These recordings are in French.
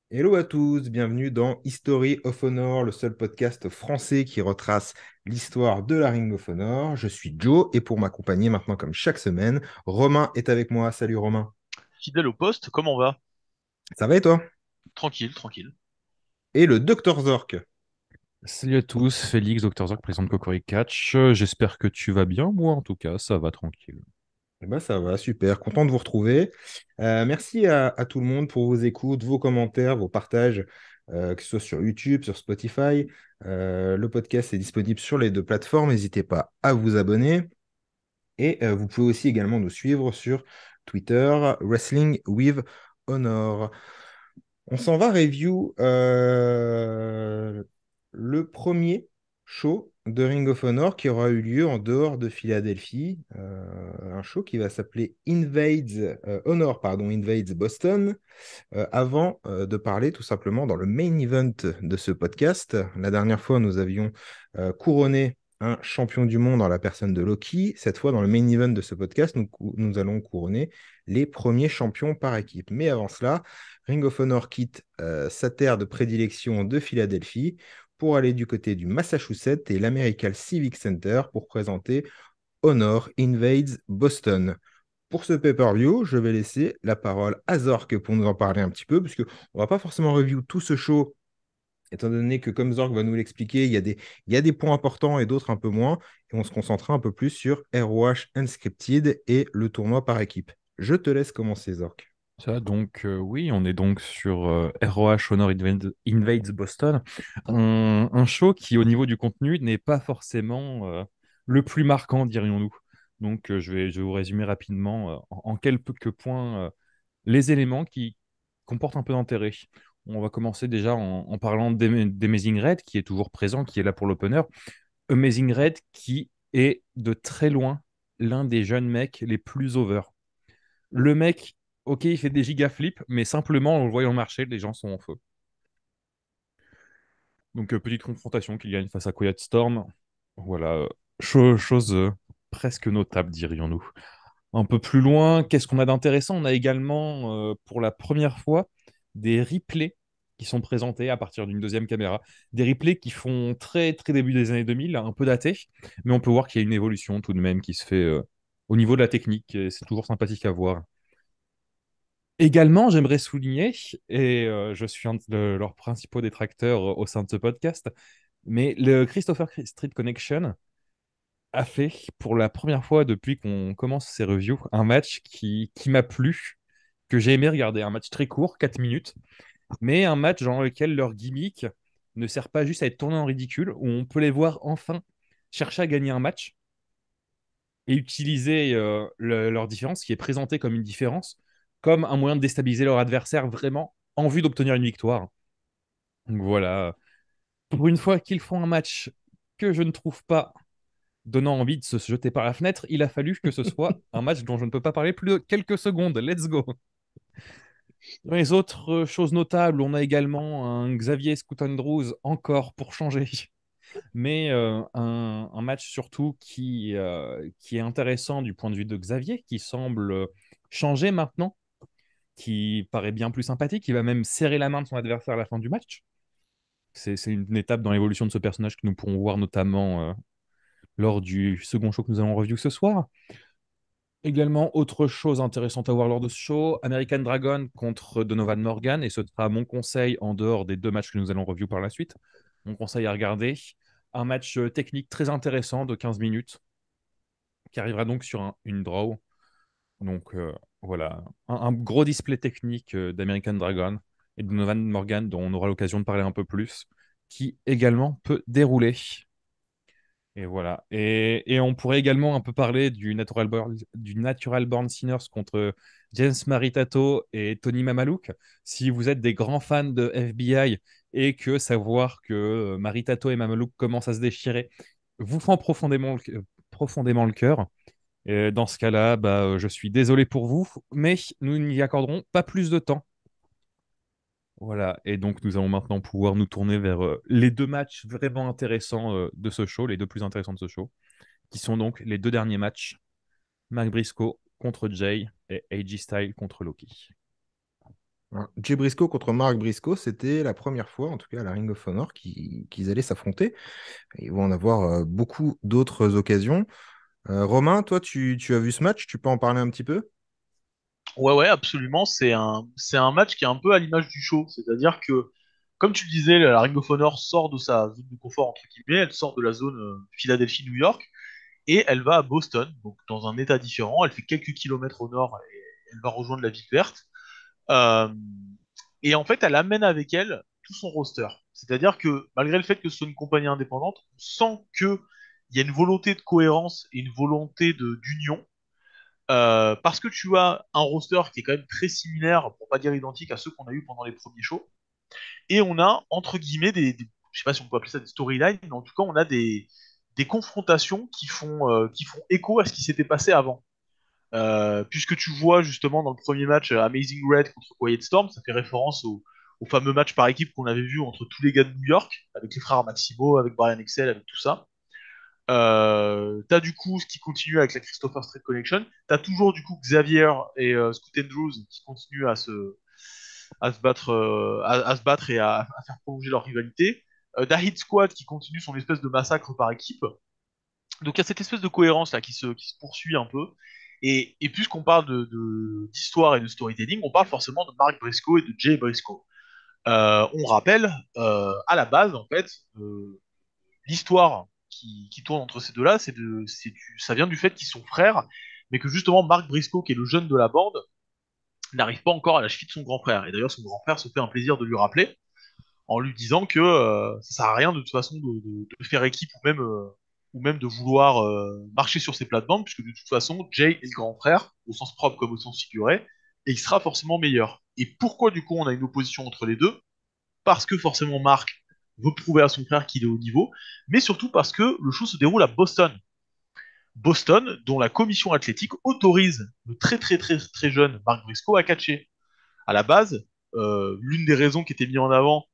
Hello à tous, bienvenue dans History of Honor, le seul podcast français qui retrace l'histoire de la Ring of Honor. Je suis Joe et pour m'accompagner maintenant comme chaque semaine, Romain est avec moi. Salut Romain. Fidèle au poste, comment on va? Ça va et toi? Tranquille, tranquille. Et le Docteur Zork. Salut à tous, Félix, Dr. Zork, président de Cocori Catch. J'espère que tu vas bien. Moi, en tout cas, ça va tranquille. Eh ben, ça va, super, content de vous retrouver. Merci à tout le monde pour vos écoutes, vos commentaires, vos partages, que ce soit sur YouTube, sur Spotify. Le podcast est disponible sur les deux plateformes, n'hésitez pas à vous abonner. Et vous pouvez aussi également nous suivre sur Twitter, Wrestling with Honor. On s'en va review le premier show de Ring of Honor qui aura eu lieu en dehors de Philadelphie. Un show qui va s'appeler Invades, Honor, pardon, Invades Boston. Avant de parler tout simplement dans le main event de ce podcast, la dernière fois, nous avions couronné un champion du monde en la personne de Loki. Cette fois, dans le main event de ce podcast, nous allons couronner les premiers champions par équipe. Mais avant cela, Ring of Honor quitte sa terre de prédilection de Philadelphie pour aller du côté du Massachusetts et l'American Civic Center pour présenter Honor Invades Boston. Pour ce pay-per-view, je vais laisser la parole à Zork pour nous en parler un petit peu, parce qu'on ne va pas forcément review tout ce show, étant donné que comme Zork va nous l'expliquer, il y a des points importants et d'autres un peu moins, et on se concentrera un peu plus sur ROH Unscripted et le tournoi par équipe. Je te laisse commencer, Zork. Ça, donc, oui, on est donc sur ROH Honor Invades Boston. Un show qui, au niveau du contenu, n'est pas forcément le plus marquant, dirions-nous. Donc, je vais vous résumer rapidement en quelques points les éléments qui comportent un peu d'intérêt. On va commencer déjà en parlant d'Amazing Red, qui est toujours présent, qui est là pour l'opener. Amazing Red, qui est de très loin l'un des jeunes mecs les plus over. Le mec, ok, il fait des giga flips, mais simplement en le voyant marcher, les gens sont en feu. Donc, petite confrontation qu'il gagne face à Quiet Storm. Voilà, chose presque notable, dirions-nous. Un peu plus loin, qu'est-ce qu'on a d'intéressant? On a également, pour la première fois, des replays qui sont présentés à partir d'une deuxième caméra. Des replays qui font très, très début des années 2000, un peu datés, mais on peut voir qu'il y a une évolution tout de même qui se fait au niveau de la technique, et c'est toujours sympathique à voir. Également, j'aimerais souligner, et je suis un de leurs principaux détracteurs au sein de ce podcast, mais le Christopher Street Connection a fait pour la première fois depuis qu'on commence ces reviews un match qui m'a plu, que j'ai aimé regarder. Un match très court, 4 minutes, mais un match dans lequel leur gimmick ne sert pas juste à être tourné en ridicule, où on peut les voir enfin chercher à gagner un match et utiliser leur différence, qui est présentée comme une différence, comme un moyen de déstabiliser leur adversaire vraiment en vue d'obtenir une victoire. Donc voilà, pour une fois qu'ils font un match que je ne trouve pas donnant envie de se jeter par la fenêtre, il a fallu que ce soit un match dont je ne peux pas parler plus de quelques secondes. Let's go. Dans les autres choses notables, on a également un Xavier Scoot Andrews encore pour changer, mais un match surtout qui est intéressant du point de vue de Xavier, qui semble changer maintenant, qui paraît bien plus sympathique. Il va même serrer la main de son adversaire à la fin du match. C'est une étape dans l'évolution de ce personnage que nous pourrons voir notamment lors du second show que nous allons review ce soir. Également, autre chose intéressante à voir lors de ce show, American Dragon contre Donovan Morgan, et ce sera mon conseil en dehors des deux matchs que nous allons review par la suite. Mon conseil à regarder, un match technique très intéressant de 15 minutes, qui arrivera donc sur une draw. Donc voilà, un gros display technique d'American Dragon et de Donovan Morgan, dont on aura l'occasion de parler un peu plus, qui également peut dérouler. Et voilà. Et on pourrait également un peu parler du Natural Born Sinners contre James Maritato et Tony Mamaluke. Si vous êtes des grands fans de FBI et que savoir que Maritato et Mamaluke commencent à se déchirer vous fend profondément le cœur, et dans ce cas-là, bah, je suis désolé pour vous, mais nous n'y accorderons pas plus de temps. Voilà, et donc nous allons maintenant pouvoir nous tourner vers les deux matchs vraiment intéressants de ce show, les deux plus intéressants de ce show, qui sont donc les deux derniers matchs, Mark Briscoe contre Jay et AJ Styles contre Loki. Alors, Jay Briscoe contre Mark Briscoe, c'était la première fois, en tout cas à la Ring of Honor, qu'ils allaient s'affronter. Ils vont en avoir beaucoup d'autres occasions. Romain, toi, tu as vu ce match, tu peux en parler un petit peu? Ouais, ouais, absolument. C'est un match qui est un peu à l'image du show. C'est-à-dire que, comme tu le disais, la Ring of Honor sort de sa zone de confort, entre guillemets. Elle sort de la zone Philadelphie-New York et elle va à Boston, donc dans un état différent. Elle fait quelques kilomètres au nord et elle va rejoindre la ville verte. Euh, et en fait, elle amène avec elle tout son roster. C'est-à-dire que, malgré le fait que ce soit une compagnie indépendante, on sent qu'il y a une volonté de cohérence et une volonté d'union. Parce que tu as un roster qui est quand même très similaire, pour pas dire identique, à ceux qu'on a eu pendant les premiers shows. Et on a, entre guillemets, je sais pas si on peut appeler ça des storylines, mais en tout cas, on a des confrontations qui font écho à ce qui s'était passé avant. Puisque tu vois justement dans le premier match Amazing Red contre Quiet Storm, ça fait référence au fameux match par équipe qu'on avait vu entre tous les gars de New York, avec les frères Maximo, avec Brian Excel, avec tout ça. T'as du coup ce qui continue avec la Christopher Street Connection. T'as toujours du coup Xavier et Scoot Andrews qui continuent à se battre et à faire prolonger leur rivalité. The Hit Squad qui continue son espèce de massacre par équipe. Donc il y a cette espèce de cohérence là qui se poursuit un peu. Et puisqu'on parle d'histoire et de storytelling, on parle forcément de Mark Briscoe et de Jay Briscoe. On rappelle, à la base, en fait, l'histoire qui tourne entre ces deux-là, ça vient du fait qu'ils sont frères, mais que justement Mark Briscoe, qui est le jeune de la bande, n'arrive pas encore à la cheville de son grand frère. Et d'ailleurs, son grand frère se fait un plaisir de lui rappeler en lui disant que ça sert à rien de toute façon de faire équipe ou même de vouloir marcher sur ses plates-bandes, puisque de toute façon, Jay est le grand frère, au sens propre comme au sens figuré, et il sera forcément meilleur. Et pourquoi du coup on a une opposition entre les deux? Parce que forcément Mark veut prouver à son frère qu'il est au niveau, mais surtout parce que le show se déroule à Boston. Boston, dont la commission athlétique autorise le très très très très jeune Mark Briscoe à catcher. À la base, l'une des raisons qui était mise en avant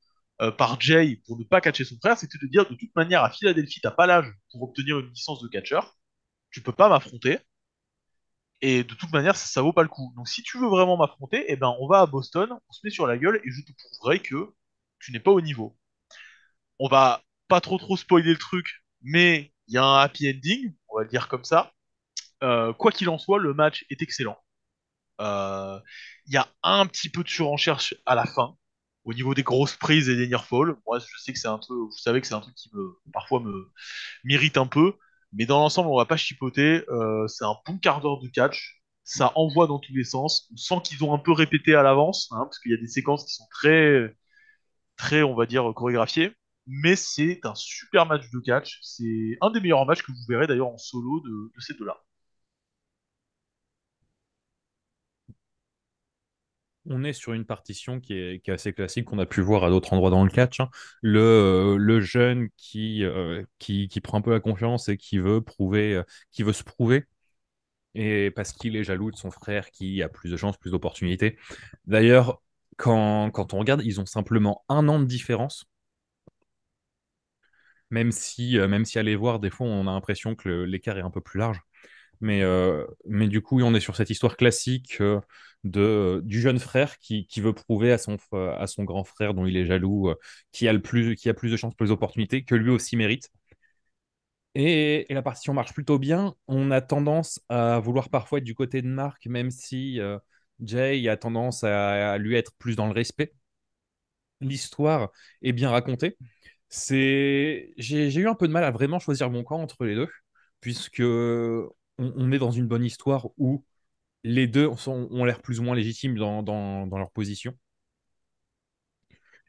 par Jay pour ne pas catcher son frère, c'était de dire de toute manière à Philadelphie, t'as pas l'âge pour obtenir une licence de catcheur, tu peux pas m'affronter, et de toute manière, ça vaut pas le coup. Donc si tu veux vraiment m'affronter, eh ben on va à Boston, on se met sur la gueule et je te prouverai que tu n'es pas au niveau. On va pas trop spoiler le truc, mais il y a un happy ending, on va le dire comme ça. Quoi qu'il en soit, le match est excellent. Euh, Il y a un petit peu de surenchère à la fin, au niveau des grosses prises et des near falls. Moi, je sais que c'est un truc, vous savez que c'est un truc qui parfois m'irrite un peu, mais dans l'ensemble, on va pas chipoter. C'est un bon quart d'heure de catch. Ça envoie dans tous les sens. On sent qu'ils ont un peu répété à l'avance, hein, parce qu'il y a des séquences qui sont très, très, on va dire, chorégraphiées. Mais c'est un super match de catch. C'est un des meilleurs matchs que vous verrez d'ailleurs en solo de ces deux-là. On est sur une partition qui est assez classique, qu'on a pu voir à d'autres endroits dans le catch, hein. Le jeune qui prend un peu la confiance et qui veut se prouver, et parce qu'il est jaloux de son frère qui a plus de chances, plus d'opportunités. D'ailleurs, quand on regarde, ils ont simplement 1 an de différence, même si à les voir, des fois, on a l'impression que l'écart est un peu plus large. Mais du coup, on est sur cette histoire classique du jeune frère qui veut prouver à son grand frère dont il est jaloux, qui a plus de chances, plus d'opportunités, que lui aussi mérite. Et la partition marche plutôt bien. On a tendance à vouloir parfois être du côté de Mark, même si Jay a tendance à lui être plus dans le respect. L'histoire est bien racontée. J'ai eu un peu de mal à vraiment choisir mon camp entre les deux, puisque on est dans une bonne histoire où les deux ont l'air plus ou moins légitimes dans leur position.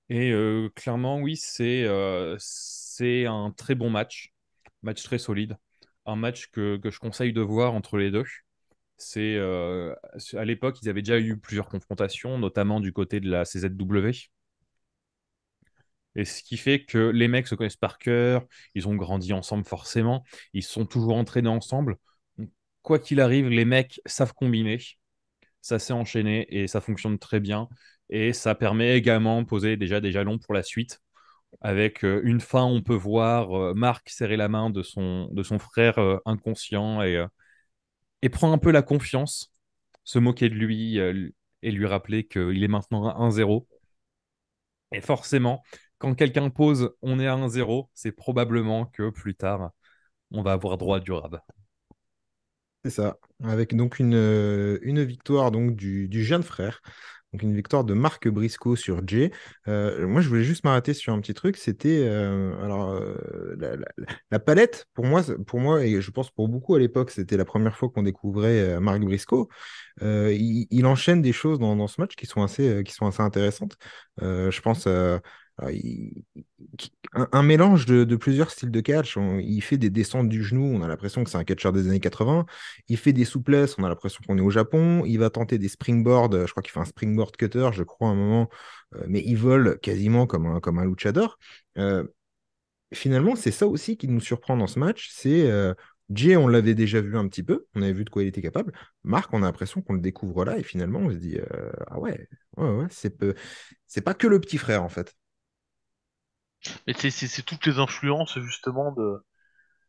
Et clairement, oui, c'est un très bon match très solide, un match que je conseille de voir entre les deux. À l'époque, ils avaient déjà eu plusieurs confrontations, notamment du côté de la CZW. Et ce qui fait que les mecs se connaissent par cœur, ils ont grandi ensemble forcément, ils se sont toujours entraînés ensemble. Donc, quoi qu'il arrive, les mecs savent combiner, ça s'est enchaîné et ça fonctionne très bien. Et ça permet également de poser déjà des jalons pour la suite. Avec une fin, on peut voir Marc serrer la main de son frère inconscient et prend un peu la confiance, se moquer de lui et lui rappeler qu'il est maintenant à 1-0. Et forcément, quand quelqu'un pose on est à 1-0, c'est probablement que plus tard, on va avoir droit du rab. C'est ça, avec donc une victoire donc du jeune frère, donc une victoire de Marc Briscoe sur Jay. Moi, je voulais juste m'arrêter sur un petit truc, c'était la palette, pour moi, et je pense pour beaucoup à l'époque, c'était la première fois qu'on découvrait Marc Briscoe. Il enchaîne des choses dans ce match qui sont assez intéressantes. Je pense alors, un mélange de plusieurs styles de catch. Il fait des descentes du genou, on a l'impression que c'est un catcheur des années 80. Il fait des souplesses, on a l'impression qu'on est au Japon. Il va tenter des springboards, je crois qu'il fait un springboard cutter, je crois, à un moment, mais il vole quasiment comme un luchador. Euh, Finalement, c'est ça aussi qui nous surprend dans ce match. C'est Jay, on l'avait déjà vu un petit peu, on avait vu de quoi il était capable. Marc, on a l'impression qu'on le découvre là, et finalement, on se dit ah ouais, ouais, c'est pas que le petit frère en fait. Mais c'est toutes les influences, justement,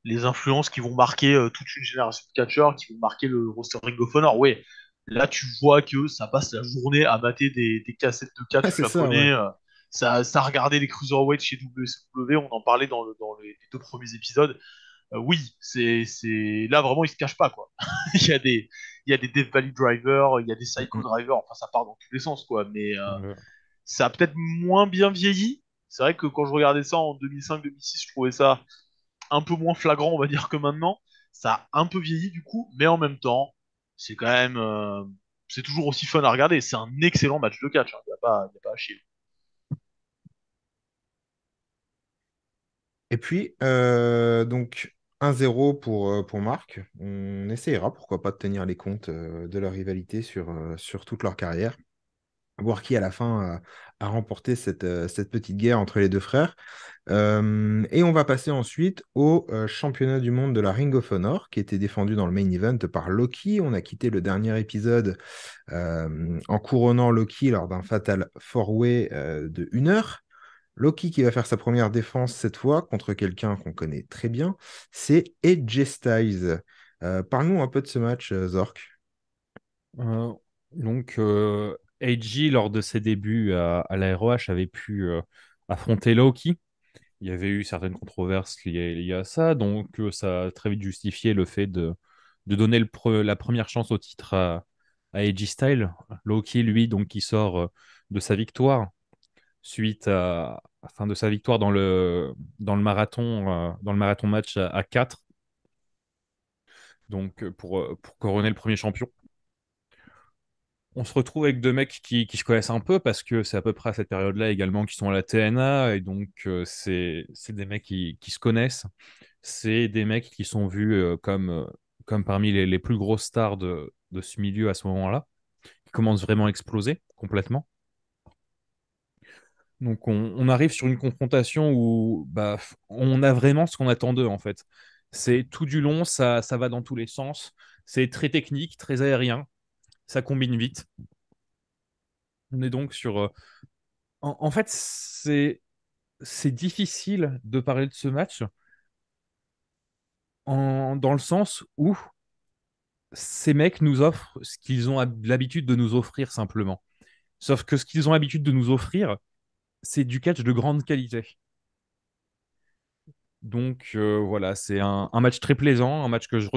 les influences qui vont marquer toute une génération de catcheurs, qui vont marquer le roster Ring of Honor. Ouais, là, tu vois que ça passe la journée à mater des cassettes de Ah, catch c'est ça, ouais. japonais, ça regardait les cruiserweights chez WCW, on en parlait dans les deux premiers épisodes. Oui, là vraiment ils se cachent pas quoi. Il y a il y a des Death Valley Drivers, il y a des Mm, Psycho mm. Drivers, enfin ça part dans tous les sens quoi, mais Euh, ça a peut-être moins bien vieilli. C'est vrai que quand je regardais ça en 2005-2006, je trouvais ça un peu moins flagrant, on va dire, que maintenant. Ça a un peu vieilli du coup, mais en même temps, c'est quand même, c'est toujours aussi fun à regarder. C'est un excellent match de catch, hein. Il y a pas à chier. Et puis, donc 1-0 pour Marc. On essayera, pourquoi pas, de tenir les comptes de leur rivalité sur toute leur carrière. Voir qui à la fin a remporté cette petite guerre entre les deux frères. Et on va passer ensuite au championnat du monde de la Ring of Honor, qui était défendu dans le main event par Loki. On a quitté le dernier épisode en couronnant Loki lors d'un fatal four-way de 1 heure. Loki qui va faire sa première défense cette fois contre quelqu'un qu'on connaît très bien, c'est AJ Styles. Parle-nous un peu de ce match, Zork. euh, AJ, lors de ses débuts à la ROH, avait pu affronter Loki. Il y avait eu certaines controverses liées à ça, donc ça a très vite justifié le fait de donner la première chance au titre à AJ Styles. Loki, lui, donc, qui sort de sa victoire suite de sa victoire dans le marathon match à 4, donc pour couronner le premier champion. On se retrouve avec deux mecs qui se connaissent un peu parce que c'est à peu près à cette période-là également qu'ils sont à la TNA et donc c'est des mecs qui se connaissent. C'est des mecs qui sont vus comme parmi les plus grosses stars de ce milieu à ce moment-là, qui commencent vraiment à exploser complètement. Donc on arrive sur une confrontation où bah, on a vraiment ce qu'on attend d'eux en fait. C'est tout du long, ça va dans tous les sens. C'est très technique, très aérien, ça combine vite. On est donc sur... en fait, c'est difficile de parler de ce match dans le sens où ces mecs nous offrent ce qu'ils ont l'habitude de nous offrir simplement. Sauf que ce qu'ils ont l'habitude de nous offrir, c'est du catch de grande qualité. Donc voilà, c'est un match très plaisant, un match que je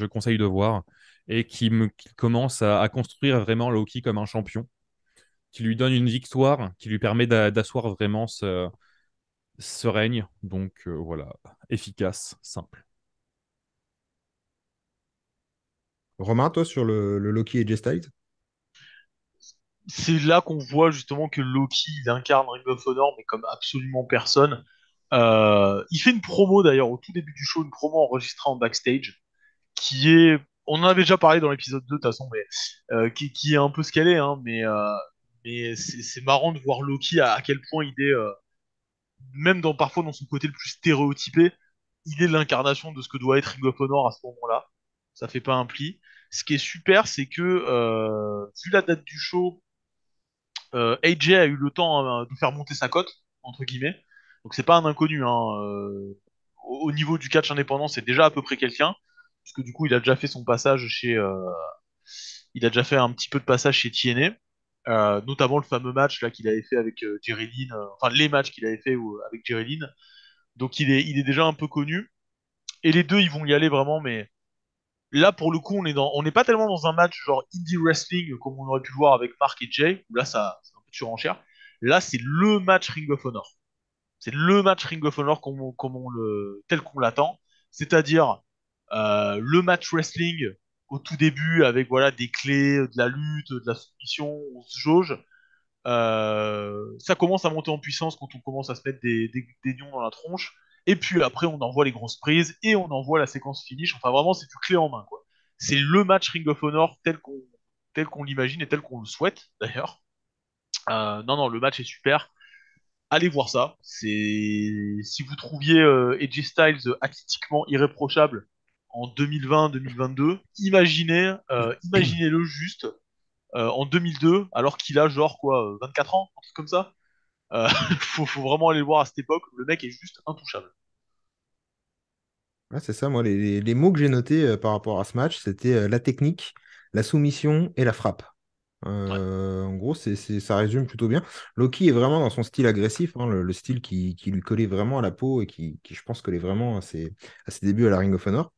conseille de voir et qui commence à construire vraiment Loki comme un champion, qui lui donne une victoire, qui lui permet d'asseoir vraiment ce règne. Donc voilà, efficace, simple. Romain, toi, sur le Loki AJ Styles? C'est là qu'on voit justement que Loki, il incarne Ring of Honor, mais comme absolument personne. Il fait une promo d'ailleurs au tout début du show, une promo enregistrée en backstage, qui est, on en avait déjà parlé dans l'épisode 2 de toute façon, mais qui est un peu ce qu'elle est, hein, mais c'est marrant de voir Loki à quel point il est, même parfois dans son côté le plus stéréotypé, il est l'incarnation de ce que doit être Ring of Honor à ce moment-là. Ça fait pas un pli. Ce qui est super, c'est que vu la date du show, AJ a eu le temps de faire monter sa cote, entre guillemets. Donc c'est pas un inconnu, hein. Au niveau du catch indépendant, c'est déjà à peu près quelqu'un, puisque du coup il a déjà fait son passage chez, il a déjà fait un petit peu de passage chez TNA. notamment le fameux match là qu'il avait fait avec Jerry Lynn, enfin les matchs qu'il avait fait avec Jerry Lynn. Donc il est déjà un peu connu. Et les deux, ils vont y aller vraiment, mais là pour le coup, on n'est pas tellement dans un match genre indie wrestling comme on aurait pu le voir avec Mark et Jay, où là ça, c'est un peu de surenchère. Là, c'est le match Ring of Honor. C'est le match Ring of Honor tel qu'on l'attend, c'est-à-dire le match wrestling au tout début avec voilà des clés, de la lutte, de la soumission, on se jauge. Ça commence à monter en puissance quand on commence à se mettre des nions dans la tronche. Et puis après, on envoie les grosses prises et on envoie la séquence finish. Enfin, vraiment, c'est du clé en main, quoi. C'est le match Ring of Honor tel qu'on l'imagine et tel qu'on le souhaite, d'ailleurs. Non, non, le match est super. Allez voir ça. Si vous trouviez AJ Styles athlétiquement irréprochable en 2020-2022, imaginez-le juste en 2002, alors qu'il a genre quoi, 24 ans, un truc comme ça. Faut vraiment aller le voir à cette époque. Le mec est juste intouchable. Ouais, c'est ça, moi, les mots que j'ai notés par rapport à ce match, c'était la technique, la soumission et la frappe. Ouais. En gros, ça résume plutôt bien. Loki est vraiment dans son style agressif, hein, le style qui lui collait vraiment à la peau et qui, je pense, collait vraiment à ses débuts à la Ring of Honor.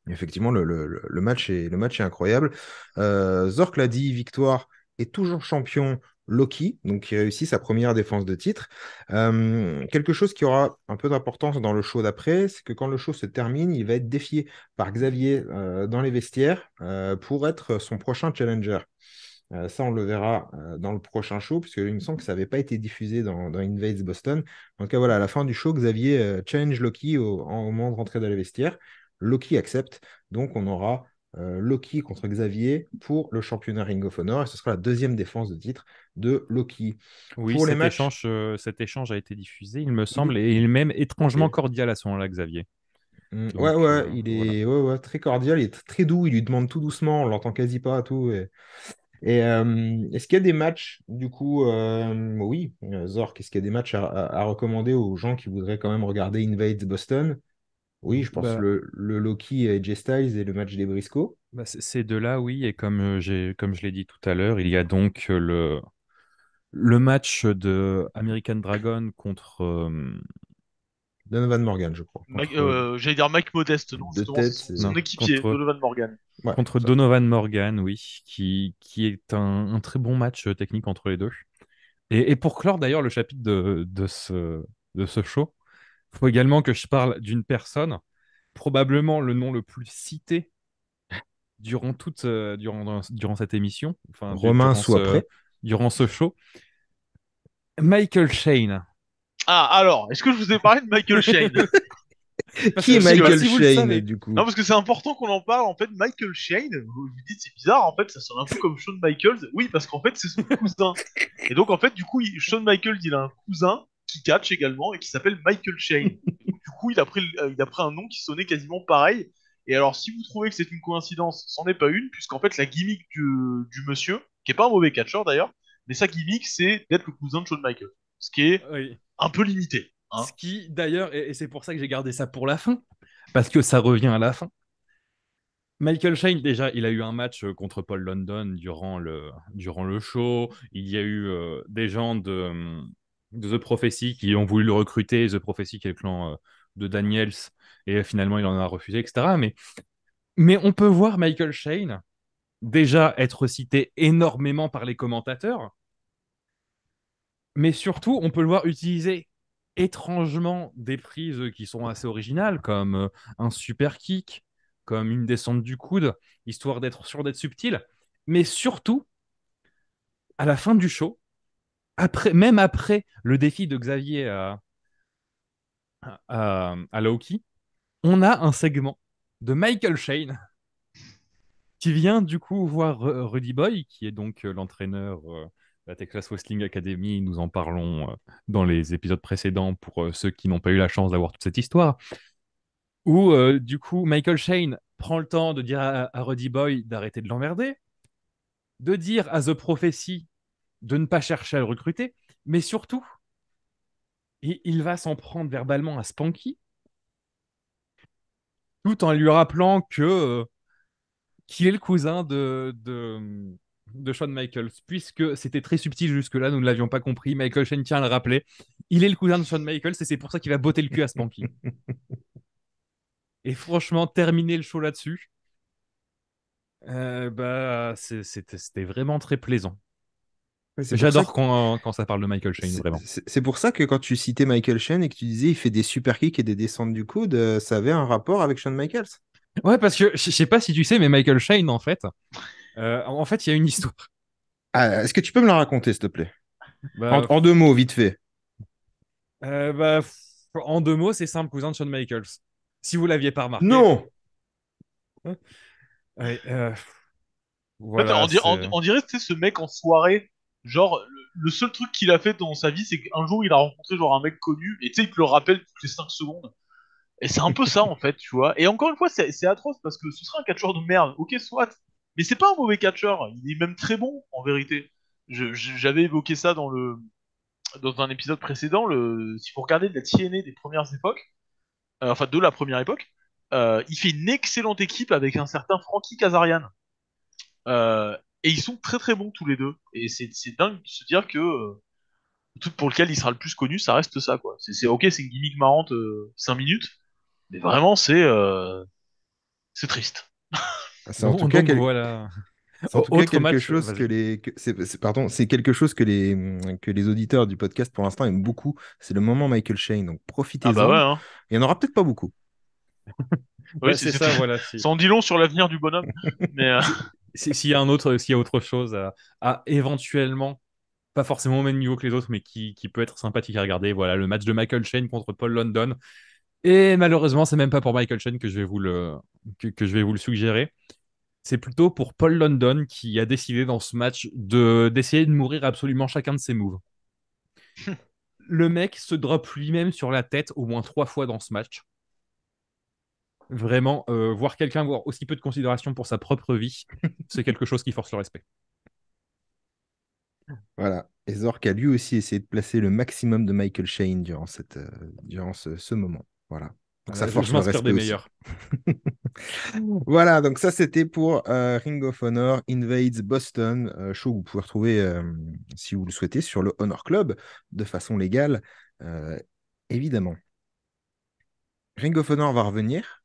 Effectivement, le match est incroyable. Zork l'a dit, victoire est toujours champion Loki, donc il réussit sa première défense de titre. Quelque chose qui aura un peu d'importance dans le show d'après, c'est que quand le show se termine, il va être défié par Xavier dans les vestiaires pour être son prochain challenger. Ça, on le verra dans le prochain show, puisqu'il me semble que ça n'avait pas été diffusé dans Invades Boston. Donc voilà, à la fin du show, Xavier challenge Loki au moment de rentrer dans les vestiaires. Loki accepte, donc on aura Loki contre Xavier pour le championnat Ring of Honor, et ce sera la deuxième défense de titre de Loki. Oui, Pour les matchs, cet échange a été diffusé, il me il est... semble, et il est même étrangement Ok. cordial à ce moment-là, Xavier. Ouais, Donc, ouais, il voilà. est ouais, ouais, très cordial, il est très doux, il lui demande tout doucement, on l'entend quasi pas, tout. Et est-ce qu'il y a des matchs, du coup, oui, Zork, est-ce qu'il y a des matchs à recommander aux gens qui voudraient quand même regarder Invade Boston? Oui, je pense Bah, le Loki et AJ Styles et le match des Briscoe. ces deux-là, oui, et comme je l'ai dit tout à l'heure, il y a donc le match de American Dragon contre Donovan Morgan, je crois, contre J'allais dire Mike Modeste, non, deux justement, c'est têtes. son non, équipier, Donovan Morgan. Ouais, contre ça. Donovan Morgan, oui, qui est un très bon match technique entre les deux. Et pour clore d'ailleurs le chapitre de ce show, il faut également que je parle d'une personne, probablement le nom le plus cité durant cette émission, enfin Romain soit prêt. durant ce show, Michael Shane. Ah, alors, est-ce que je vous ai parlé de Michael Shane? Parce Qui que est je sais pas Puisque Michael si vous le Shane, savez. du coup? Non, parce que c'est important qu'on en parle. En fait, Michael Shane, vous vous dites c'est bizarre, en fait, ça sonne un peu comme Shawn Michaels. Oui, parce qu'en fait, c'est son cousin. Et donc, en fait, du coup, Shawn Michaels, il a un cousin qui catch également et qui s'appelle Michael Shane. Du coup, il a pris un nom qui sonnait quasiment pareil. Et alors, si vous trouvez que c'est une coïncidence, c'en est pas une, puisqu'en fait, la gimmick du monsieur, qui est pas un mauvais catcheur d'ailleurs, mais sa gimmick, c'est d'être le cousin de Shawn Michaels. Ce qui est Oui. un peu limité, Ce hein. qui, d'ailleurs, et c'est pour ça que j'ai gardé ça pour la fin, parce que ça revient à la fin. Michael Shane, déjà, il a eu un match contre Paul London durant le show. Il y a eu des gens de The Prophecy qui ont voulu le recruter. The Prophecy, qui est le clan de Daniels. Et finalement, il en a refusé, etc. Mais on peut voir Michael Shane déjà être cité énormément par les commentateurs. Mais surtout, on peut le voir utiliser étrangement des prises qui sont assez originales, comme un super kick, comme une descente du coude, histoire d'être sûr d'être subtil. Mais surtout, à la fin du show, même après le défi de Xavier à Loki, on a un segment de Michael Shane qui vient du coup voir Rudy Boy, qui est donc l'entraîneur de la Texas Wrestling Academy. Nous en parlons dans les épisodes précédents pour ceux qui n'ont pas eu la chance d'avoir toute cette histoire. Où du coup, Michael Shane prend le temps de dire à Rudy Boy d'arrêter de l'emmerder, de dire à The Prophecy de ne pas chercher à le recruter, mais surtout, il va s'en prendre verbalement à Spanky, tout en lui rappelant que qui est le cousin de Shawn Michaels, puisque c'était très subtil jusque-là, nous ne l'avions pas compris. Michael Shane tient à le rappeler. Il est le cousin de Shawn Michaels et c'est pour ça qu'il va botter le cul à Spanky. Et franchement, terminer le show là-dessus, c'était vraiment très plaisant. Ouais, c'est pour ça J'adore que quand ça parle de Michael Shane, vraiment. c'est pour ça que quand tu citais Michael Shen et que tu disais il fait des super kicks et des descentes du coude, ça avait un rapport avec Shawn Michaels. Ouais, parce que je sais pas si tu sais, mais Michael Shane, en fait, il y a une histoire. Ah, est-ce que tu peux me la raconter, s'il te plaît? Bah, En deux mots, vite fait. en deux mots, c'est simple, cousin de Shawn Michaels. Si vous l'aviez pas remarqué. Non! Ouais, En fait, voilà, c'est. on dirait, tu sais, ce mec en soirée, genre, le seul truc qu'il a fait dans sa vie, c'est qu'un jour, il a rencontré, genre, un mec connu, et tu sais, il te le rappelle toutes les 5 secondes. Et c'est un peu ça, en fait, tu vois. Et encore une fois, c'est atroce, parce que ce serait un catcheur de merde, ok, soit. Mais c'est pas un mauvais catcheur, il est même très bon, en vérité. J'avais évoqué ça dans un épisode précédent, si vous regardez de la TNA des premières époques, enfin, de la première époque, il fait une excellente équipe avec un certain Frankie Kazarian. Et ils sont très très bons tous les deux. Et c'est dingue de se dire que le truc pour lequel il sera le plus connu, ça reste ça, quoi. Ok, c'est une gimmick marrante 5 minutes, mais vraiment c'est triste. C'est en tout cas, Donc voilà. c'est en tout cas Autre quelque match, chose que vas-y. pardon, c'est quelque chose que les auditeurs du podcast pour l'instant aiment beaucoup. C'est le moment Michael Shane. Donc Ah bah ouais, profitez-en. hein. Il n'y en aura peut-être pas beaucoup. Oui, C'est ça, voilà. Si, ça en dit long sur l'avenir du bonhomme. Mais si- s'il y a autre chose à éventuellement, pas forcément au même niveau que les autres, mais qui peut être sympathique à regarder, voilà, le match de Michael Shane contre Paul London. Et malheureusement, c'est même pas pour Michael Shane que je vais vous le suggérer. C'est plutôt pour Paul London qui a décidé dans ce match d'essayer de mourir absolument chacun de ses moves. Le mec se drop lui-même sur la tête au moins 3 fois dans ce match. Vraiment, voir quelqu'un avoir aussi peu de considération pour sa propre vie, c'est quelque chose qui force le respect. Voilà. Et Zork a lui aussi essayé de placer le maximum de Michael Shane durant ce moment. Voilà. Donc ça Je force le m'inspire respect des aussi. meilleurs. Voilà, donc ça c'était pour Ring of Honor Invades Boston, show que vous pouvez retrouver si vous le souhaitez sur le Honor Club de façon légale, euh, évidemment. Ring of Honor va revenir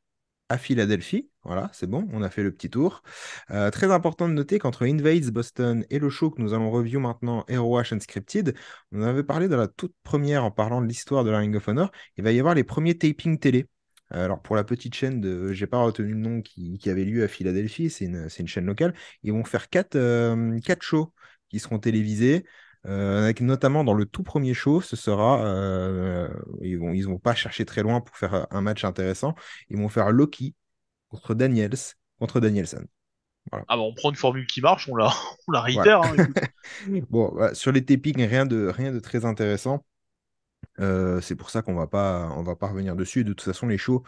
à Philadelphie. Voilà, c'est bon, on a fait le petit tour. Très important de noter qu'entre Invades Boston et le show que nous allons review maintenant, ROH Unscripted, on en avait parlé dans la toute première en parlant de l'histoire de la Ring of Honor. Il va y avoir les premiers tapings télé. Alors pour la petite chaîne j'ai pas retenu le nom qui avait lieu à Philadelphie, c'est une chaîne locale. Ils vont faire quatre shows qui seront télévisés. Avec notamment dans le tout premier show, ce sera, ils vont pas chercher très loin pour faire un match intéressant. Ils vont faire Loki contre contre Danielson. Voilà. ah bah on prend une formule qui marche, on la Voilà. réitère, hein, écoute. Bon, voilà, sur les tapings, rien de très intéressant. C'est pour ça on va pas revenir dessus. De toute façon, les shows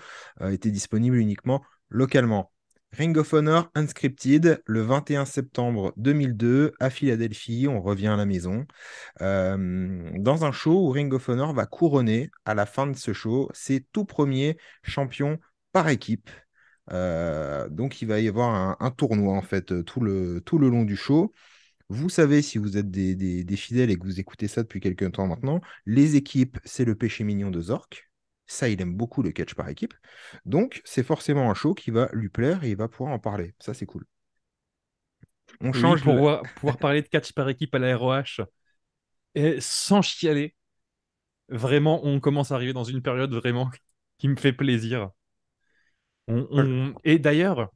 étaient disponibles uniquement localement. Ring of Honor Unscripted, le 21 septembre 2002 à Philadelphie. On revient à la maison. Dans un show où Ring of Honor va couronner à la fin de ce show ses tout premiers champions par équipe. Donc il va y avoir un tournoi en fait tout le long du show. Vous savez, si vous êtes des fidèles et que vous écoutez ça depuis quelques temps maintenant, les équipes, c'est le péché mignon de Zork. Ça, il aime beaucoup le catch par équipe. Donc, c'est forcément un show qui va lui plaire et il va pouvoir en parler. Ça, c'est cool. On Oui, change. pouvoir parler de catch par équipe à la ROH et sans chialer, vraiment, on commence à arriver dans une période vraiment qui me fait plaisir. Et d'ailleurs,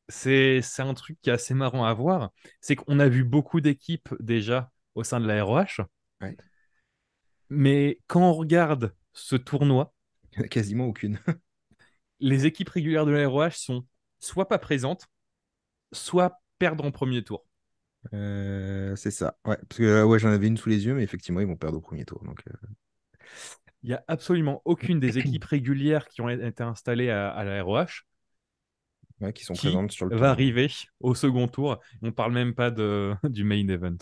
c'est un truc qui est assez marrant à voir, c'est qu'on a vu beaucoup d'équipes déjà au sein de la ROH, Ouais, mais quand on regarde ce tournoi, il y en a quasiment aucune. les équipes régulières de la ROH sont soit pas présentes, soit perdre en premier tour. C'est ça. Ouais, parce que ouais, j'en avais une sous les yeux, mais effectivement, ils vont perdre au premier tour. Donc, Il n'y a absolument aucune des équipes régulières qui ont été installées à la ROH ouais, qui sont qui présentes sur le va tournoi. arriver au second tour. On parle même pas du main event.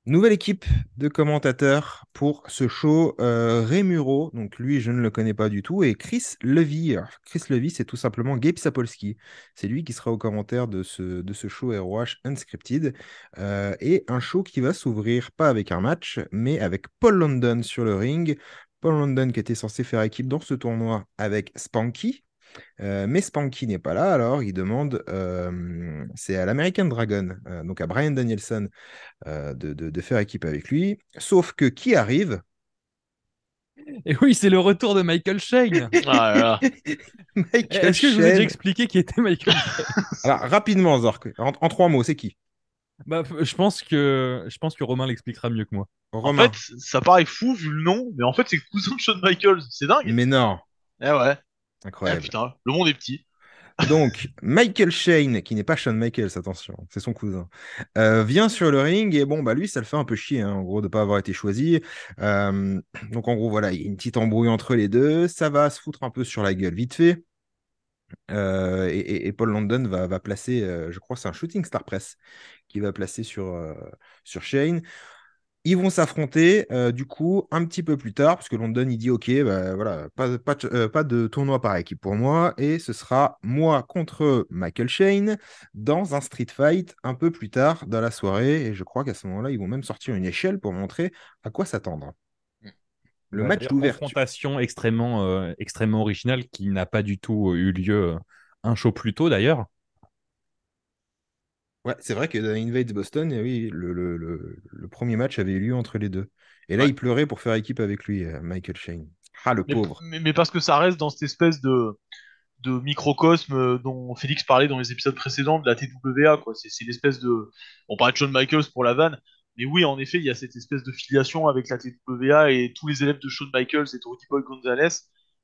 Nouvelle équipe de commentateurs pour ce show. Ray Muro, donc lui, je ne le connais pas du tout, et Chris Levy. Alors, Chris Levy, c'est tout simplement Gabe Sapolsky. C'est lui qui sera au commentaire de ce show ROH Unscripted. Et un show qui va s'ouvrir pas avec un match, mais avec Paul London sur le ring. Paul London qui était censé faire équipe dans ce tournoi avec Spanky. Mais Spanky n'est pas là, alors il demande, c'est à l'American Dragon, donc à Brian Danielson, de faire équipe avec lui. Sauf que qui arrive? Et oui, c'est le retour de Michael Shane. Ah là là. Michael Est-ce que je vous ai déjà Shane. expliqué qui était Michael Shane? Alors, rapidement, Zork, en 3 mots, c'est qui? Bah, je pense que Romain l'expliquera mieux que moi. En fait, Romain. ça paraît fou vu le nom, mais en fait, c'est le cousin de Shawn Michaels. C'est dingue. Mais non. Eh ouais. Eh Incroyable. putain, le monde est petit. Donc, Michael Shane, qui n'est pas Shawn Michaels, attention, c'est son cousin, vient sur le ring et bon, bah lui, ça le fait un peu chier, hein, en gros, de ne pas avoir été choisi. Euh, donc, en gros, voilà, il y a une petite embrouille entre les deux. Ça va se foutre un peu sur la gueule vite fait. Et Paul London va placer, je crois, c'est un Shooting Star Press qui va placer sur Shane. Ils vont s'affronter du coup un petit peu plus tard, parce que London il dit ok, bah, voilà, pas de tournoi par équipe pour moi, et ce sera moi contre Michael Shane dans un street fight un peu plus tard dans la soirée, et je crois qu'à ce moment-là, ils vont même sortir une échelle pour montrer à quoi s'attendre. Le Bah, match d'ailleurs, d'ouverture. confrontation extrêmement originale qui n'a pas du tout eu lieu un show plus tôt d'ailleurs. Ouais, c'est vrai que dans Invades Boston, oui, le premier match avait eu lieu entre les deux. Et là, Ouais. il pleurait pour faire équipe avec lui, Michael Shane. Ah, le Mais, pauvre. mais parce que ça reste dans cette espèce de microcosme dont Félix parlait dans les épisodes précédents de la TWA, quoi. C'est une espèce de. On parlait de Shawn Michaels pour la vanne, mais oui, en effet, il y a cette espèce de filiation avec la TWA et tous les élèves de Shawn Michaels et Tony Boy Gonzalez.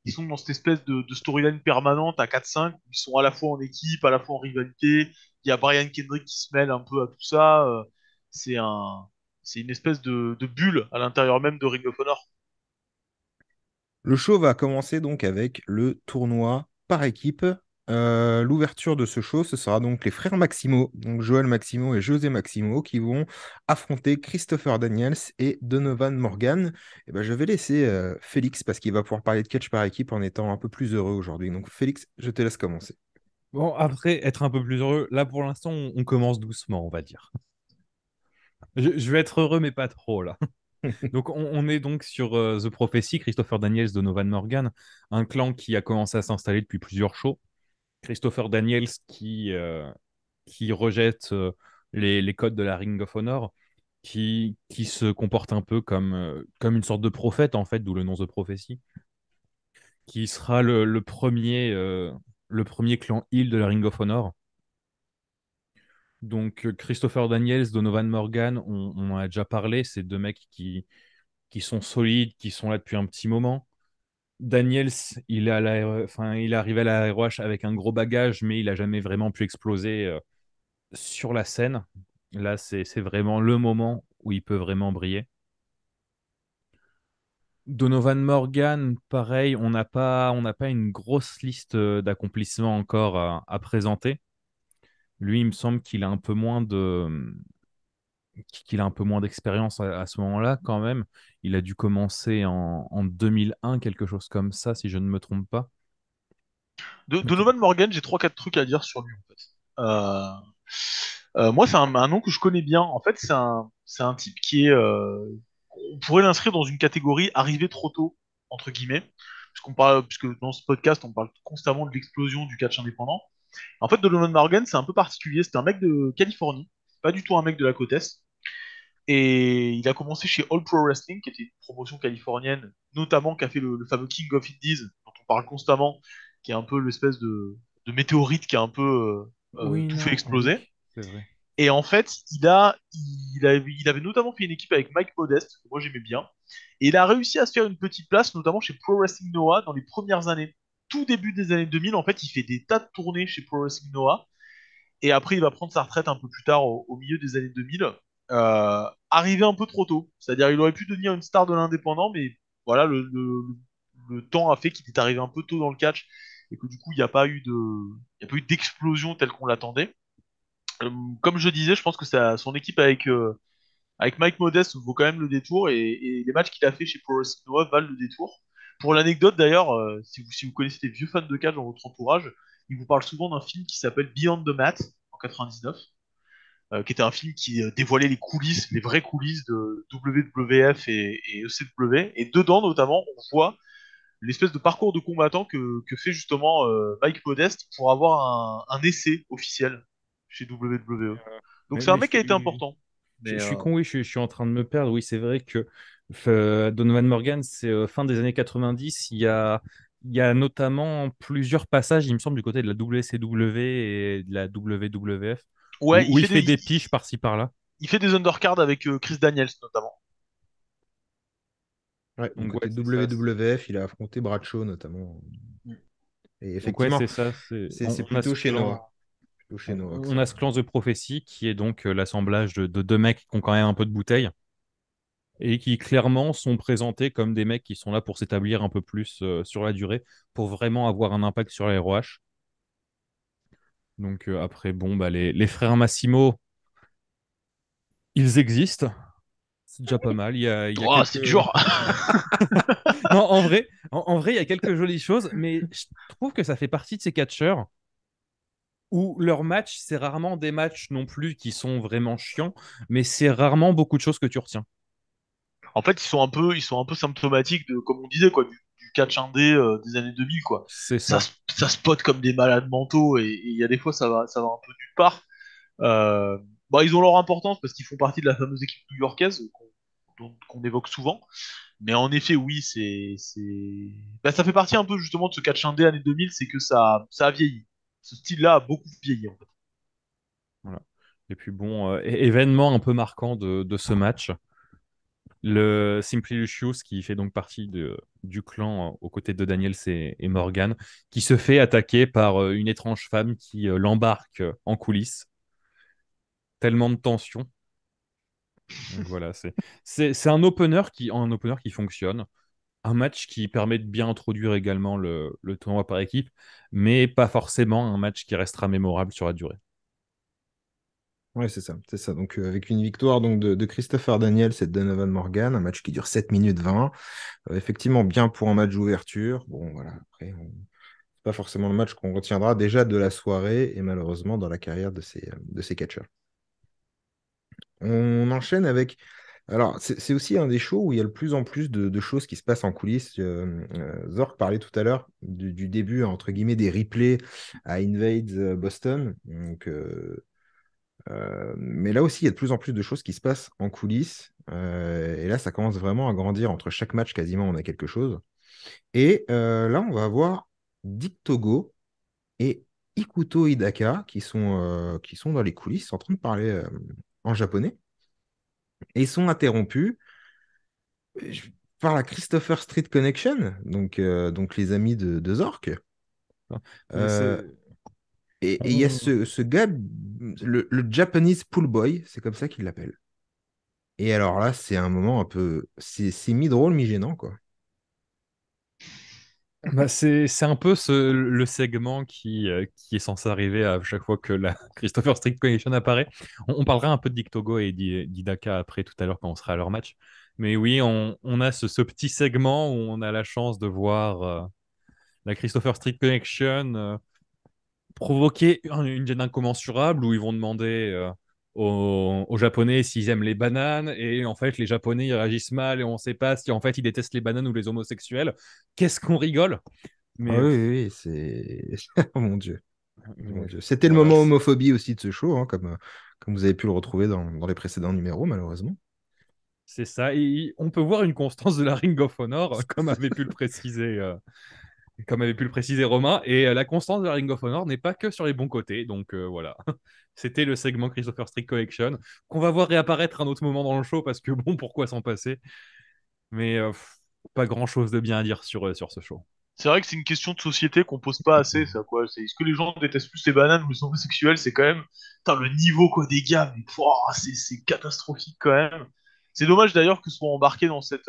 Ils sont dans cette espèce de storyline permanente à 4-5, où ils sont à la fois en équipe, à la fois en rivalité. Il y a Brian Kendrick qui se mêle un peu à tout ça. C'est un, c'est une espèce de bulle à l'intérieur même de Ring of Honor. Le show va commencer donc avec le tournoi par équipe. L'ouverture de ce show, ce sera donc les frères Maximo, donc Joël Maximo et José Maximo, qui vont affronter Christopher Daniels et Donovan Morgan. Et ben, je vais laisser Félix parce qu'il va pouvoir parler de catch par équipe en étant un peu plus heureux aujourd'hui. Donc Félix, je te laisse commencer. Bon, après, être un peu plus heureux, là pour l'instant, on commence doucement, on va dire. Je vais être heureux, mais pas trop là. Donc, on est donc sur The Prophecy, Christopher Daniels, Donovan Morgan, un clan qui a commencé à s'installer depuis plusieurs shows. Christopher Daniels qui rejette les codes de la Ring of Honor, qui se comporte un peu comme une sorte de prophète, en fait, d'où le nom The Prophecy, qui sera le premier clan heel de la Ring of Honor. Donc, Christopher Daniels, Donovan Morgan, on en a déjà parlé, c'est deux mecs qui sont solides, qui sont là depuis un petit moment. Daniels, il est arrivé à la ROH avec un gros bagage, mais il n'a jamais vraiment pu exploser sur la scène. Là, c'est vraiment le moment où il peut vraiment briller. Donovan Morgan, pareil, on n'a pas une grosse liste d'accomplissements encore à présenter. Lui, il me semble qu'il a un peu moins d'expérience à ce moment-là quand même. Il a dû commencer en 2001, quelque chose comme ça, si je ne me trompe pas. Donc, Donovan Morgan, j'ai trois quatre trucs à dire sur lui en fait. Moi, c'est un nom que je connais bien. En fait, c'est un type qui est, on pourrait l'inscrire dans une catégorie arrivé trop tôt entre guillemets, puisque dans ce podcast, on parle constamment de l'explosion du catch indépendant. En fait, Donovan Morgan, c'est un peu particulier. C'est un mec de Californie, pas du tout un mec de la côte est. Et il a commencé chez All Pro Wrestling, qui était une promotion californienne, notamment qui a fait le fameux King of Indies, dont on parle constamment, qui est un peu l'espèce de météorite qui a un peu oui, tout fait non, oui, exploser. c'est vrai. Et en fait, il avait notamment fait une équipe avec Mike Modest, que moi j'aimais bien. Et il a réussi à se faire une petite place, notamment chez Pro Wrestling Noah, dans les premières années. Tout début des années 2000, en fait, il fait des tas de tournées chez Pro Wrestling Noah. Et après, il va prendre sa retraite un peu plus tard, au milieu des années 2000, arrivé un peu trop tôt. C'est-à-dire, il aurait pu devenir une star de l'indépendant, mais voilà, le temps a fait qu'il est arrivé un peu tôt dans le catch et que du coup, il y a pas eu d'explosion telle qu'on l'attendait. Comme je disais, je pense que son équipe avec Avec Mike Modest, vaut quand même le détour et les matchs qu'il a fait chez Pro Wrestling Noah valent le détour. Pour l'anecdote d'ailleurs, si vous connaissez des vieux fans de catch dans votre entourage, ils vous parlent souvent d'un film qui s'appelle Beyond the Mat en 99, qui était un film qui dévoilait les coulisses, les vraies coulisses de WWF et ECW. Et dedans, notamment, on voit l'espèce de parcours de combattant que fait justement Mike Modest pour avoir un essai officiel chez WWE. Donc c'est un Mais mec qui a été important. je Mais suis con, oui, je suis en train de me perdre. Oui, c'est vrai que Donovan Morgan, c'est fin des années 90. Il y a notamment plusieurs passages, il me semble, du côté de la WCW et de la WWF, ouais, où il fait des piges par-ci par-là. il fait des undercards avec Chris Daniels notamment. Ouais, du Donc, ouais, côté c'est ça. WWF, il a affronté Bradshaw notamment. Et Donc, ouais, effectivement, c'est ça. c'est On a plutôt ce chez clan. Noah. Plutôt chez Noah que On ça. a ce clan The Prophecy qui est donc l'assemblage de deux mecs qui ont quand même un peu de bouteille et qui clairement sont présentés comme des mecs qui sont là pour s'établir un peu plus sur la durée, pour vraiment avoir un impact sur les ROH. Donc après, bon, bah, les frères Massimo, ils existent. C'est déjà pas mal. Il y a Oh, quelques... c'est dur. Non, en vrai, il y a quelques jolies choses, mais je trouve que ça fait partie de ces catcheurs où leurs matchs, c'est rarement des matchs non plus qui sont vraiment chiants, mais c'est rarement beaucoup de choses que tu retiens. En fait, ils sont un peu symptomatiques de, comme on disait, quoi, du catch indé des années 2000, quoi. C'est ça. Ça spot comme des malades mentaux et il y a des fois ça va un peu nulle part. Euh, Bah, ils ont leur importance parce qu'ils font partie de la fameuse équipe new-yorkaise qu'on évoque souvent. Mais en effet, oui, bah, ça fait partie un peu justement de ce catch indé années 2000, c'est que ça a vieilli. Ce style-là a beaucoup vieilli, en fait. Voilà. Et puis bon, événement un peu marquant de ce match, le Simply Lucius qui fait donc partie du clan aux côtés de Daniels et Morgan, qui se fait attaquer par une étrange femme qui l'embarque en coulisses. Tellement de tension. Donc voilà, c'est un opener qui fonctionne. Un match qui permet de bien introduire également le tournoi par équipe, mais pas forcément un match qui restera mémorable sur la durée. Ouais, c'est ça, c'est ça. Donc, avec une victoire donc, de Christopher Daniels et de Donovan Morgan, un match qui dure 7 minutes 20. Effectivement, bien pour un match d'ouverture. Bon, voilà, après, c'est pas forcément le match qu'on retiendra déjà de la soirée et malheureusement dans la carrière de ces catcheurs. On enchaîne avec. Alors, c'est aussi un des shows où il y a de plus en plus de choses qui se passent en coulisses. Zork parlait tout à l'heure du début, entre guillemets, des replays à Invade Boston. Donc, mais là aussi, il y a de plus en plus de choses qui se passent en coulisses. Et là, ça commence vraiment à grandir. Entre chaque match, quasiment, on a quelque chose. Et là, on va avoir Dick Togo et Ikuto Hidaka qui sont dans les coulisses en train de parler en japonais. Et ils sont interrompus par la Christopher Street Connection, donc les amis de Zork. Mais Euh, et il y a ce gars, le Japanese Pool Boy, c'est comme ça qu'il l'appelle. Et alors là, c'est un moment un peu. C'est mi-drôle, mi-gênant, quoi. Bah, c'est un peu le segment qui est censé arriver à chaque fois que la Christopher Street Connection apparaît. On parlera un peu de Dick Togo et d'Hidaka après tout à l'heure quand on sera à leur match. Mais oui, on a ce petit segment où on a la chance de voir la Christopher Street Connection provoquer une gêne incommensurable où ils vont demander aux Japonais s'ils aiment les bananes et en fait les Japonais ils réagissent mal et on ne sait pas si en fait ils détestent les bananes ou les homosexuels. Qu'est-ce qu'on rigole? Ah Mais oui, oui, oui, c'est. Oh mon Dieu. Mon mais, Dieu. C'était le voilà, moment homophobie aussi de ce show, hein, comme vous avez pu le retrouver dans les précédents numéros, malheureusement. c'est ça. Et on peut voir une constance de la Ring of Honor, comme avait pu le préciser Romain. Et la constance de la Ring of Honor n'est pas que sur les bons côtés. Donc voilà. C'était le segment Christopher Street Collection qu'on va voir réapparaître à un autre moment dans le show parce que bon, pourquoi s'en passer? Mais pas grand-chose de bien à dire sur ce show. C'est vrai que c'est une question de société qu'on pose pas assez, ça, quoi. Est-ce que les gens détestent plus les bananes ou les homosexuels? C'est quand même, putain, le niveau, quoi, des gars, mais pouah, c'est catastrophique, quand même. C'est dommage, d'ailleurs, que soit embarqué dans cette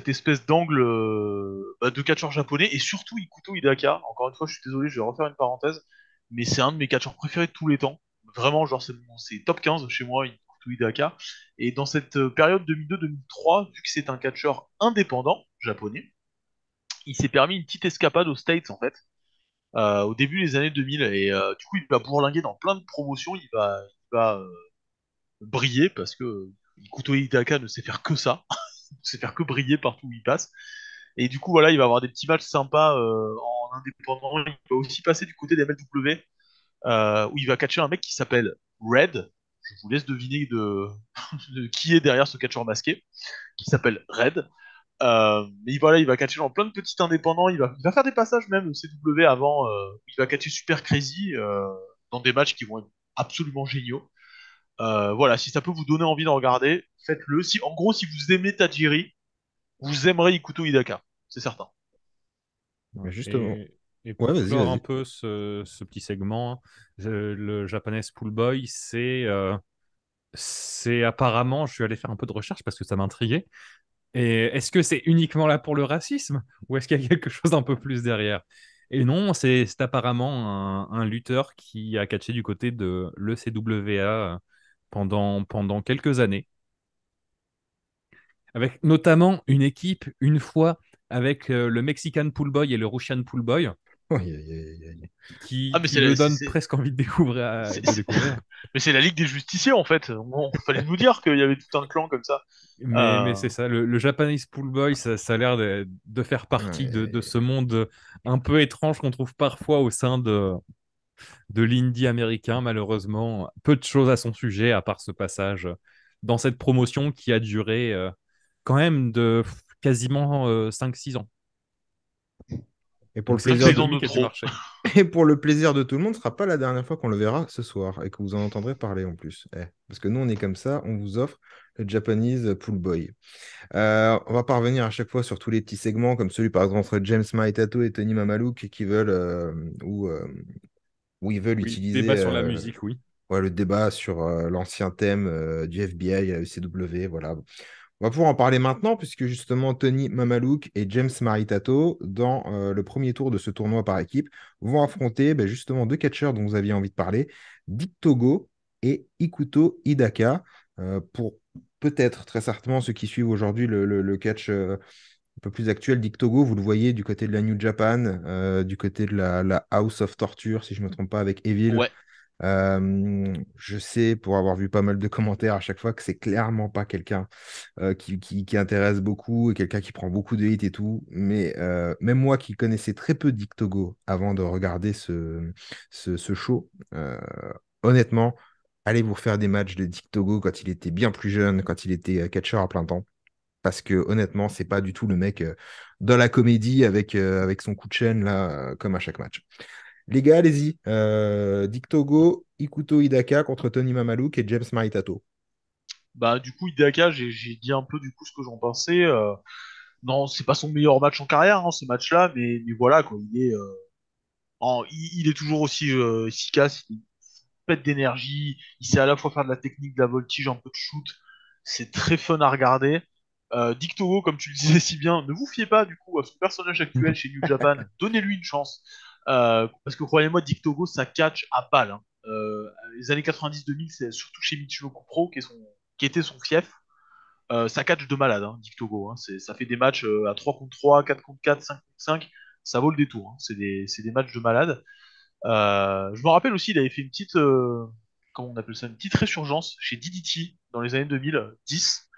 espèce d'angle bah, de catcheur japonais, et surtout Ikuto Hidaka. Encore une fois, je suis désolé, je vais refaire une parenthèse, mais c'est un de mes catcheurs préférés de tous les temps. Vraiment, genre, c'est top 15 chez moi, Ikuto Ikuto Hidaka. Et dans cette période 2002-2003, vu que c'est un catcheur indépendant japonais, il s'est permis une petite escapade aux States en fait, au début des années 2000. Et du coup, il va bourlinguer dans plein de promotions, il va briller parce que Ikuto Hidaka ne sait faire que ça, ne sait faire que briller partout où il passe. Et du coup, voilà, il va avoir des petits matchs sympas en indépendant. Il va aussi passer du côté des MLW, où il va catcher un mec qui s'appelle Red. Je vous laisse deviner de qui est derrière ce catcheur masqué, qui s'appelle Red. Mais voilà, il va catcher dans plein de petits indépendants. Il va faire des passages même au CW avant. Il va catcher Super Crazy dans des matchs qui vont être absolument géniaux. Voilà, si ça peut vous donner envie d'en regarder, faites-le. Si, en gros, si vous aimez Tajiri, vous aimerez Ikuto Hidaka, c'est certain. Ouais. Mais justement. Et Ouais, pour vas-y, clore un vas-y. peu ce petit segment, le Japanese Poolboy, c'est apparemment, je suis allé faire un peu de recherche parce que ça m'intriguait. Et est-ce que c'est uniquement là pour le racisme ou est-ce qu'il y a quelque chose un peu plus derrière? Et non, c'est apparemment un lutteur qui a catché du côté de l'ECWA pendant quelques années, avec notamment une équipe, une fois, avec le Mexican Poolboy et le Russian Poolboy, Aïe, aïe, aïe, aïe. Ah, mais qui me donne presque envie de découvrir. c'est- De c'est- découvrir. mais c'est la Ligue des Justiciers en fait. Bon, fallait nous dire qu'il y avait tout un clan comme ça. Mais Euh, c'est ça, le Japanese Pool Boy, ça a l'air de faire partie de Ouais. ce monde un peu étrange qu'on trouve parfois au sein de l'indie américain, malheureusement. Peu de choses à son sujet, à part ce passage dans cette promotion qui a duré quand même de quasiment 5-6 ans. Et pour le Donc c'est plaisir Cinq-six de... ans de l'économie qui a dû trop. marcher. Et pour le plaisir de tout le monde, ce sera pas la dernière fois qu'on le verra ce soir et que vous en entendrez parler en plus. Parce que nous, on est comme ça, on vous offre le Japanese Pool Boy. On va pas revenir à chaque fois sur tous les petits segments, comme celui par exemple entre James Maitato et Tony Mamalouke qui veulent, où ils veulent Oui, utiliser débat sur la musique, oui. ouais, le débat sur l'ancien thème du FBI à la ECW. Voilà. On va pouvoir en parler maintenant, puisque justement Tony Mamalouke et James Maritato, dans le premier tour de ce tournoi par équipe, vont affronter ben, justement deux catcheurs dont vous aviez envie de parler, Dick Togo et Ikuto Hidaka. Pour peut-être, très certainement, ceux qui suivent aujourd'hui le catch un peu plus actuel, Dick Togo, vous le voyez du côté de la New Japan, du côté de la House of Torture, si je ne me trompe pas, avec Evil. Ouais. Je sais, pour avoir vu pas mal de commentaires à chaque fois, que c'est clairement pas quelqu'un qui intéresse beaucoup et quelqu'un qui prend beaucoup de hits et tout. Mais même moi qui connaissais très peu Dick Togo avant de regarder ce show, honnêtement, allez vous refaire des matchs de Dick Togo quand il était bien plus jeune, quand il était catcheur à plein temps. Parce que honnêtement, c'est pas du tout le mec dans la comédie avec son coup de chaîne là, comme à chaque match. Les gars, allez-y. Dick Togo, Ikuto Hidaka contre Tony Mamalouke et James Maritato. Bah du coup Hidaka, j'ai dit un peu du coup ce que j'en pensais. Non, c'est pas son meilleur match en carrière, hein, ce match-là, mais voilà quoi. Il est toujours aussi efficace. Il pète d'énergie. Il sait à la fois faire de la technique, de la voltige, un peu de shoot. C'est très fun à regarder. Dick Togo, comme tu le disais si bien, ne vous fiez pas du coup à son personnage actuel chez New Japan. Donnez-lui une chance. Parce que croyez-moi, Dick Togo, ça catch à balle, hein. Les années 90-2000, c'est surtout chez Michinoku Pro qui était son fief. Ça catch de malade, hein, Dick Togo, hein. Ça fait des matchs à 3 contre 3, 4 contre 4, 5 contre 5. Ça vaut le détour, hein. C'est des matchs de malade. Je me rappelle aussi, il avait fait une petite, comment on appelle ça, une petite résurgence chez DDT dans les années 2010,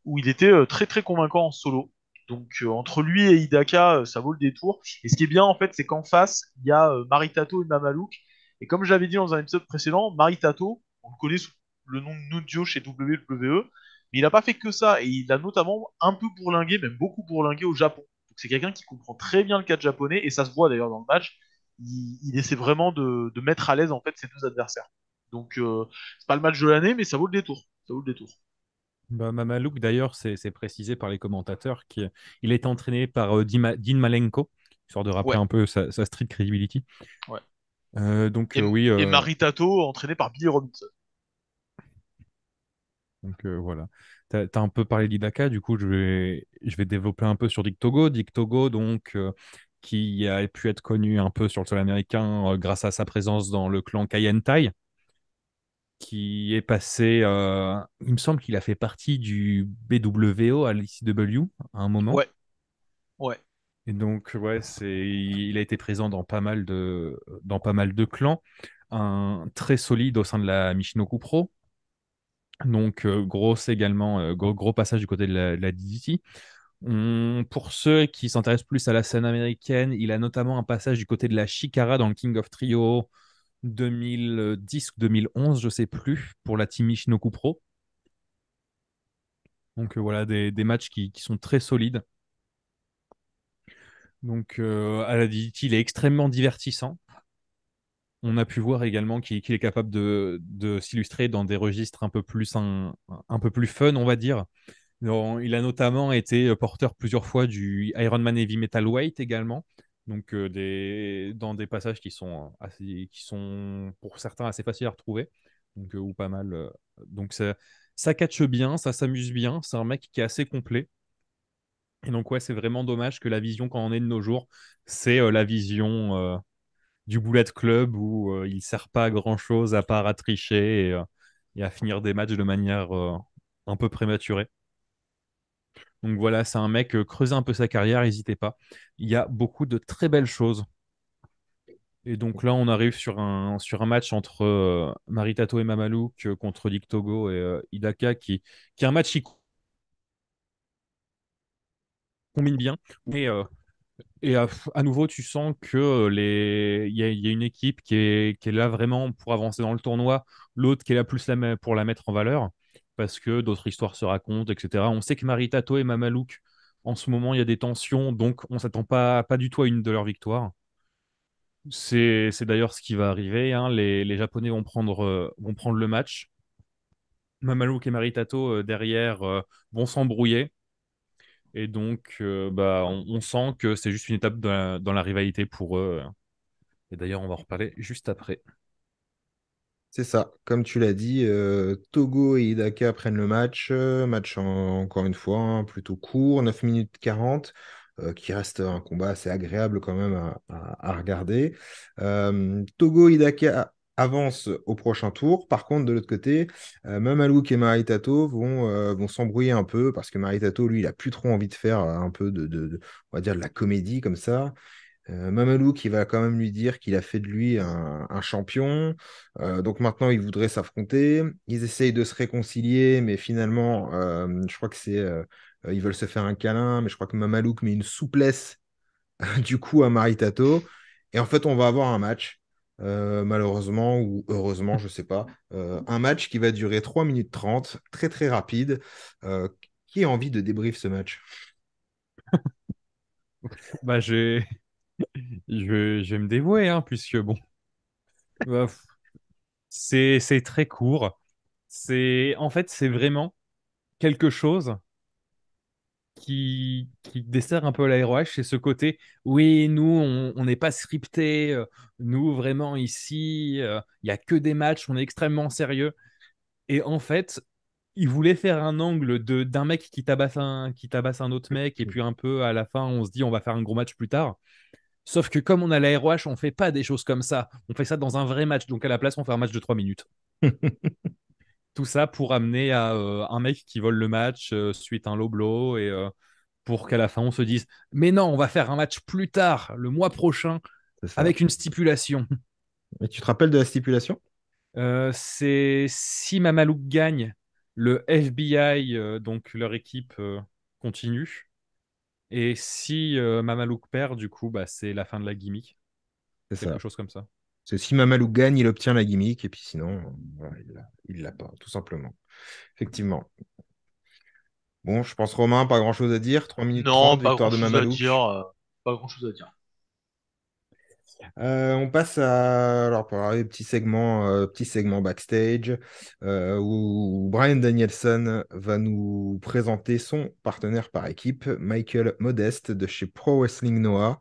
où il était très très convaincant en solo. Donc entre lui et Hidaka, ça vaut le détour. Et ce qui est bien en fait, c'est qu'en face, il y a Maritato et Mamalouke. Et comme je l'avais dit dans un épisode précédent, Maritato, on le connaît sous le nom de Nudio chez WWE, mais il n'a pas fait que ça. Et il a notamment un peu bourlingué, même beaucoup bourlingué au Japon. Donc c'est quelqu'un qui comprend très bien le catch japonais, et ça se voit d'ailleurs dans le match. Il essaie vraiment de mettre à l'aise en fait ses deux adversaires. Donc c'est pas le match de l'année, mais ça vaut le détour. Ça vaut le détour. Bah, Mamalouk, d'ailleurs, c'est précisé par les commentateurs qu'il il est entraîné par Dean Malenko, histoire de rappeler Ouais, un peu sa street credibility. ouais. Donc, oui, Et Maritato entraîné par Billy Robinson. voilà. T'as un peu parlé d'Hidaka, du coup, je vais développer un peu sur Dick Togo. Dick Togo, donc, qui a pu être connu un peu sur le sol américain grâce à sa présence dans le clan Kaientai. qui est passé, il me semble qu'il a fait partie du BWO à l'ICW à un moment. Ouais, ouais. Et donc, ouais, il a été présent dans pas mal de clans, un très solide au sein de la Michinoku Pro. Donc, gros passage du côté de la DDT. Pour ceux qui s'intéressent plus à la scène américaine, il a notamment un passage du côté de la Chikara dans le King of Trio 2010 ou 2011, je sais plus, pour la team Michinoku Pro. Donc voilà, des matchs qui sont très solides. Donc à la DDT, il est extrêmement divertissant. On a pu voir également qu'il est capable de s'illustrer dans des registres un peu plus fun, on va dire. Il a notamment été porteur plusieurs fois du Ironman Heavy Metal Weight également. Donc dans des passages qui sont pour certains assez faciles à retrouver. Donc ou pas mal. Donc ça catche bien, ça s'amuse bien. C'est un mec qui est assez complet. Et donc ouais, c'est vraiment dommage que la vision quand on est de nos jours, c'est la vision du Bullet Club où il sert pas à grand-chose à part à tricher et à finir des matchs de manière un peu prématurée. Donc voilà, c'est un mec, creusez un peu sa carrière, n'hésitez pas. Il y a beaucoup de très belles choses. Et donc là, on arrive sur un match entre Maritato et Mamalouk contre Dick Togo et Hidaka, qui est un match qui combine bien. Mais à nouveau, tu sens que il y a une équipe qui est là vraiment pour avancer dans le tournoi, l'autre qui est là plus pour la mettre en valeur, parce que d'autres histoires se racontent, etc. On sait que Maritato et Mamalouk, en ce moment, il y a des tensions, donc on s'attend pas du tout à une de leurs victoires. C'est d'ailleurs ce qui va arriver, hein. Les Japonais vont prendre le match. Mamalouk et Maritato, derrière, vont s'embrouiller. Et donc, bah, on sent que c'est juste une étape dans la rivalité pour eux. Et d'ailleurs, on va en reparler juste après. C'est ça, comme tu l'as dit, Togo et Hidaka prennent le match. Encore une fois, hein, plutôt court, 9 minutes 40, qui reste un combat assez agréable quand même à regarder. Togo et Hidaka avancent au prochain tour. Par contre, de l'autre côté, Mamalouk et Maritato vont s'embrouiller un peu parce que Maritato, lui, il a plus trop envie de faire un peu on va dire, de la comédie comme ça. Mamadou qui va quand même lui dire qu'il a fait de lui un champion. Donc maintenant, ils voudraient s'affronter. Ils essayent de se réconcilier, mais finalement, je crois que ils veulent se faire un câlin, mais je crois que Mamalouk met une souplesse du coup à Maritato. Et en fait, on va avoir un match, malheureusement ou heureusement, je sais pas. Un match qui va durer 3 minutes 30, très très rapide. Qui a envie de débrief ce match? Bah, je vais me dévouer, hein, puisque bon, bah, c'est très court. En fait, c'est vraiment quelque chose qui dessert un peu la ROH, c'est ce côté, oui, nous, on n'est pas scripté, nous, vraiment, ici, il n'y a que des matchs, on est extrêmement sérieux. Et en fait, il voulait faire un angle d'un mec qui tabasse un autre mec, et puis un peu à la fin, on se dit, on va faire un gros match plus tard. Sauf que comme on a la ROH, on fait pas des choses comme ça. On fait ça dans un vrai match. Donc à la place, on fait un match de 3 minutes. Tout ça pour amener à un mec qui vole le match suite à un low blow et pour qu'à la fin on se dise mais non, on va faire un match plus tard, le mois prochain, C'est ça. avec une stipulation. Et tu te rappelles de la stipulation? C'est si Mamalouk gagne, le FBI, donc leur équipe, continue. Et si Mamalouk perd, du coup, bah, c'est la fin de la gimmick. C'est Quelque ça. chose comme ça. C'est si Mamalou gagne, il obtient la gimmick, et puis sinon, voilà, il l'a pas, tout simplement. Effectivement. Bon, je pense, Romain, pas grand-chose à dire. 3 minutes Non, 30, pas victoire de grand-chose à dire. Mamalouk. Pas grand-chose à dire. On passe alors, pour un petit segment backstage, où Brian Danielson va nous présenter son partenaire par équipe, Michael Modeste, de chez Pro Wrestling Noah,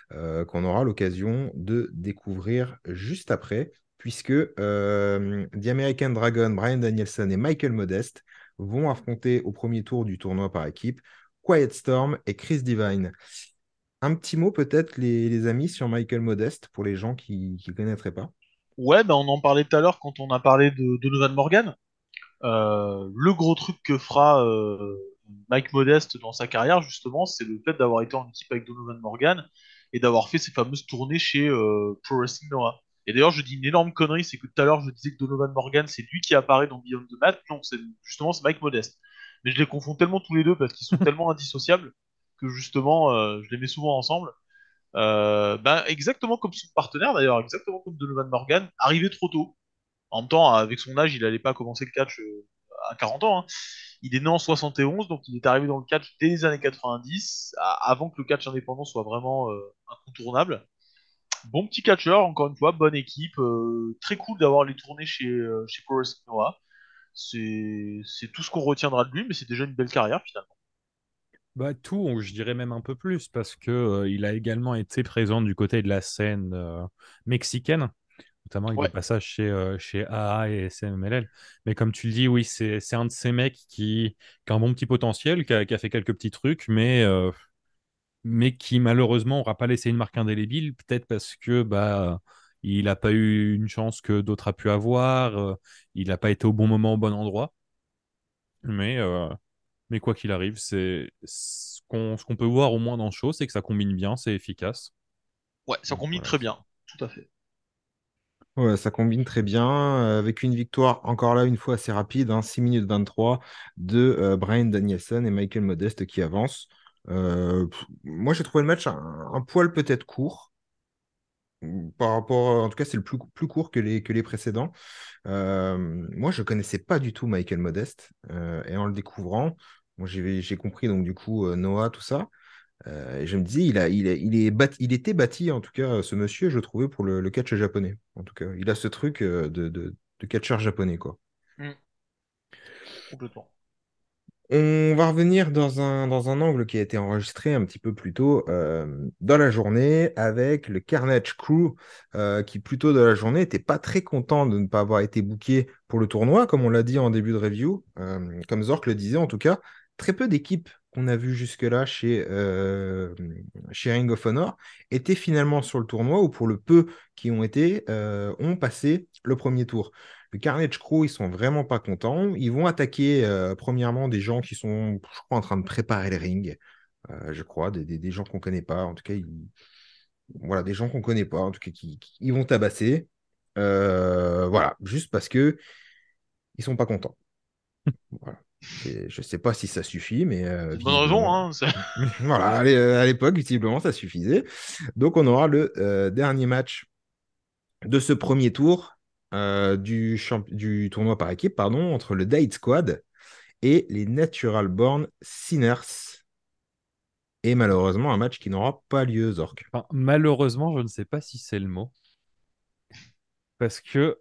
qu'on aura l'occasion de découvrir juste après, puisque The American Dragon, Brian Danielson et Michael Modeste vont affronter au premier tour du tournoi par équipe Quiet Storm et Chris Divine. Un petit mot peut-être, les amis, sur Michael Modeste, pour les gens qui ne connaîtraient pas. Ouais, bah on en parlait tout à l'heure quand on a parlé de Donovan Morgan. Le gros truc que fera Mike Modeste dans sa carrière, justement, c'est le fait d'avoir été en équipe avec Donovan Morgan et d'avoir fait ces fameuses tournées chez Pro Wrestling Noah. Et d'ailleurs, je dis une énorme connerie, c'est que tout à l'heure, je disais que Donovan Morgan, c'est lui qui apparaît dans Beyond the Mat. Non, c'est Mike Modeste. Mais je les confonds tellement tous les deux parce qu'ils sont tellement indissociables que justement, je les mets souvent ensemble. Ben, exactement comme son partenaire d'ailleurs, exactement comme Donovan Morgan, arrivé trop tôt. En même temps, avec son âge, il n'allait pas commencer le catch à 40 ans, hein. Il est né en 71, donc il est arrivé dans le catch dès les années 90, avant que le catch indépendant soit vraiment incontournable. Bon petit catcheur, encore une fois, bonne équipe, très cool d'avoir les tournées chez Pro Wrestling Noah. C'est tout ce qu'on retiendra de lui, mais c'est déjà une belle carrière finalement. Bah, tout, je dirais même un peu plus, parce que il a également été présent du côté de la scène mexicaine, notamment avec des Ouais, passages chez AA et SMLL. Mais comme tu le dis, oui, c'est un de ces mecs qui a un bon petit potentiel, qui a fait quelques petits trucs, mais qui malheureusement n'aura pas laissé une marque indélébile, peut-être parce que bah, il n'a pas eu une chance que d'autres a pu avoir, il n'a pas été au bon moment, au bon endroit. Mais, euh, mais quoi qu'il arrive, c'est ce qu'on peut voir au moins dans le show, c'est que ça combine bien, c'est efficace. ouais, ça Donc combine voilà. très bien, tout à fait. Ouais, ça combine très bien, avec une victoire encore là, une fois assez rapide, hein, 6 minutes 23 de Bryan Danielson et Michael Modeste qui avancent. Moi, j'ai trouvé le match un poil peut-être court. Par rapport, en tout cas, c'est le plus court que les précédents. Moi, je connaissais pas du tout Michael Modeste, et en le découvrant, moi, j'ai compris donc du coup Noah, tout ça. Et je me dis, il était bâti, en tout cas, ce monsieur, je trouvais, pour le catch japonais. En tout cas, il a ce truc de catcheur japonais, quoi. Mm, complètement. On va revenir dans un angle qui a été enregistré un petit peu plus tôt dans la journée avec le Carnage Crew qui, plus tôt dans la journée, n'était pas très content de ne pas avoir été booké pour le tournoi, comme on l'a dit en début de review. Comme Zork le disait, en tout cas, très peu d'équipes qu'on a vues jusque-là chez Ring of Honor étaient finalement sur le tournoi ou pour le peu qui ont été, ont passé le premier tour. Le Carnage Crew, ils sont vraiment pas contents. Ils vont attaquer premièrement des gens qui sont, je crois, en train de préparer le ring. Je crois, des gens qu'on connaît pas. En tout cas, voilà, des gens qu'on connaît pas. En tout cas, ils vont tabasser. Voilà, juste parce que ils sont pas contents. Voilà. Je sais pas si ça suffit, mais C'est une bonne raison, visiblement. hein. Voilà, à l'époque, visiblement, ça suffisait. Donc, on aura le dernier match de ce premier tour du tournoi par équipe, pardon, entre le Date Squad et les Natural Born Sinners. Et malheureusement, un match qui n'aura pas lieu, Zork. Enfin, malheureusement, je ne sais pas si c'est le mot, parce que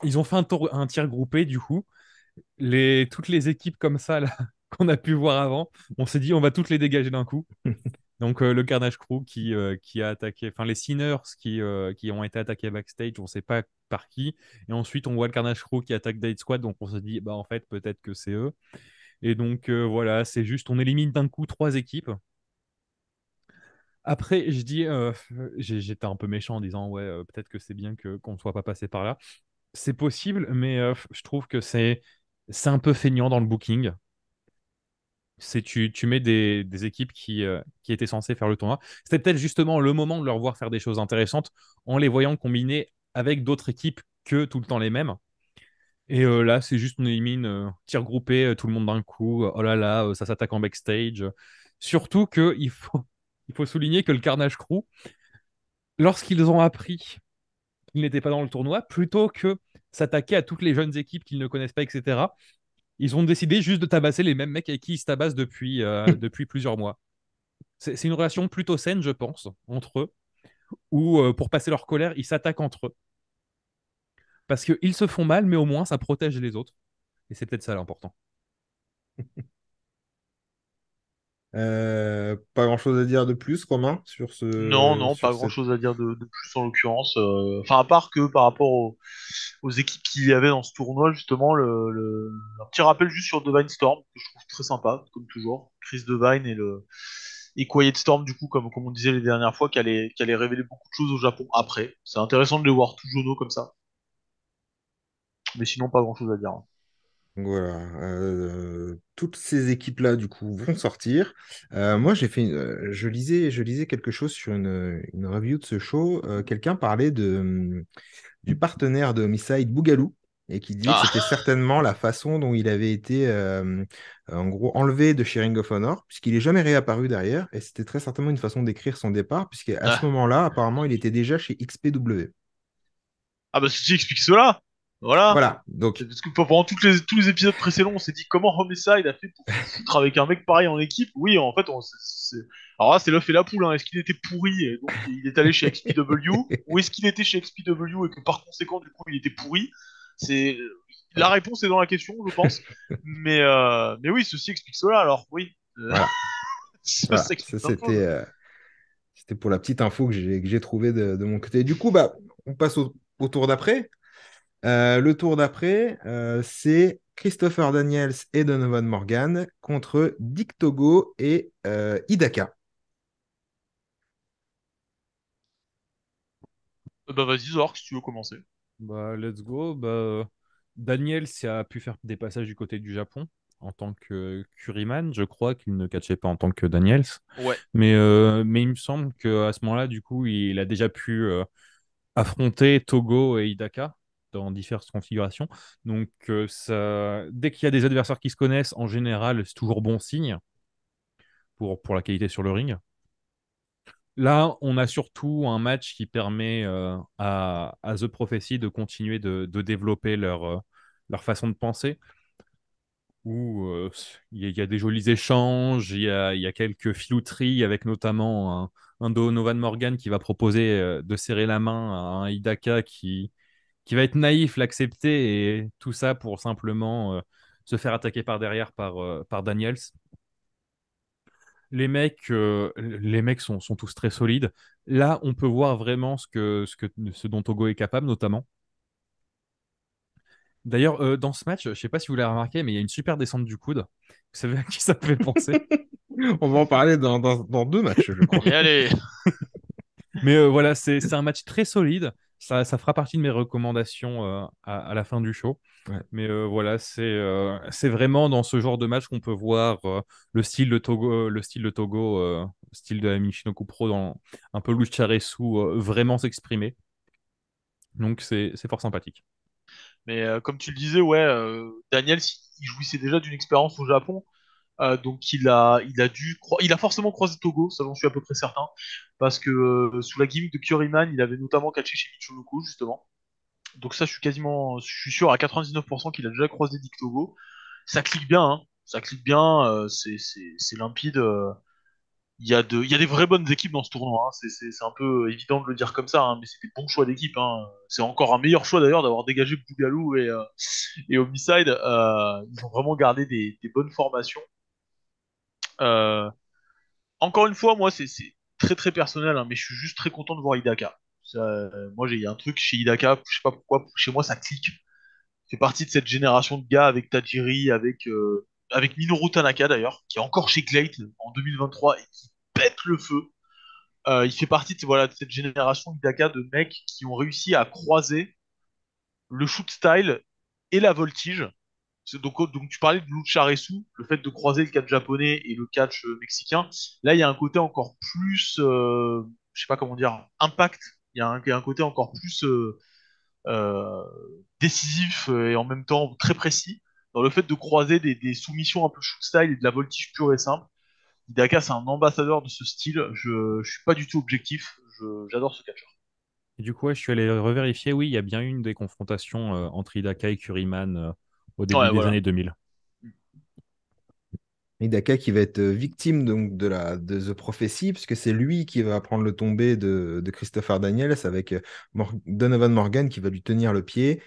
ils ont fait un tir groupé, du coup. Toutes les équipes comme ça là, qu'on a pu voir avant, on s'est dit on va toutes les dégager d'un coup. Donc le Carnage Crew qui a attaqué, enfin les Sinners qui ont été attaqués backstage, on ne sait pas par qui. Et ensuite on voit le Carnage Crew qui attaque Date Squad, donc on se dit bah en fait peut-être que c'est eux. Et donc voilà, c'est juste on élimine d'un coup trois équipes. Après je dis, j'étais un peu méchant en disant ouais peut-être que c'est bien que qu'on ne soit pas passé par là. C'est possible, mais je trouve que c'est un peu feignant dans le booking. C'est tu mets des équipes qui étaient censées faire le tournoi. C'était peut-être justement le moment de leur voir faire des choses intéressantes en les voyant combiner avec d'autres équipes que tout le temps les mêmes. Et là, c'est juste on élimine, tir groupé, tout le monde d'un coup. Oh là là, ça s'attaque en backstage. Surtout il faut souligner que le Carnage Crew, lorsqu'ils ont appris qu'ils n'étaient pas dans le tournoi, plutôt que s'attaquer à toutes les jeunes équipes qu'ils ne connaissent pas, etc., ils ont décidé juste de tabasser les mêmes mecs avec qui ils se tabassent depuis plusieurs mois. C'est une relation plutôt saine, je pense, entre eux, où pour passer leur colère, ils s'attaquent entre eux. Parce qu'ils se font mal, mais au moins ça protège les autres. Et c'est peut-être ça l'important. Pas grand-chose à dire de plus, Romain, Non, non, sur pas cette. grand-chose à dire de plus en l'occurrence. Enfin, à part que par rapport aux équipes qu'il y avait dans ce tournoi, justement, un petit rappel juste sur Divine Storm, que je trouve très sympa, comme toujours. Chris Devine et Et Quiet Storm, du coup, comme on disait les dernières fois, qui allait révéler beaucoup de choses au Japon après. C'est intéressant de les voir tout jauneaux comme ça. Mais sinon, pas grand-chose à dire, hein. Donc voilà, toutes ces équipes-là, du coup, vont sortir. Moi, je lisais quelque chose sur une review de ce show. Quelqu'un parlait du partenaire de Homicide, Bougalou, et qui disait que Ah, c'était certainement la façon dont il avait été, en gros, enlevé de chez Ring of Honor, puisqu'il n'est jamais réapparu derrière. Et c'était très certainement une façon d'écrire son départ, puisqu'à ce ah. moment-là, apparemment, il était déjà chez XPW. Ah bah ceci explique cela. Voilà. Voilà, donc. Parce que pendant tous les épisodes précédents, on s'est dit comment Homicide a fait pour se foutre avec un mec pareil en équipe. Oui, en fait, alors là, c'est l'œuf et la poule, hein. Est-ce qu'il était pourri et donc il est allé chez XPW ou est-ce qu'il était chez XPW et que par conséquent, du coup, il était pourri? C'est La réponse est dans la question, je pense. Mais oui, ceci explique cela. Alors oui, Voilà. ça Voilà, explique ça plein de choses. c'était pour la petite info que j'ai trouvée de mon côté. Du coup, bah, on passe au tour d'après. Le tour d'après, c'est Christopher Daniels et Donovan Morgan contre Dick Togo et Hidaka. Bah vas-y, Zork, si tu veux commencer. Bah, let's go. Daniel a pu faire des passages du côté du Japon en tant que Curryman. Je crois qu'il ne catchait pas en tant que Daniels. Ouais. Mais il me semble qu'à ce moment-là, du coup, il a déjà pu affronter Togo et Hidaka dans différentes configurations. Donc, dès qu'il y a des adversaires qui se connaissent, en général, c'est toujours bon signe pour la qualité sur le ring. Là, on a surtout un match qui permet à The Prophecy de continuer de développer leur façon de penser, où il y a des jolis échanges, il y a quelques filouteries, avec notamment un Donovan Morgan qui va proposer de serrer la main à un Hidaka qui va être naïf, l'accepter, et tout ça pour simplement se faire attaquer par derrière par Daniels. Les mecs sont tous très solides. Là, on peut voir vraiment ce dont Togo est capable, notamment. D'ailleurs, dans ce match, je ne sais pas si vous l'avez remarqué, mais il y a une super descente du coude. Vous savez à qui ça me fait penser? On va en parler dans deux matchs, je crois. Et allez. Mais voilà, c'est un match très solide. Ça fera partie de mes recommandations à la fin du show. Ouais. Mais voilà, c'est vraiment dans ce genre de match qu'on peut voir le style de la Michinoku Pro dans un peu Lucharesu vraiment s'exprimer. Donc c'est fort sympathique. Mais comme tu le disais, ouais, Daniel, il jouissait déjà d'une expérience au Japon, donc il a forcément croisé Togo, ça j'en suis à peu près certain, parce que sous la gimmick de Curryman, il avait notamment catché chez Michinoku justement. Donc ça, je suis sûr à 99% qu'il a déjà croisé Dick Togo. Ça clique bien, hein. Ça clique bien, c'est limpide. Il y a des vraies bonnes équipes dans ce tournoi, hein. C'est un peu évident de le dire comme ça, hein, mais c'est des bons choix d'équipe, hein. C'est encore un meilleur choix d'ailleurs d'avoir dégagé Bougalou et Homicide. Ils ont vraiment gardé des bonnes formations. Euh, Encore une fois, moi, c'est très très personnel, hein, mais je suis juste très content de voir Hidaka. Moi, il y a un truc chez Hidaka, je sais pas pourquoi, chez moi ça clique. Il fait partie de cette génération de gars avec Tajiri, avec Minoru Tanaka d'ailleurs, qui est encore chez Glate en 2023 et qui pète le feu. Il fait partie voilà, de cette génération Hidaka de mecs qui ont réussi à croiser le shoot style et la voltige. Donc tu parlais de Lucharesu, le fait de croiser le catch japonais et le catch mexicain. Là, il y a un côté encore plus, je sais pas comment dire, impact. Il y a un côté encore plus euh, décisif et en même temps très précis dans le fait de croiser des soumissions un peu shoot style et de la voltige pure et simple. Hidaka, c'est un ambassadeur de ce style. Je suis pas du tout objectif. J'adore ce catcheur. Et du coup, ouais, je suis allé revérifier. Oui, il y a bien eu une des confrontations entre Hidaka et Curryman au début Ouais, des voilà. années 2000. Hidaka qui va être victime donc de The Prophecy, puisque c'est lui qui va prendre le tombé de Christopher Daniels avec Donovan Morgan qui va lui tenir le pied.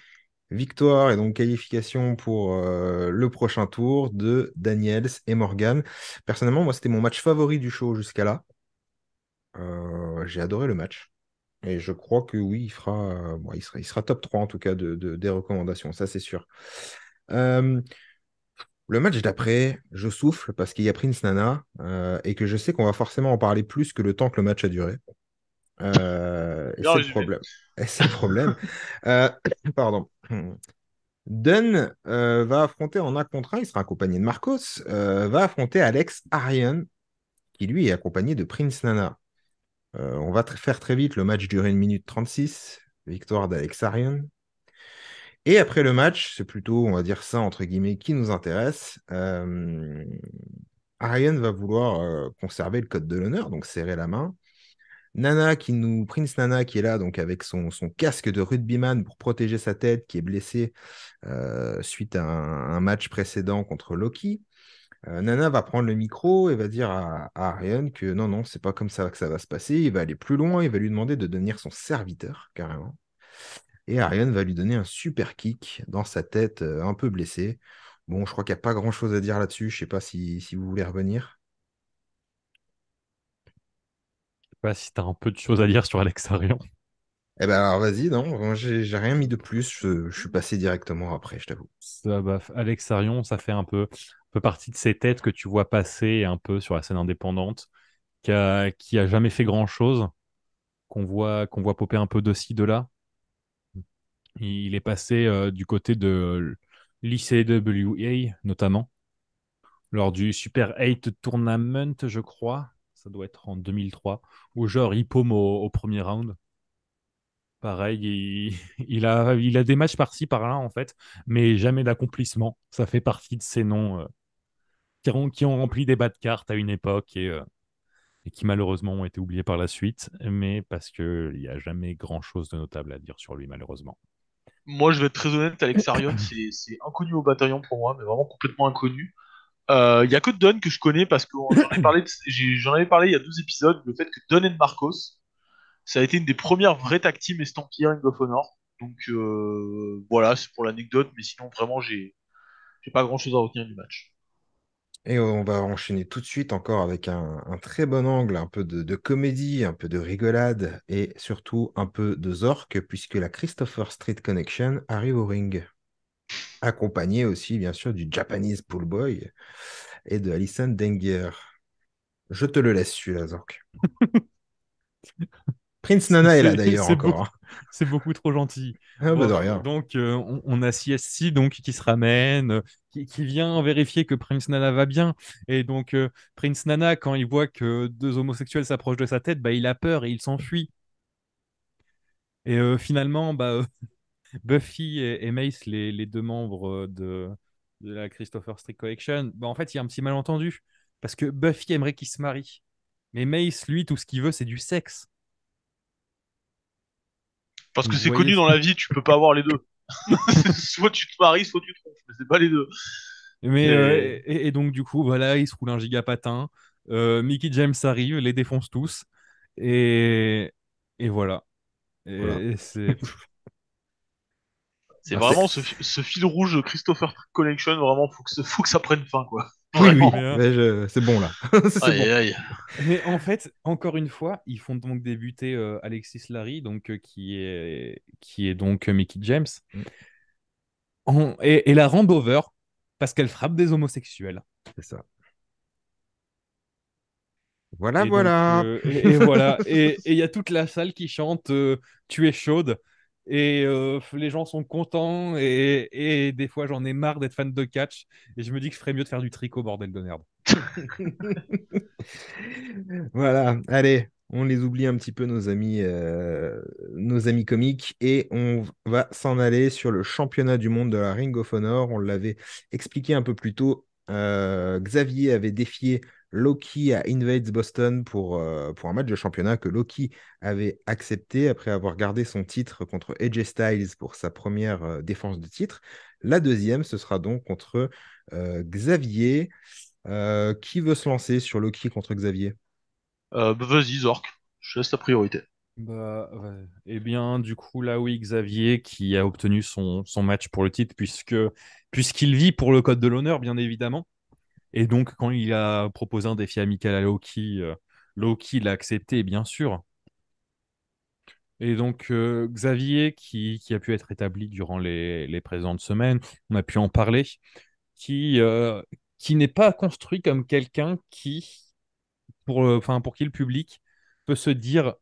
Victoire et donc qualification pour le prochain tour de Daniels et Morgan. Personnellement, moi, c'était mon match favori du show jusqu'à là. J'ai adoré le match. Et je crois que oui, bon, il sera top 3 en tout cas des recommandations, ça c'est sûr. Euh, Le match d'après, je souffle parce qu'il y a Prince Nana et que je sais qu'on va forcément en parler plus que le temps que le match a duré. Et Bien c'est le résumé. problème. Et c'est le problème. Euh, pardon. Dunn va affronter en un contre un, il sera accompagné de Marcos, va affronter Alex Arian, qui lui est accompagné de Prince Nana. On va faire très vite, le match durait 1 minute 36, victoire d'Alex Arian. Et après le match, c'est plutôt, on va dire ça, entre guillemets, qui nous intéresse. Arian va vouloir conserver le code de l'honneur, donc serrer la main. Prince Nana qui est là, donc avec son casque de rugbyman pour protéger sa tête, qui est blessé suite à un match précédent contre Loki. Nana va prendre le micro et va dire à Arian que non, non, c'est pas comme ça que ça va se passer. Il va aller plus loin, il va lui demander de devenir son serviteur, carrément. Et Arian va lui donner un super kick dans sa tête, un peu blessée. Bon, je crois qu'il n'y a pas grand-chose à dire là-dessus. Je sais pas si vous voulez revenir. Je sais pas si tu as un peu de choses à dire sur Alex Arian. Eh ben alors vas-y, non, moi, j'ai rien mis de plus. Je suis passé directement après, je t'avoue. Alex Arion, ça fait un peu partie de ces têtes que tu vois passer un peu sur la scène indépendante, qui a jamais fait grand-chose, qu'on voit popper un peu de ci, de là. Il est passé du côté de l'ICWA, notamment, lors du Super 8 Tournament, je crois. Ça doit être en 2003, où genre il paume au premier round. Pareil, il a des matchs par-ci, par-là, en fait, mais jamais d'accomplissement. Ça fait partie de ces noms qui ont rempli des bas de cartes à une époque et qui malheureusement ont été oubliés par la suite, mais parce qu'il n'y a jamais grand-chose de notable à dire sur lui, malheureusement. Moi, je vais être très honnête, Alex Arion, c'est inconnu au bataillon pour moi, mais vraiment complètement inconnu. Il y a que Dunn que je connais parce que j'en avais parlé il y a 2 épisodes, le fait que Dunn et Marcos, ça a été une des premières vraies tag team estampillées Ring of Honor. Donc voilà, c'est pour l'anecdote, mais sinon vraiment j'ai pas grand chose à retenir du match. Et on va enchaîner tout de suite encore avec un très bon angle, un peu de comédie, un peu de rigolade et surtout un peu de zork, puisque la Christopher Street Connection arrive au ring, accompagnée aussi bien sûr du Japanese Pool Boy et de Alison Denger. Je te le laisse celui-là, Zork. Prince Nana est là d'ailleurs C'est beaucoup, encore, c'est beaucoup trop gentil. hein. Ah bah de Bref, rien. donc on a CSC donc qui se ramène, qui vient vérifier que Prince Nana va bien. Et donc Prince Nana, quand il voit que deux homosexuels s'approchent de sa tête, bah, il a peur et il s'enfuit. Et finalement, Buffy et Mace, les deux membres de la Christopher Street Collection, bah, en fait, il y a un petit malentendu. Parce que Buffy aimerait qu'il se marie. Mais Mace, lui, tout ce qu'il veut, c'est du sexe. Parce Donc que vous c'est voyez. connu dans la vie, tu peux pas avoir les deux. Soit tu te maries, soit tu te trompes, mais c'est pas les deux. Mais, C'est et donc, du coup, voilà, il se roule un giga patin. Mickey James arrive, les défonce tous. Et, et voilà. Voilà. Et c'est. c'est Bah, vraiment ce fil rouge de Christopher Collection, vraiment faut que ça prenne fin quoi. oui, oui, Mais, Vraiment. mais c'est bon là. C'est Aïe bon. aïe. mais en fait, encore une fois, ils font donc débuter Alexis Larry, donc, qui est donc Mickey James, Mm, et la rend over parce qu'elle frappe des homosexuels. c'est ça. Voilà, Et donc, voilà. et voilà. Et il y a toute la salle qui chante Tu es chaude. Et les gens sont contents. Et des fois, j'en ai marre d'être fan de catch. Et je me dis que je ferais mieux de faire du tricot, bordel de merde. Voilà, allez, on les oublie un petit peu, nos amis comiques, et on va s'en aller sur le championnat du monde de la Ring of Honor. On l'avait expliqué un peu plus tôt. Xavier avait défié Loki à Invades Boston pour un match de championnat que Loki avait accepté après avoir gardé son titre contre AJ Styles pour sa première défense de titre. La deuxième, ce sera donc contre Xavier. Qui veut se lancer sur Loki contre Xavier? Bah, vas-y Zork, je laisse ta priorité. Bah, ouais. Eh bien, du coup, là, oui, Xavier qui a obtenu son match pour le titre, puisqu'il vit pour le code de l'honneur, bien évidemment. Et donc, quand il a proposé un défi amical à Loki, Loki l'a accepté, bien sûr. Et donc, Xavier, qui a pu être établi durant les présentes semaines, on a pu en parler, qui, euh, qui n'est pas construit comme quelqu'un pour qui le public peut se dire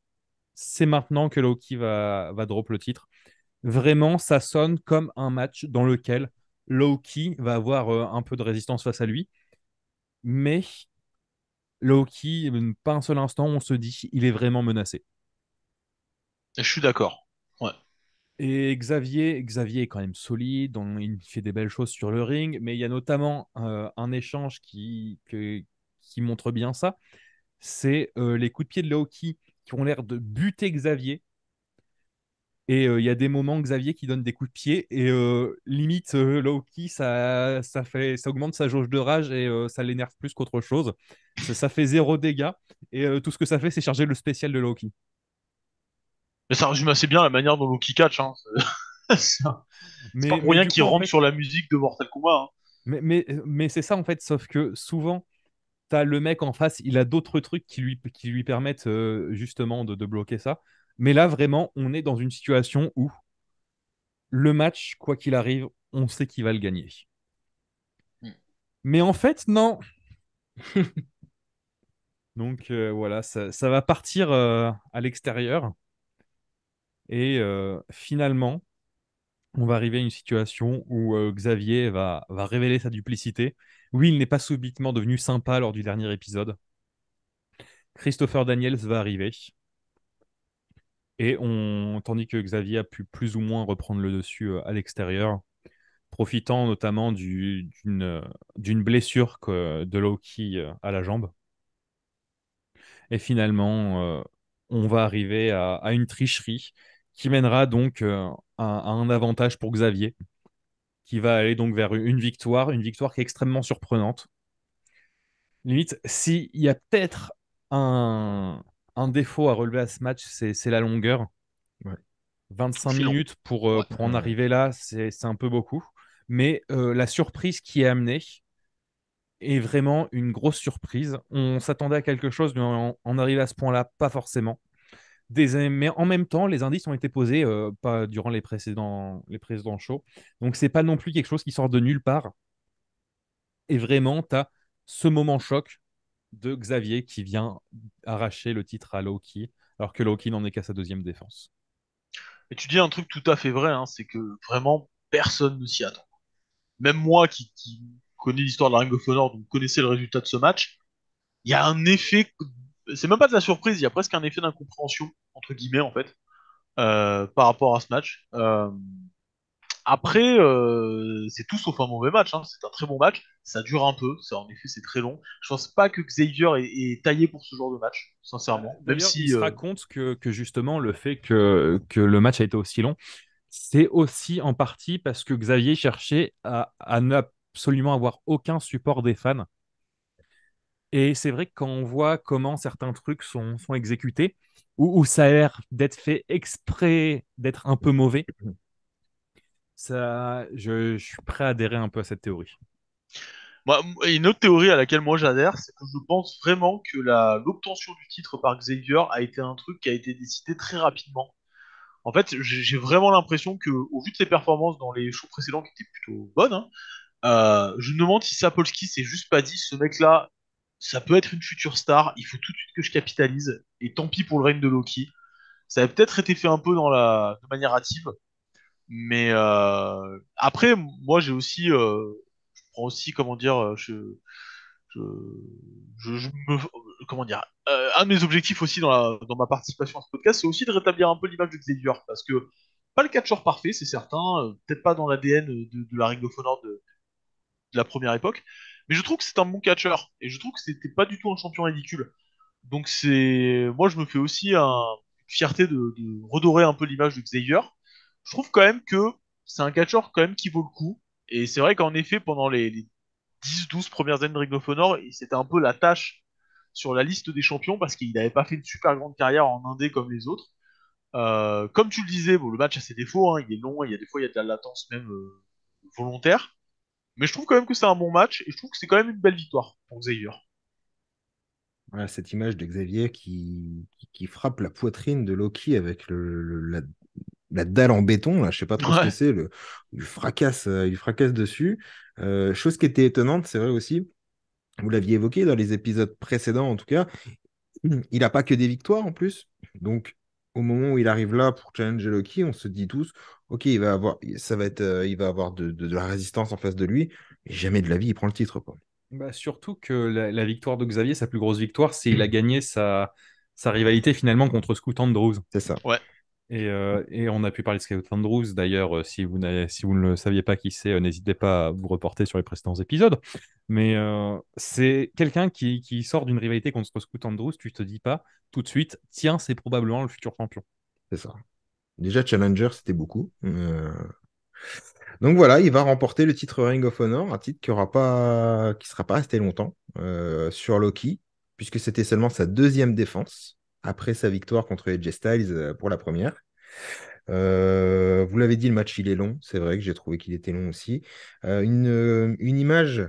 c'est maintenant que Loki va drop le titre. Vraiment, ça sonne comme un match dans lequel Loki va avoir un peu de résistance face à lui, mais Loki, pas un seul instant, on se dit il est vraiment menacé. Je suis d'accord. Ouais. Et Xavier est quand même solide, il fait des belles choses sur le ring, mais il y a notamment un échange qui montre bien ça. C'est les coups de pied de Loki qui ont l'air de buter Xavier. Et il y a des moments Xavier qui donne des coups de pied et limite Loki ça augmente sa jauge de rage et ça l'énerve plus qu'autre chose. Ça fait zéro dégâts et tout ce que ça fait c'est charger le spécial de Loki. Mais ça résume assez bien la manière dont Loki catch, hein. C'est c'est pas pour Mais rien du coup qu'il en rentre fait sur la musique de Mortal Kombat, hein. mais c'est ça en fait sauf que souvent t'as le mec en face il a d'autres trucs qui lui permettent justement de bloquer ça. Mais là vraiment on est dans une situation où le match quoi qu'il arrive on sait qu'il va le gagner. Mais en fait non. Donc voilà, ça va partir à l'extérieur et finalement, on va arriver à une situation où Xavier va révéler sa duplicité. Oui, il n'est pas subitement devenu sympa lors du dernier épisode. Christopher Daniels va arriver et tandis que Xavier a pu plus ou moins reprendre le dessus à l'extérieur, profitant notamment d'une blessure de Loki à la jambe. Et finalement, on va arriver à une tricherie qui mènera donc à un avantage pour Xavier, qui va aller donc vers une victoire qui est extrêmement surprenante. Limite, s'il y a peut-être un, un défaut à relever à ce match, c'est la longueur. Ouais. 25 C'est long. minutes Ouais. pour en Ouais. arriver là, c'est un peu beaucoup. Mais la surprise qui est amenée est vraiment une grosse surprise. On s'attendait à quelque chose, mais en arrive à ce point-là, pas forcément. Mais en même temps, les indices ont été posés pas durant les précédents shows. Donc, c'est pas non plus quelque chose qui sort de nulle part. Et vraiment, tu as ce moment choc de Xavier qui vient arracher le titre à Loki, alors que Loki n'en est qu'à sa deuxième défense. Et tu dis un truc tout à fait vrai, hein, c'est que vraiment personne ne s'y attend. Même moi qui connais l'histoire de la Ring of Honor, donc connaissais le résultat de ce match, il y a un effet, c'est même pas de la surprise, il y a presque un effet d'incompréhension, entre guillemets, en fait, par rapport à ce match. Après, c'est tout sauf un mauvais match, hein. C'est un très bon match. Ça dure un peu, ça, en effet, c'est très long. Je pense pas que Xavier est taillé pour ce genre de match, sincèrement. Même D'ailleurs, il si, se raconte que justement le fait que le match a été aussi long, c'est aussi en partie parce que Xavier cherchait à ne absolument avoir aucun support des fans. Et c'est vrai que quand on voit comment certains trucs sont exécutés, où ça a l'air d'être fait exprès d'être un peu mauvais, je suis prêt à adhérer un peu à cette théorie. moi, une autre théorie à laquelle moi j'adhère, c'est que je pense vraiment que l'obtention du titre par Xavier a été un truc qui a été décidé très rapidement. En fait, j'ai vraiment l'impression que, au vu de ses performances dans les shows précédents qui étaient plutôt bonnes, hein, je me demande si Sapolsky s'est juste pas dit, ce mec-là, ça peut être une future star, il faut tout de suite que je capitalise, et tant pis pour le règne de Loki. Ça avait peut-être été fait un peu de manière hâtive, mais après, moi j'ai aussi, je prends aussi, comment dire, je, je me, comment dire, un de mes objectifs aussi dans ma participation à ce podcast, c'est aussi de rétablir un peu l'image de Xavier, parce que pas le catcheur parfait, c'est certain, peut-être pas dans l'ADN de la Ring of Honor de la première époque, mais je trouve que c'est un bon catcheur, et je trouve que c'était pas du tout un champion ridicule. Donc moi je me fais aussi une fierté de redorer un peu l'image de Xavier. Je trouve quand même que c'est un catcheur quand même qui vaut le coup. Et c'est vrai qu'en effet, pendant les 10-12 premières années de Ring of Honor, c'était un peu la tâche sur la liste des champions parce qu'il n'avait pas fait une super grande carrière en indé comme les autres. Comme tu le disais, bon, le match a ses défauts, hein, il est long, il y a des fois il y a de la latence même volontaire. Mais je trouve quand même que c'est un bon match et je trouve que c'est quand même une belle victoire pour Xavier. Voilà, cette image de Xavier qui frappe la poitrine de Loki avec la dalle en béton, là, je sais pas trop ce que Ouais. c'est, il lui fracasse dessus. Chose qui était étonnante, c'est vrai aussi, vous l'aviez évoqué dans les épisodes précédents en tout cas, il n'a pas que des victoires en plus. Donc, au moment où il arrive là pour challenger Loki, on se dit tous, ok, il va avoir de la résistance en face de lui, et jamais de la vie, il prend le titre, quoi. Bah, surtout que la victoire de Xavier, sa plus grosse victoire, c'est il a gagné sa rivalité finalement contre Scoot Andrews. C'est ça, Ouais. Et on a pu parler de Scout Andrews. D'ailleurs, si vous ne le saviez pas qui c'est, n'hésitez pas à vous reporter sur les précédents épisodes. Mais c'est quelqu'un qui sort d'une rivalité contre Scout Andrews. Tu te dis pas tout de suite, tiens, c'est probablement le futur champion. c'est ça. Déjà, Challenger, c'était beaucoup. Donc voilà, il va remporter le titre Ring of Honor, un titre qui sera pas resté longtemps sur Loki, puisque c'était seulement sa deuxième défense après sa victoire contre AJ Styles pour la première. Vous l'avez dit, le match il est long, c'est vrai que j'ai trouvé qu'il était long aussi. Une image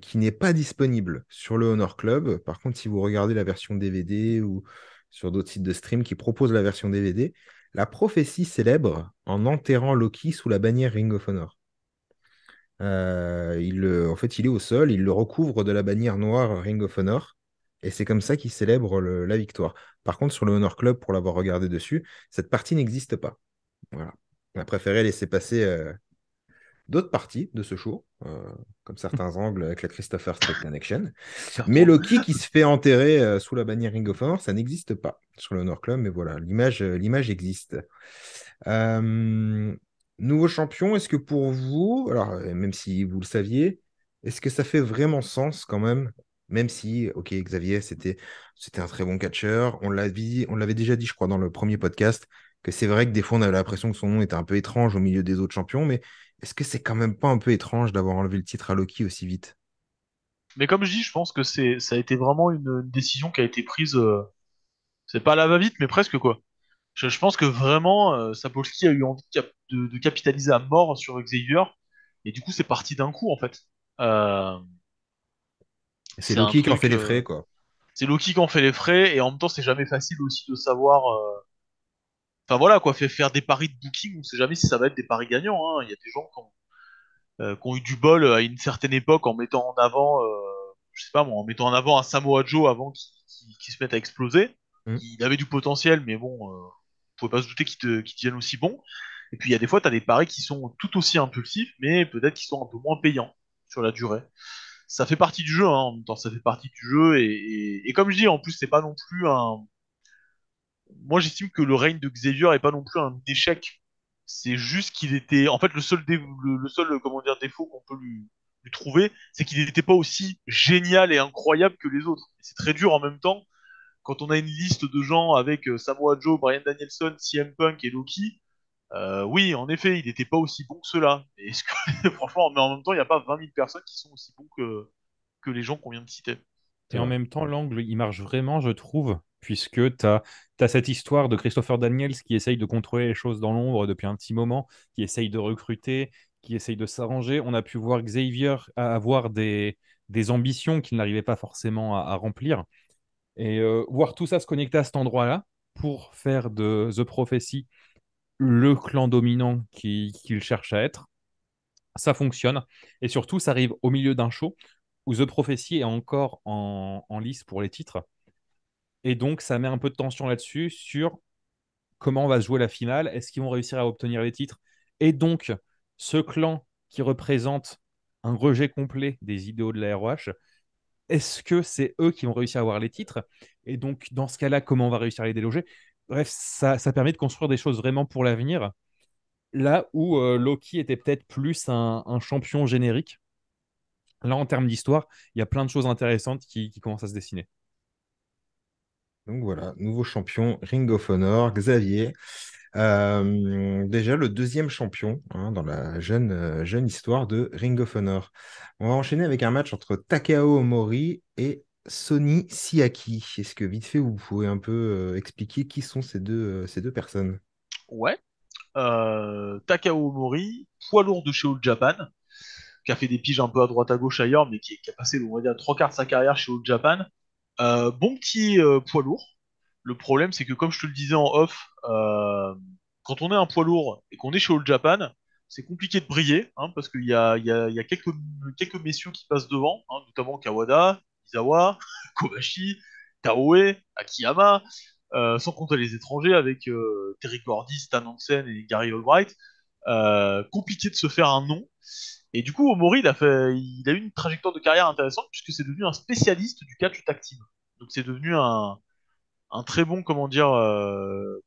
qui n'est pas disponible sur le Honor Club. Par contre, si vous regardez la version DVD ou sur d'autres sites de stream qui proposent la version DVD, la prophétie célèbre en enterrant Loki sous la bannière Ring of Honor. En fait, il est au sol, il le recouvre de la bannière noire Ring of Honor, et c'est comme ça qu'il célèbre la victoire. Par contre, sur le Honor Club, pour l'avoir regardé dessus, cette partie n'existe pas. Voilà. On a préféré laisser passer d'autres parties de ce show, comme certains angles avec la Christopher Street Connection. Mais Certains. Loki qui se fait enterrer sous la bannière Ring of Honor, ça n'existe pas sur le Honor Club, mais voilà, l'image existe. Euh, Nouveau champion, est-ce que pour vous, alors même si vous le saviez, est-ce que ça fait vraiment sens quand même si, ok, Xavier, c'était un très bon catcheur, on l'avait déjà dit, je crois, dans le premier podcast, que c'est vrai que des fois on avait l'impression que son nom était un peu étrange au milieu des autres champions, mais est-ce que c'est quand même pas un peu étrange d'avoir enlevé le titre à Loki aussi vite? Mais comme je dis, je pense que ça a été vraiment une décision qui a été prise. C'est pas à la va-vite, mais presque quoi. Je pense que vraiment, Sapolsky a eu envie de capitaliser à mort sur Xavier, et du coup, c'est parti d'un coup en fait. Euh, C'est c'est un Loki qui en fait truc. les frais, quoi. C'est Loki qui en fait les frais, et en même temps, c'est jamais facile aussi de savoir. Enfin voilà quoi, fait faire des paris de booking, on sait jamais si ça va être des paris gagnants, hein. Il y a des gens qui ont eu du bol à une certaine époque en mettant en avant, je sais pas moi, en mettant en avant un Samoa Joe avant qu'il se mette à exploser. Hmm. Il avait du potentiel, mais bon, on pouvait pas se douter qu'il devienne aussi bon. Et puis il y a des fois, tu as des paris qui sont tout aussi impulsifs, mais peut-être qui sont un peu moins payants sur la durée. Ça fait partie du jeu, hein, en même temps, ça fait partie du jeu. Et comme je dis, en plus, c'est pas non plus un. Moi, j'estime que le règne de Xavier est pas non plus un échec. C'est juste qu'il était. En fait, le seul comment dire, défaut qu'on peut lui trouver, c'est qu'il n'était pas aussi génial et incroyable que les autres. C'est très dur en même temps quand on a une liste de gens avec Samoa Joe, Bryan Danielson, CM Punk et Loki. Oui, en effet, il n'était pas aussi bon que ceux-là. Et est-ce que, franchement, mais en même temps, il n'y a pas 20 000 personnes qui sont aussi bons que les gens qu'on vient de citer. C'est Et en vrai. même temps, l'angle, il marche vraiment, je trouve, puisque tu as cette histoire de Christopher Daniels qui essaye de contrôler les choses dans l'ombre depuis un petit moment, qui essaye de recruter, qui essaye de s'arranger. On a pu voir Xavier avoir des ambitions qu'il n'arrivait pas forcément à remplir. Et voir tout ça se connecter à cet endroit-là pour faire de The Prophecy le clan dominant qu'il cherche à être, ça fonctionne. Et surtout, ça arrive au milieu d'un show où The Prophecy est encore en lice pour les titres. Et donc, ça met un peu de tension là-dessus sur comment on va se jouer la finale. Est-ce qu'ils vont réussir à obtenir les titres? Et donc, ce clan qui représente un rejet complet des idéaux de la ROH, est-ce que c'est eux qui vont réussir à avoir les titres? Et donc, dans ce cas-là, comment on va réussir à les déloger? Bref, ça permet de construire des choses vraiment pour l'avenir. Là où Loki était peut-être plus un champion générique, là, en termes d'histoire, il y a plein de choses intéressantes qui commencent à se dessiner. Donc voilà, nouveau champion Ring of Honor, Xavier. Déjà le deuxième champion hein, dans la jeune histoire de Ring of Honor. On va enchaîner avec un match entre Takao Omori et Sony Siaki. Est-ce que vite fait, vous pouvez un peu expliquer qui sont ces deux personnes? Ouais. Takao Mori, poids lourd de chez All Japan, qui a fait des piges un peu à droite à gauche ailleurs, mais qui a passé, on va dire, trois quarts de sa carrière chez All Japan. Bon petit poids lourd. Le problème, c'est que comme je te le disais en off, quand on est un poids lourd et qu'on est chez All Japan, c'est compliqué de briller, hein, parce qu'il y a quelques messieurs qui passent devant, hein, notamment Kawada, Izawa, Kobashi, Taoe, Akiyama, sans compter les étrangers avec Terry Gordy, Stan Hansen et Gary Albright. Compliqué de se faire un nom. Et du coup, Omori, il a eu une trajectoire de carrière intéressante puisque c'est devenu un spécialiste du catch tag team. Donc c'est devenu un très bon, comment dire,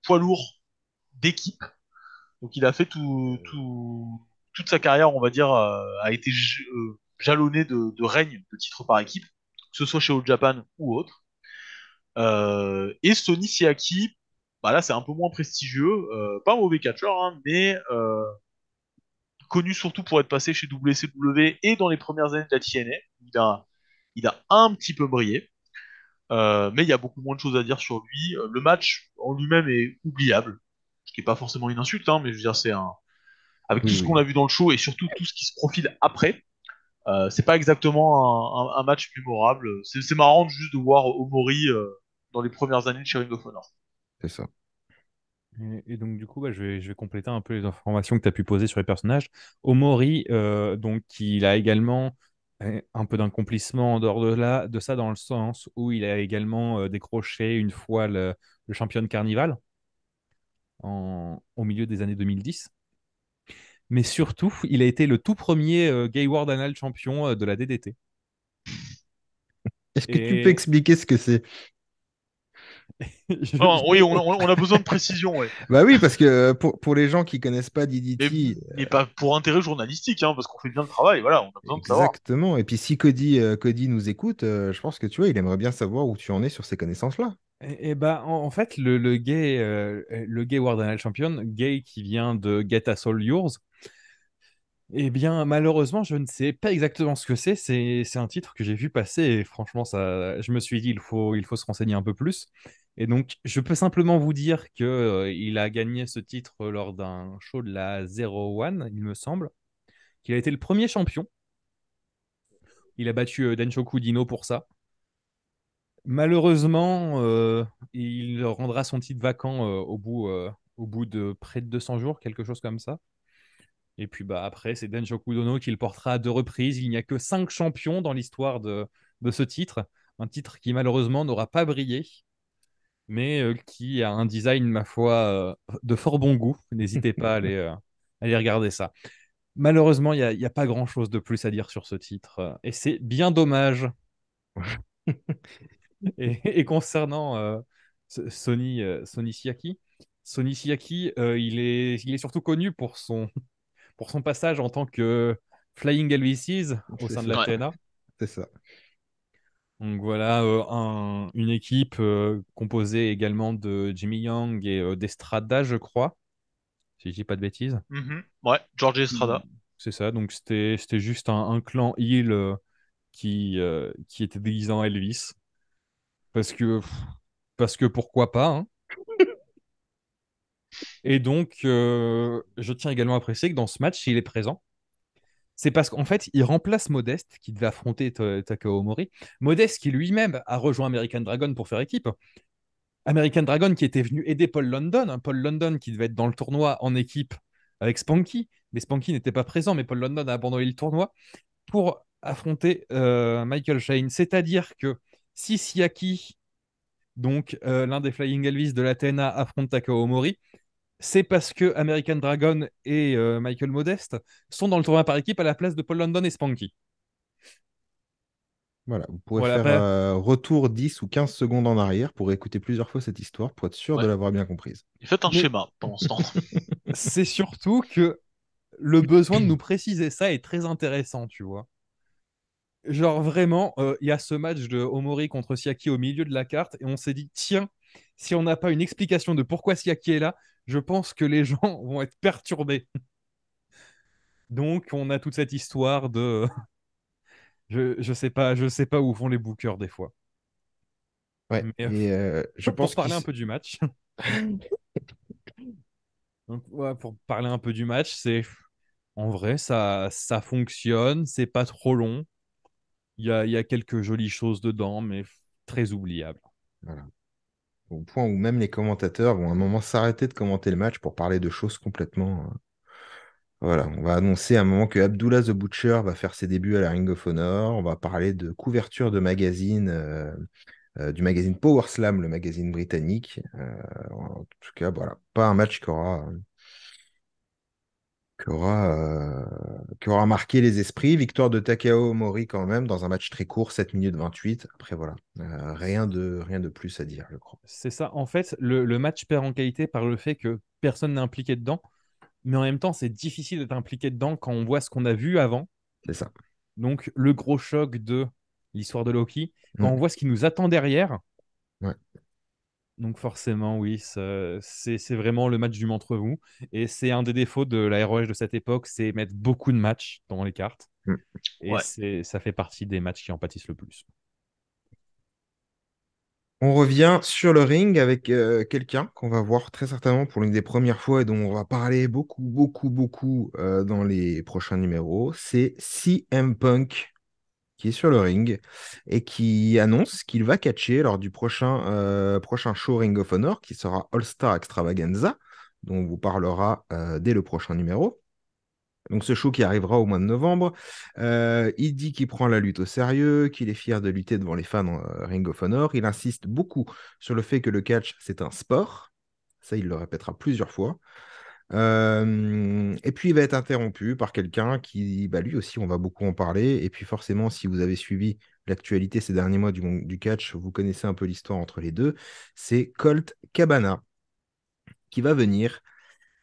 poids lourd d'équipe. Donc il a fait toute sa carrière, on va dire, a été jalonnée de règne de titres par équipe, que ce soit chez All Japan ou autre. Et Sony Siaki, bah là c'est un peu moins prestigieux, pas un mauvais catcheur, hein, mais connu surtout pour être passé chez WCW et dans les premières années de la TNA. Il a un petit peu brillé, mais il y a beaucoup moins de choses à dire sur lui. Le match en lui-même est oubliable, ce qui n'est pas forcément une insulte, hein, mais je veux dire, avec tout Oui, ce qu'on a oui, vu dans le show et surtout tout ce qui se profile après, c'est pas exactement un match mémorable. C'est marrant juste de voir Omori dans les premières années de Sharing of Honor. c'est ça. Et donc, du coup, bah, je vais compléter un peu les informations que tu as pu poser sur les personnages. Omori, donc, il a également un peu d'accomplissement en dehors de ça, dans le sens où il a également décroché une fois le champion de Carnival au milieu des années 2010. Mais surtout, il a été le tout premier Gay World Anal champion de la DDT. Est-ce que tu peux Et expliquer ce que c'est? Ah, oui, on a besoin de précision, ouais. Bah oui, parce que pour les gens qui connaissent pas Mais, DDT, mais pas pour intérêt journalistique, hein, parce qu'on fait bien le travail, voilà, on a besoin de savoir. exactement. Et puis si Cody nous écoute, je pense que tu vois, il aimerait bien savoir où tu en es sur ces connaissances-là. bah, en fait, le gay World Anal Champion, gay qui vient de Get Us All Yours, eh bien, malheureusement, je ne sais pas exactement ce que c'est. C'est un titre que j'ai vu passer et franchement, ça, je me suis dit, il faut se renseigner un peu plus. Et donc, je peux simplement vous dire que, il a gagné ce titre lors d'un show de la Zero One, il me semble, qu'il a été le premier champion. Il a battu Denshoku Dino pour ça. Malheureusement, il rendra son titre vacant au bout de près de 200 jours, quelque chose comme ça. Et puis bah, après, c'est Denshoku Dono qui le portera à deux reprises. Il n'y a que 5 champions dans l'histoire de ce titre. Un titre qui malheureusement n'aura pas brillé, mais qui a un design, ma foi, de fort bon goût. N'hésitez pas à aller regarder ça. Malheureusement, il y a pas grand-chose de plus à dire sur ce titre. Et c'est bien dommage. Et concernant Sony Siaki, il est surtout connu pour son passage en tant que Flying Elvises au C'est sein de ça, Ouais. l'Athena. c'est ça. Donc voilà, une équipe composée également de Jimmy Young et d'Estrada, je crois, si je dis pas de bêtises. Mhm. Ouais, George Mm. Estrada. C'est ça, donc c'était juste un clan heel qui était déguisé en Elvis. Parce que pourquoi pas, hein. Et donc, je tiens également à préciser que dans ce match, il est présent. C'est parce qu'en fait, il remplace Modeste, qui devait affronter Takao Omori. Modeste, qui lui-même a rejoint American Dragon pour faire équipe. American Dragon, qui était venu aider Paul London. Paul London, qui devait être dans le tournoi en équipe avec Spanky. Mais Spanky n'était pas présent, mais Paul London a abandonné le tournoi pour affronter Michael Shane. C'est-à-dire que si Siaki, donc l'un des Flying Elvis de l'Athena, affronte Takao Omori, c'est parce que American Dragon et Michael Modeste sont dans le tournoi par équipe à la place de Paul London et Spanky. Voilà, vous pourrez Voilà, faire bah, retour 10 ou 15 secondes en arrière pour écouter plusieurs fois cette histoire pour être sûr de Ouais. l'avoir bien comprise. Et faites un mais schéma pendant ce temps. c'est surtout que le besoin de nous préciser ça est très intéressant, tu vois. Genre vraiment, il y a ce match de Omori contre Siaki au milieu de la carte et on s'est dit, tiens, si on n'a pas une explication de pourquoi Siaki est là, je pense que les gens vont être perturbés. Donc on a toute cette histoire de je sais pas où vont les bookers des fois. Ouais, Mais et je pour pense parler un peu du match, donc, ouais, pour parler un peu du match, c'est en vrai ça fonctionne, c'est pas trop long. Il y a quelques jolies choses dedans, mais très oubliable. Voilà. au point où même les commentateurs vont à un moment s'arrêter de commenter le match pour parler de choses complètement. Voilà, on va annoncer à un moment que Abdullah the Butcher va faire ses débuts à la Ring of Honor. On va parler de couverture de magazine, du magazine Power Slam, le magazine britannique. En tout cas, voilà, pas un match qui aura marqué les esprits. Victoire de Takao Mori quand même, dans un match très court, 7 minutes 28. Après, voilà, rien de plus à dire, je crois. C'est ça. En fait, le match perd en qualité par le fait que personne n'est impliqué dedans. Mais en même temps, c'est difficile d'être impliqué dedans quand on voit ce qu'on a vu avant. C'est ça. Donc, le gros choc de l'histoire de Loki, quand on Mm. voit ce qui nous attend derrière. Ouais. Donc, forcément, oui, c'est vraiment le match du entre vous. Et c'est un des défauts de la ROH de cette époque, c'est mettre beaucoup de matchs dans les cartes. Mm. Et Ouais. ça fait partie des matchs qui en pâtissent le plus. On revient sur le ring avec quelqu'un qu'on va voir très certainement pour l'une des premières fois et dont on va parler beaucoup, beaucoup, beaucoup dans les prochains numéros. C'est CM Punk qui est sur le ring et qui annonce qu'il va catcher lors du prochain show Ring of Honor qui sera All Star Extravaganza, dont on vous parlera dès le prochain numéro. Donc ce show qui arrivera au mois de novembre, il dit qu'il prend la lutte au sérieux, qu'il est fier de lutter devant les fans Ring of Honor. Il insiste beaucoup sur le fait que le catch, c'est un sport. Ça, il le répétera plusieurs fois. Et puis il va être interrompu par quelqu'un qui, bah, lui aussi, on va beaucoup en parler. Et puis forcément, si vous avez suivi l'actualité ces derniers mois du catch, vous connaissez un peu l'histoire entre les deux. C'est Colt Cabana qui va venir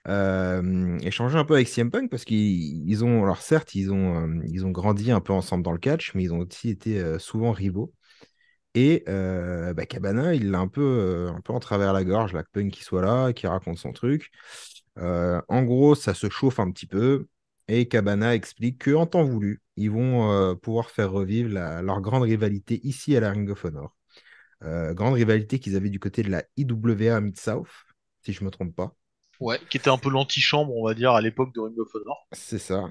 échanger un peu avec CM Punk parce qu'ils ont, alors certes, ils ont grandi un peu ensemble dans le catch, mais ils ont aussi été souvent rivaux. Et bah, Cabana, il l'a un peu en travers la gorge, là, que Punk qui soit là, qui raconte son truc. En gros, ça se chauffe un petit peu. Et Cabana explique qu'en temps voulu, ils vont pouvoir faire revivre leur grande rivalité ici à la Ring of Honor. Grande rivalité qu'ils avaient du côté de la IWA Mid-South, si je ne me trompe pas. Ouais, qui était un peu l'antichambre, on va dire, à l'époque de Ring of Honor. C'est ça.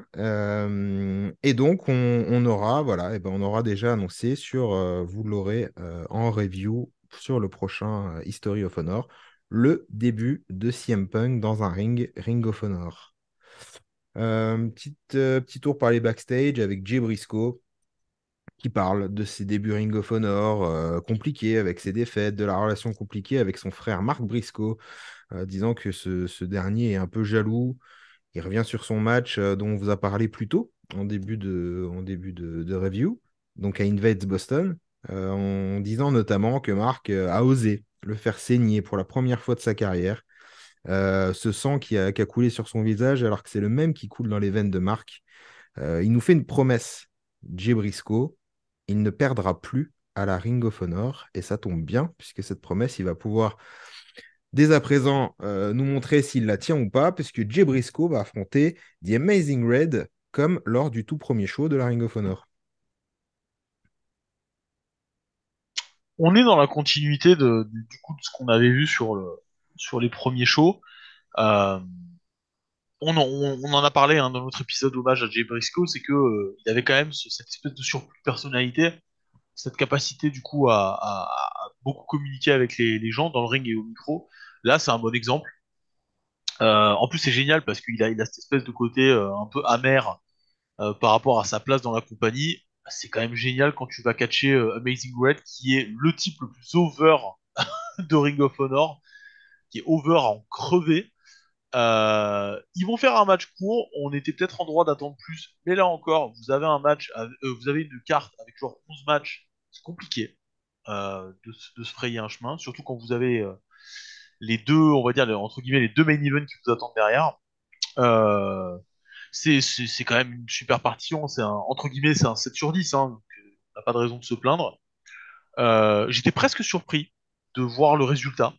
Et donc, on aura, voilà, et ben, on aura déjà annoncé vous l'aurez en review sur le prochain History of Honor, le début de CM Punk dans un Ring of Honor. Petit tour par les backstage avec Jay Briscoe qui parle de ses débuts Ring of Honor compliqués avec ses défaites, de la relation compliquée avec son frère Mark Briscoe, disant que ce dernier est un peu jaloux. Il revient sur son match dont on vous a parlé plus tôt, en début de review, donc à Invades Boston, en disant notamment que Mark a osé le faire saigner pour la première fois de sa carrière. Ce sang qui a coulé sur son visage, alors que c'est le même qui coule dans les veines de Mark. Il nous fait une promesse, Jay Briscoe, il ne perdra plus à la Ring of Honor, et ça tombe bien, puisque cette promesse, il va pouvoir dès à présent nous montrer s'il la tient ou pas, puisque Jay Briscoe va affronter The Amazing Red comme lors du tout premier show de la Ring of Honor. On est dans la continuité du coup de ce qu'on avait vu sur les premiers shows. Euh, on en a parlé hein, dans notre épisode hommage à Jay Briscoe, c'est que il avait quand même cette espèce de surplus de personnalité, cette capacité du coup à beaucoup communiquer avec les gens dans le ring et au micro. Là, c'est un bon exemple. En plus, c'est génial parce qu'il a cette espèce de côté un peu amer par rapport à sa place dans la compagnie. C'est quand même génial quand tu vas catcher Amazing Red, qui est le type le plus over de Ring of Honor, qui est over à en crever. Ils vont faire un match court. On était peut-être en droit d'attendre plus, mais là encore, vous avez une carte avec genre 11 matchs. C'est compliqué de se frayer un chemin, surtout quand vous avez les deux, on va dire entre guillemets les deux main events qui vous attendent derrière. Euh, c'est quand même une super partition. Entre guillemets, c'est un 7 sur 10. Hein, donc, on n'a pas de raison de se plaindre. J'étais presque surpris de voir le résultat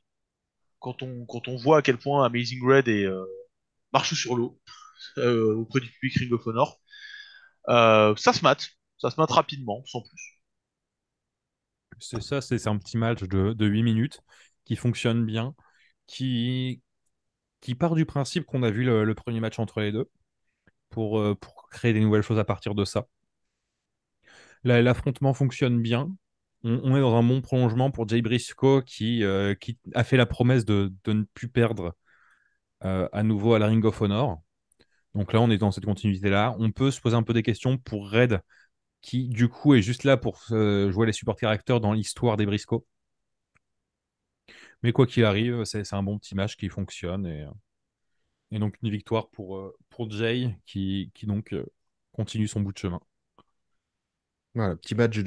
quand on voit à quel point Amazing Red marche sur l'eau auprès du public Ring of Honor. Ça se mate rapidement, sans plus. C'est ça, c'est un petit match de 8 minutes qui fonctionne bien, qui, qui part du principe qu'on a vu le premier match entre les deux pour créer des nouvelles choses à partir de ça. L'affrontement fonctionne bien. on est dans un bon prolongement pour Jay Briscoe qui a fait la promesse de ne plus perdre à nouveau à la Ring of Honor. Donc là, on est dans cette continuité-là. On peut se poser un peu des questions pour Red, qui du coup est juste là pour jouer les support characters dans l'histoire des Briscoe. Mais quoi qu'il arrive, c'est un bon petit match qui fonctionne. Et donc une victoire pour Jay qui donc continue son bout de chemin. Voilà, petit match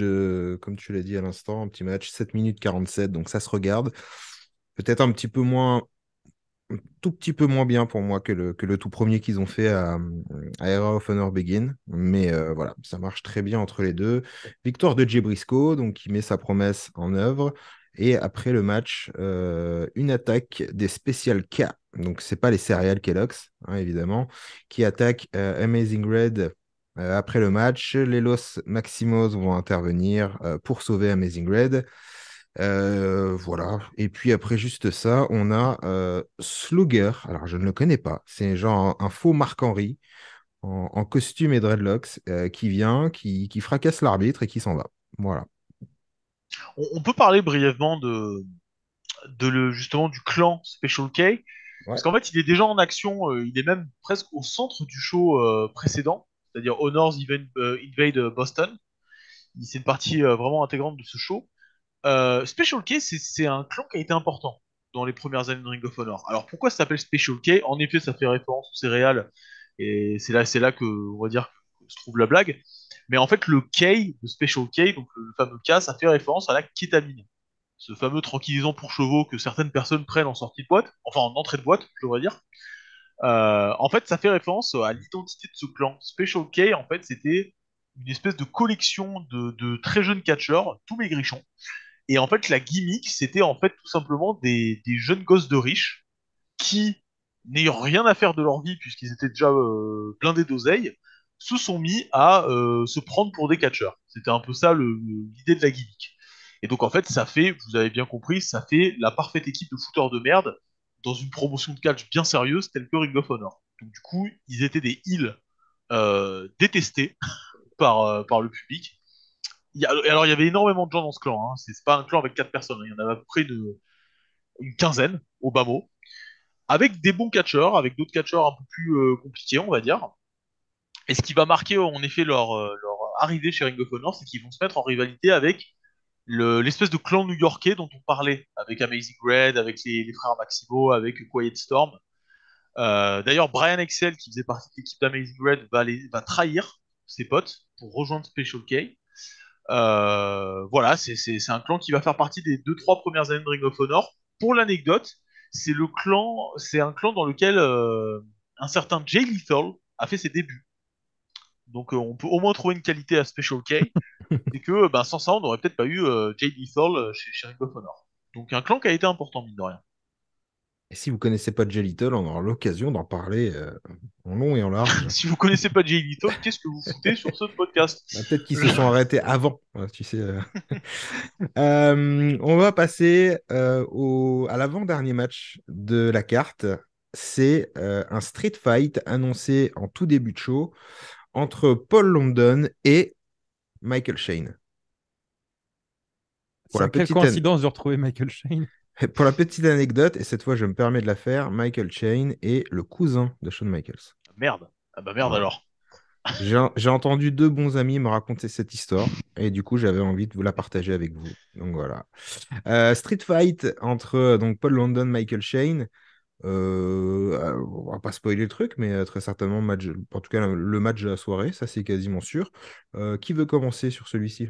comme tu l'as dit à l'instant, un petit match 7 minutes 47, donc ça se regarde. Peut-être un tout petit peu moins bien pour moi que le tout premier qu'ils ont fait à Era of Honor Begin. Mais voilà, ça marche très bien entre les deux. Victoire de Jay Briscoe, donc qui met sa promesse en œuvre. Et après le match, une attaque des Special K. Donc, c'est pas les céréales Kellogg's, hein, évidemment, qui attaquent Amazing Red après le match. Les Los Maximos vont intervenir pour sauver Amazing Red. Voilà. Et puis après juste ça, on a Slugger. Alors, je ne le connais pas. C'est genre un faux Marc-Henri en costume et dreadlocks qui vient, qui fracasse l'arbitre et qui s'en va. Voilà. On peut parler brièvement justement du clan Special K, Ouais. parce qu'en fait, il est déjà en action, il est même presque au centre du show précédent, c'est-à-dire Honors Invade Boston. C'est une partie vraiment intégrante de ce show. Special K, c'est un clan qui a été important dans les premières années de Ring of Honor. Alors pourquoi ça s'appelle Special K? En effet, ça fait référence aux céréales, et c'est là que, on va dire, que se trouve la blague. Mais en fait, le K de Special K, donc le fameux K, ça fait référence à la kétamine, ce fameux tranquillisant pour chevaux que certaines personnes prennent en sortie de boîte, enfin en entrée de boîte, je devrais dire. En fait, ça fait référence à l'identité de ce clan. Special K, en fait, c'était une espèce de collection de très jeunes catcheurs, tout maigrichons. Et en fait, la gimmick, c'était en fait tout simplement des jeunes gosses de riches qui, n'ayant rien à faire de leur vie, puisqu'ils étaient déjà blindés d'oseille, se sont mis à se prendre pour des catcheurs. C'était un peu ça l'idée de la gimmick. Et donc en fait, ça fait, vous avez bien compris, ça fait la parfaite équipe de footeurs de merde dans une promotion de catch bien sérieuse telle que Ring of Honor. Donc du coup, ils étaient des heels détestés par le public. Alors il y avait énormément de gens dans ce clan, hein. C'est pas un clan avec 4 personnes, hein. Il y en avait à peu près une quinzaine au bas mot, avec des bons catcheurs, avec d'autres catcheurs un peu plus compliqués, on va dire. Et ce qui va marquer en effet leur arrivée chez Ring of Honor, c'est qu'ils vont se mettre en rivalité avec l'espèce de clan new-yorkais dont on parlait, avec Amazing Red, avec les frères Maximo, avec Quiet Storm. D'ailleurs, Brian Excel, qui faisait partie de l'équipe d'Amazing Red, va trahir ses potes pour rejoindre Special K. Voilà, c'est un clan qui va faire partie des 2-3 premières années de Ring of Honor. Pour l'anecdote, c'est un clan dans lequel un certain Jay Lethal a fait ses débuts. Donc on peut au moins trouver une qualité à Special K, c'est que ben, sans ça, on n'aurait peut-être pas eu Jay Lethal chez Ring of Honor. Donc un clan qui a été important, mine de rien. Et si vous connaissez pas Jay Little, on aura l'occasion d'en parler en long et en large. Si vous connaissez pas Jay Lethal, qu'est-ce que vous foutez sur ce podcast? Bah, peut-être qu'ils se sont arrêtés avant, tu sais. On va passer à l'avant-dernier match de la carte. C'est un street fight annoncé en tout début de show entre Paul London et Michael Shane. Pour la Quelle petite, an- coïncidence de retrouver Michael Shane. pour la petite anecdote, et cette fois je me permets de la faire, Michael Shane est le cousin de Shawn Michaels. Merde. Ah bah merde Voilà. alors. J'ai entendu deux bons amis me raconter cette histoire et du coup j'avais envie de vous la partager avec vous. Donc voilà. Street Fight entre donc Paul London, Michael Shane. On va pas spoiler le truc, mais très certainement match, en tout cas le match de la soirée, ça c'est quasiment sûr. Qui veut commencer sur celui-ci?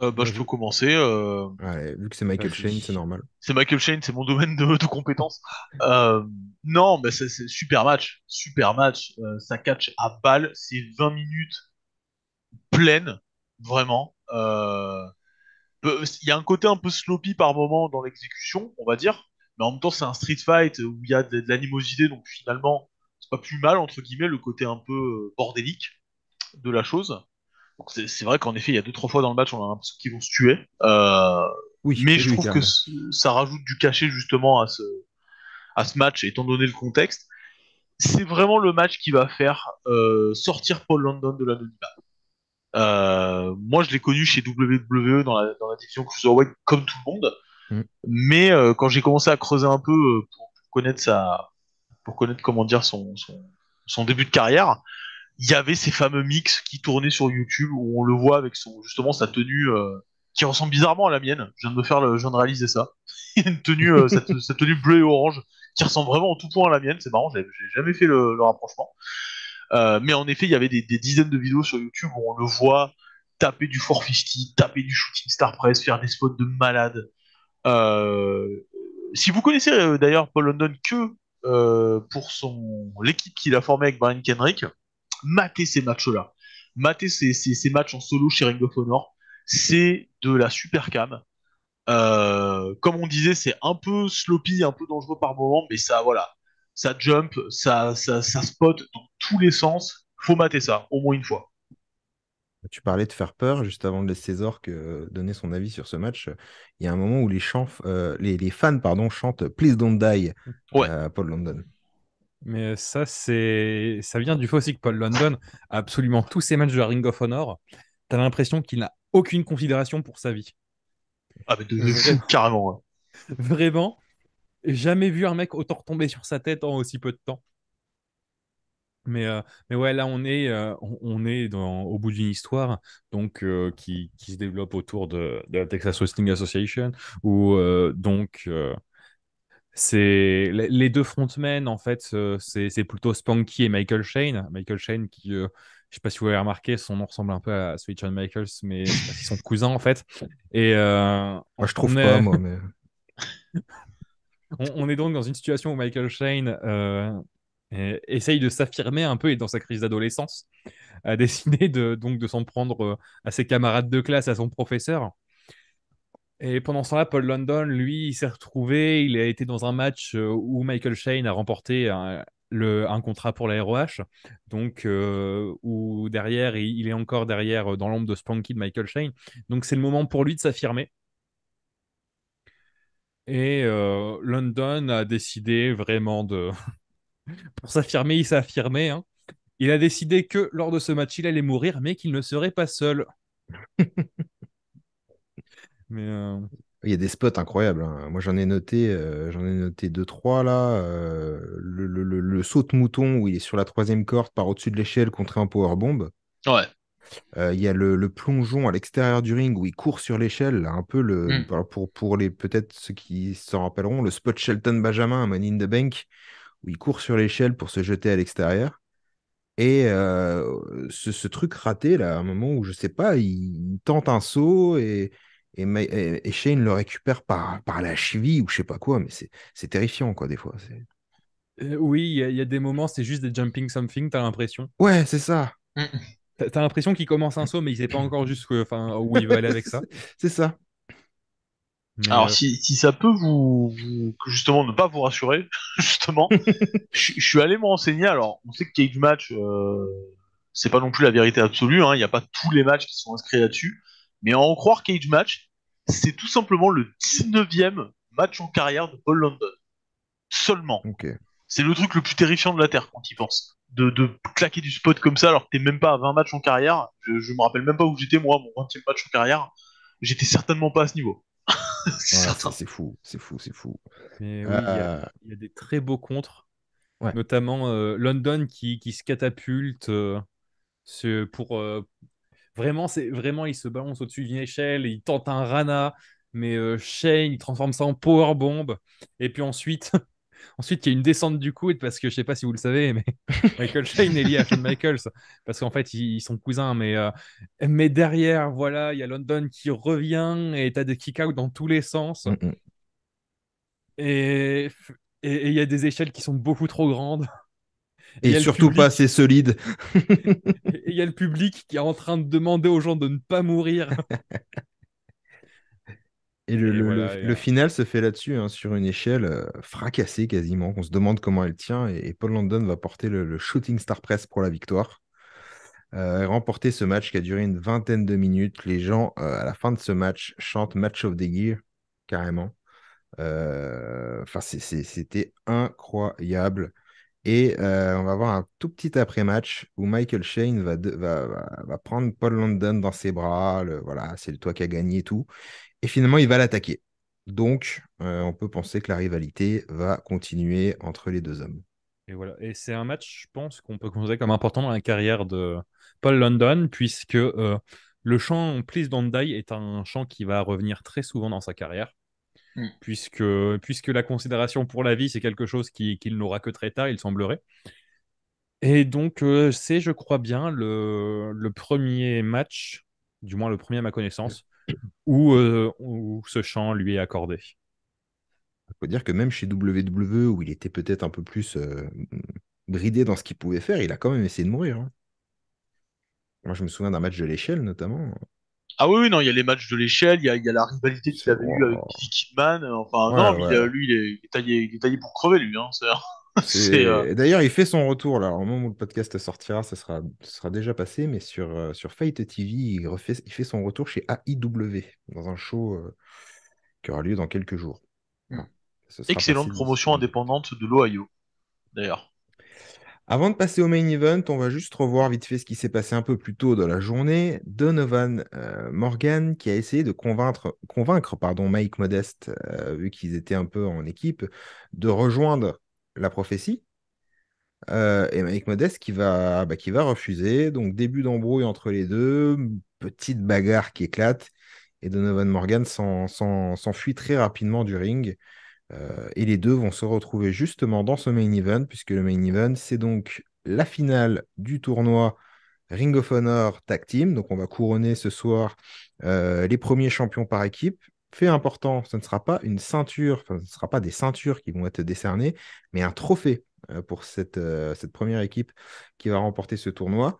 Bah je peux Vas-y, commencer. Ouais, vu que c'est Michael Shane, c'est vas-y. normal. C'est Michael Shane, c'est mon domaine de compétences. Euh, non, mais c'est super match. Super match. Ça catch à balle. C'est 20 minutes pleines. Vraiment. Il y a un côté un peu sloppy par moment dans l'exécution, on va dire. Mais en même temps, c'est un street fight où il y a de l'animosité. Donc finalement, c'est pas plus mal, entre guillemets, le côté un peu bordélique de la chose. Donc c'est vrai qu'en effet, il y a 2-3 fois dans le match, on a l'impression qu'ils vont se tuer. Oui, Mais oui, je oui, trouve que clairement. ça rajoute du cachet justement à ce match, étant donné le contexte. C'est vraiment le match qui va faire sortir Paul London de l'anonymat. Moi, je l'ai connu chez WWE dans la division Cruiserweight comme tout le monde. Mm. Mais quand j'ai commencé à creuser un peu pour connaître pour connaître comment dire son début de carrière, il y avait ces fameux mix qui tournaient sur YouTube où on le voit avec justement sa tenue qui ressemble bizarrement à la mienne. Je viens de réaliser ça. Il a une tenue, cette tenue bleue et orange qui ressemble vraiment en tout point à la mienne. C'est marrant, j'ai jamais fait le rapprochement. Mais en effet, il y avait des dizaines de vidéos sur YouTube où on le voit taper du 450, taper du shooting star press, faire des spots de malade. Euh, Si vous connaissez d'ailleurs Paul London que pour l'équipe qu'il a formée avec Brian Kendrick, matez ces matchs-là. Matez ces matchs en solo chez Ring of Honor. C'est de la super cam. Comme on disait, c'est un peu sloppy, un peu dangereux par moment, mais ça, voilà, ça jump, ça spot dans tous les sens. Faut mater ça, au moins une fois. Tu parlais de faire peur juste avant de laisser Zork donner son avis sur ce match. Il y a un moment où les fans pardon, chantent Please Don't Die Ouais. à Paul London. Mais ça vient du fait aussi que Paul London, a absolument tous ses matchs de la Ring of Honor, t'as l'impression qu'il n'a aucune considération pour sa vie. Ah, mais de fou, Vra- carrément. Ouais. Vraiment, jamais vu un mec autant retomber sur sa tête en aussi peu de temps. Mais, euh, mais ouais, là, on est au bout d'une histoire donc, qui se développe autour de la Texas Wrestling Association, où c'est les deux frontmen, en fait, c'est plutôt Spanky et Michael Shane. Michael Shane qui, je sais pas si vous avez remarqué, son nom ressemble un peu à celui de Shawn Michaels, mais c'est parce qu'ils sont cousins, en fait. Et Moi, je trouve pas, moi, mais. on est donc dans une situation où Michael Shane essaye de s'affirmer un peu et dans sa crise d'adolescence a décidé donc de s'en prendre à ses camarades de classe, à son professeur. Et pendant ce temps-là, Paul London, lui, il s'est retrouvé, il a été dans un match où Michael Shane a remporté un contrat pour la ROH, donc où derrière, il est encore derrière dans l'ombre de Spanky de Michael Shane. Donc c'est le moment pour lui de s'affirmer. Et London a décidé vraiment de... Pour s'affirmer, il s'est affirmé, hein. Il a décidé que lors de ce match, il allait mourir, mais qu'il ne serait pas seul. Mais Il y a des spots incroyables, hein. Moi, j'en ai noté deux, trois là. Le saut de mouton où il est sur la troisième corde par au-dessus de l'échelle contre un powerbomb. Ouais. Il y a le plongeon à l'extérieur du ring où il court sur l'échelle, là, un peu Mm. alors, pour les peut-être ceux qui s'en rappelleront, le spot Shelton Benjamin à Money in the Bank où il court sur l'échelle pour se jeter à l'extérieur. Et ce truc raté, là, à un moment où je sais pas, il tente un saut et Shane le récupère par la cheville ou je sais pas quoi, mais c'est terrifiant, quoi, des fois. oui, il y a des moments, c'est juste des jumping something, t'as l'impression. Ouais, c'est ça. Mm. T'as l'impression qu'il commence un saut, mais il sait pas encore enfin, où il veut aller avec ça. C'est ça. Mais Alors, si ça peut justement ne pas vous rassurer, justement, je suis allé me renseigner. Alors, on sait que Cage Match, c'est pas non plus la vérité absolue, hein. Il n'y a pas tous les matchs qui sont inscrits là-dessus. Mais à en croire Cage Match, c'est tout simplement le 19e match en carrière de Paul London. Seulement. Ok. C'est le truc le plus terrifiant de la Terre quand il pense. De claquer du spot comme ça alors que t'es même pas à 20 matchs en carrière. Je me rappelle même pas où j'étais, moi, mon 20e match en carrière. J'étais certainement pas à ce niveau. C'est Ouais, certain. c'est fou, c'est fou, c'est fou. Mais oui, Euh, il y a des très beaux contres, ouais. notamment London qui se catapulte pour vraiment, vraiment, il se balance au-dessus d'une échelle, il tente un Rana, mais Shane, il transforme ça en powerbomb. Et puis ensuite, ensuite, il y a une descente du coude parce que je sais pas si vous le savez, mais Michael Shane est lié à Shawn Michaels parce qu'en fait, ils sont cousins. Mais derrière, voilà, il y a London qui revient et t'as des kick-out dans tous les sens. Mm, mm. Et et il y a des échelles qui sont beaucoup trop grandes. Et il Et y a le surtout pas assez public, solide. et il y a le public qui est en train de demander aux gens de ne pas mourir. Et Et voilà. le final se fait là-dessus, hein, sur une échelle fracassée quasiment. On se demande comment elle tient. Et Paul London va porter le Shooting Star Press pour la victoire. Et remporter ce match qui a duré une vingtaine de minutes. Les gens, à la fin de ce match, chantent Match of the Year, carrément. Enfin, c'était incroyable. Et on va avoir un tout petit après-match où Michael Shane va prendre Paul London dans ses bras. Voilà, c'est toi qui as gagné et tout. Et finalement, il va l'attaquer. Donc, on peut penser que la rivalité va continuer entre les deux hommes. Et voilà. Et c'est un match, je pense, qu'on peut considérer comme important dans la carrière de Paul London, puisque le chant Please Don't Die est un chant qui va revenir très souvent dans sa carrière, Mm. puisque la considération pour la vie, c'est quelque chose qu'il n'aura que très tard, il semblerait. Et donc, c'est, je crois bien, le premier match, du moins le premier à ma connaissance, où ce chant lui est accordé. Il faut dire que même chez WWE, où il était peut-être un peu plus bridé dans ce qu'il pouvait faire, il a quand même essayé de mourir, hein. Moi, je me souviens d'un match de l'échelle, notamment. Ah oui, oui, non, il y a les matchs de l'échelle, il y a la rivalité qu'il avait eue avec Wow. Billy Kidman. Enfin, Ouais, non, mais ouais. lui, il est taillé pour crever, lui. Hein, c'est, c'est, Et d'ailleurs, il fait son retour là. Au moment où le podcast sortira, ce sera déjà passé, mais sur Fight TV, il fait son retour chez AIW dans un show qui aura lieu dans quelques jours. Hmm. Voilà. Ce sera Excellente passé promotion sur YouTube. indépendante de l'Ohio, d'ailleurs. Avant de passer au main event, on va juste revoir vite fait ce qui s'est passé un peu plus tôt dans la journée. Donovan Morgan qui a essayé de convaincre pardon, Mike Modeste, vu qu'ils étaient un peu en équipe, de rejoindre la prophétie. Et Mike Modeste qui va refuser. Donc début d'embrouille entre les deux, petite bagarre qui éclate. Et Donovan Morgan s'enfuit très rapidement du ring. Et les deux vont se retrouver justement dans ce main event, puisque le main event, c'est donc la finale du tournoi Ring of Honor Tag Team. Donc on va couronner ce soir les premiers champions par équipe. Fait important, ce ne sera pas une ceinture, enfin, ce ne sera pas des ceintures qui vont être décernées, mais un trophée pour cette première équipe qui va remporter ce tournoi.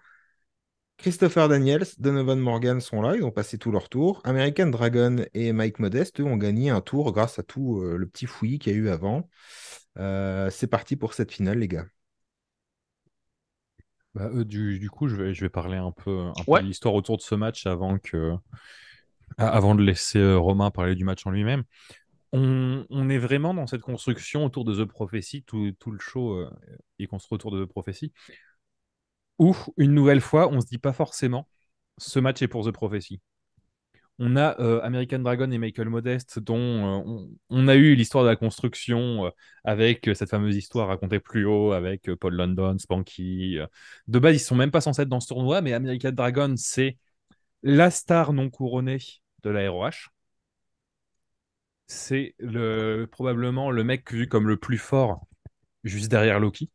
Christopher Daniels, Donovan Morgan sont là, ils ont passé tout leur tour. American Dragon et Mike Modeste, eux, ont gagné un tour grâce à tout le petit fouillis qu'il y a eu avant. C'est parti pour cette finale, les gars. Bah, du coup, je vais parler un peu de Ouais, l'histoire autour de ce match avant de laisser Romain parler du match en lui-même. On est vraiment dans cette construction autour de The Prophecy, tout le show est construit autour de The Prophecy, où, une nouvelle fois, on se dit pas forcément ce match est pour The Prophecy. On a American Dragon et Michael Modest, dont on a eu l'histoire de la construction avec cette fameuse histoire racontée plus haut avec Paul London, Spanky. De base, ils sont même pas censés être dans ce tournoi, mais American Dragon, c'est la star non couronnée de la ROH. C'est probablement le mec vu comme le plus fort juste derrière Loki.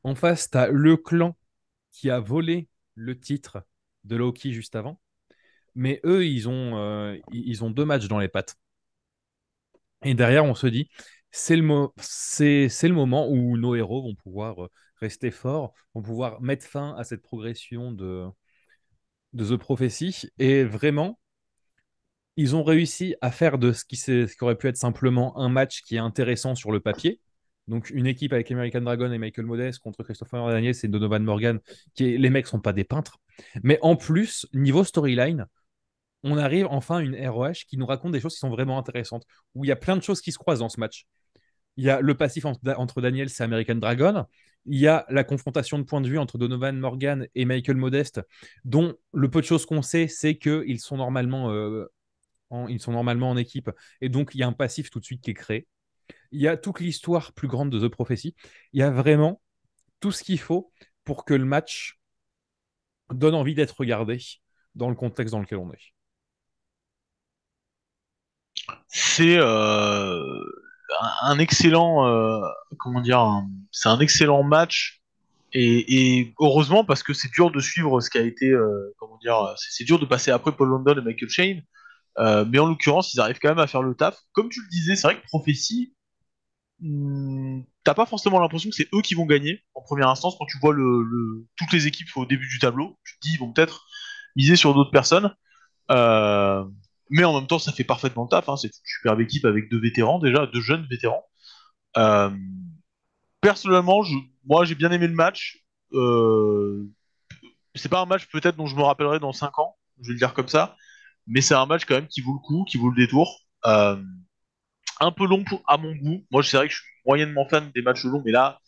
En face, tu as le clan qui a volé le titre de Loki juste avant. Mais eux, ils ont deux matchs dans les pattes. Et derrière, on se dit, c'est le moment où nos héros vont pouvoir rester forts, vont pouvoir mettre fin à cette progression de The Prophecy. Et vraiment, ils ont réussi à faire de ce qui aurait pu être simplement un match qui est intéressant sur le papier. Donc une équipe avec American Dragon et Michael Modest contre Christopher Daniels et Donovan Morgan, les mecs sont pas des peintres. Mais en plus, niveau storyline, on arrive enfin à une ROH qui nous raconte des choses qui sont vraiment intéressantes, où il y a plein de choses qui se croisent dans ce match. Il y a le passif entre Daniels et American Dragon. Il y a la confrontation de points de vue entre Donovan Morgan et Michael Modest, dont le peu de choses qu'on sait, c'est qu'ils sont normalement en équipe. Et donc, il y a un passif tout de suite qui est créé. Il y a toute l'histoire plus grande de The Prophecy. Il y a vraiment tout ce qu'il faut pour que le match donne envie d'être regardé dans le contexte dans lequel on est. c'est un excellent, comment dire, c'est un excellent match. Et heureusement, parce que c'est dur de suivre ce qui a été, comment dire, c'est dur de passer après Paul London et Michael Shane. Mais en l'occurrence, ils arrivent quand même à faire le taf. Comme tu le disais, c'est vrai que Prophecy, t'as pas forcément l'impression que c'est eux qui vont gagner en première instance quand tu vois toutes les équipes au début du tableau. Tu te dis, ils vont peut-être miser sur d'autres personnes. Euh, mais en même temps, ça fait parfaitement le taf, hein. C'est une superbe équipe avec deux vétérans déjà, deux jeunes vétérans. Euh, Personnellement, moi, j'ai bien aimé le match. Euh, c'est pas un match peut-être dont je me rappellerai dans 5 ans, je vais le dire comme ça, mais c'est un match quand même qui vaut le coup, qui vaut le détour. un peu long à mon goût. Moi, c'est vrai que je suis moyennement fan des matchs longs, mais là,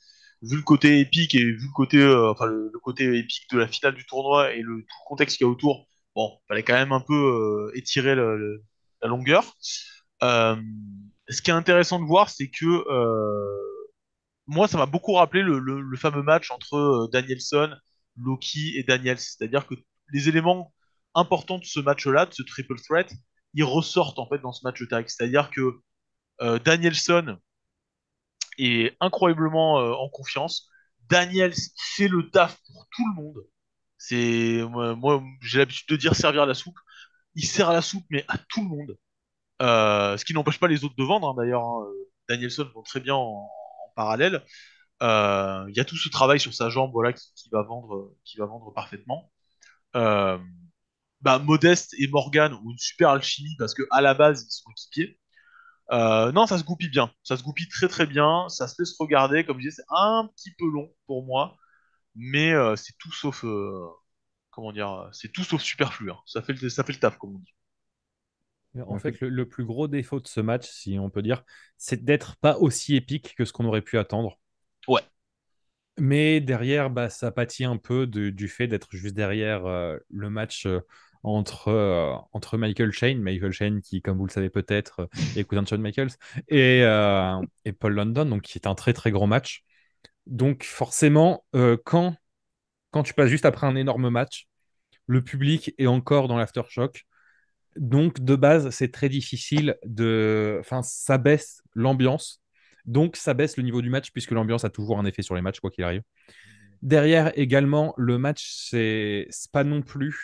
vu le côté épique et vu le côté, enfin, le côté épique de la finale du tournoi et tout le contexte qu'il y a autour, bon, fallait quand même un peu étirer la longueur. Euh, Ce qui est intéressant de voir, c'est que moi, ça m'a beaucoup rappelé le fameux match entre Danielson, Loki et Daniels. C'est-à-dire que les éléments importants de ce match-là, de ce triple threat, ils ressortent en fait dans ce match tag. C'est-à-dire que Danielson est incroyablement en confiance. Daniels fait le taf pour tout le monde. Moi, j'ai l'habitude de dire servir la soupe. Il sert la soupe, mais à tout le monde. Ce qui n'empêche pas les autres de vendre, hein, d'ailleurs. Hein. Danielson vend très bien en parallèle. Il y a tout ce travail sur sa jambe, voilà, qui va vendre parfaitement. Euh, Modeste et Morgan ont une super alchimie parce que à la base ils sont équipiers. Non, ça se goupille bien, ça se goupille très très bien, ça se laisse regarder. Comme je disais, c'est un petit peu long pour moi, mais c'est tout sauf, comment dire, c'est tout sauf superflu. Hein. Ça fait le taf, comme on dit. En fait, le plus gros défaut de ce match, si on peut dire, c'est d'être pas aussi épique que ce qu'on aurait pu attendre. Ouais. Mais derrière, bah, ça pâtit un peu du fait d'être juste derrière le match entre Michael Shane qui, comme vous le savez peut-être, est cousin de Shawn Michaels, et Paul London, donc qui est un très très gros match. Donc forcément, quand tu passes juste après un énorme match, le public est encore dans l'aftershock. Donc de base, c'est très difficile de... Enfin, ça baisse l'ambiance. Donc ça baisse le niveau du match puisque l'ambiance a toujours un effet sur les matchs, quoi qu'il arrive. Derrière également, le match, c'est pas non plus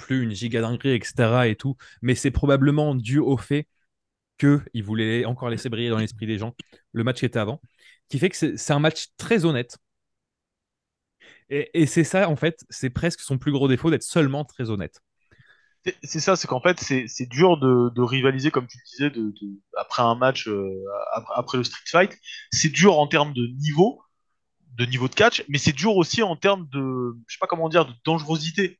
une giga dinguerie, etc. et tout, mais c'est probablement dû au fait qu'il voulait encore laisser briller dans l'esprit des gens le match qui était avant, qui fait que c'est un match très honnête. Et c'est ça, en fait, c'est presque son plus gros défaut d'être seulement très honnête. C'est ça, c'est qu'en fait, c'est dur de rivaliser, comme tu le disais, après un match, après le street fight. C'est dur en termes de niveau de catch, mais c'est dur aussi en termes de, je sais pas comment dire, de dangerosité.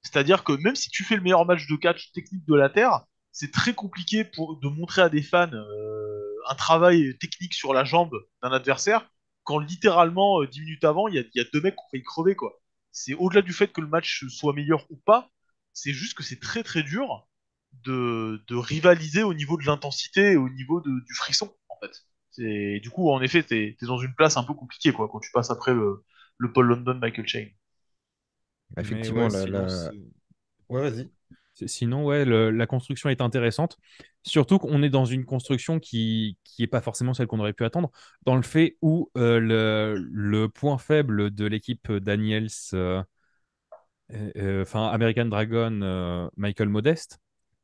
C'est-à-dire que même si tu fais le meilleur match de catch technique de la Terre, c'est très compliqué de montrer à des fans un travail technique sur la jambe d'un adversaire quand littéralement 10 minutes avant, il y a deux mecs qui ont failli crever, quoi. C'est au-delà du fait que le match soit meilleur ou pas, c'est juste que c'est très très dur de rivaliser au niveau de l'intensité et au niveau du frisson, en fait. Du coup, en effet, t'es dans une place un peu compliquée, quoi, quand tu passes après le Paul London Michael Chain. Mais Effectivement, ouais, sinon, Ouais, vas-y. sinon, ouais, la construction est intéressante. Surtout qu'on est dans une construction qui est pas forcément celle qu'on aurait pu attendre, dans le fait où le point faible de l'équipe Daniels, enfin American Dragon, Michael Modeste,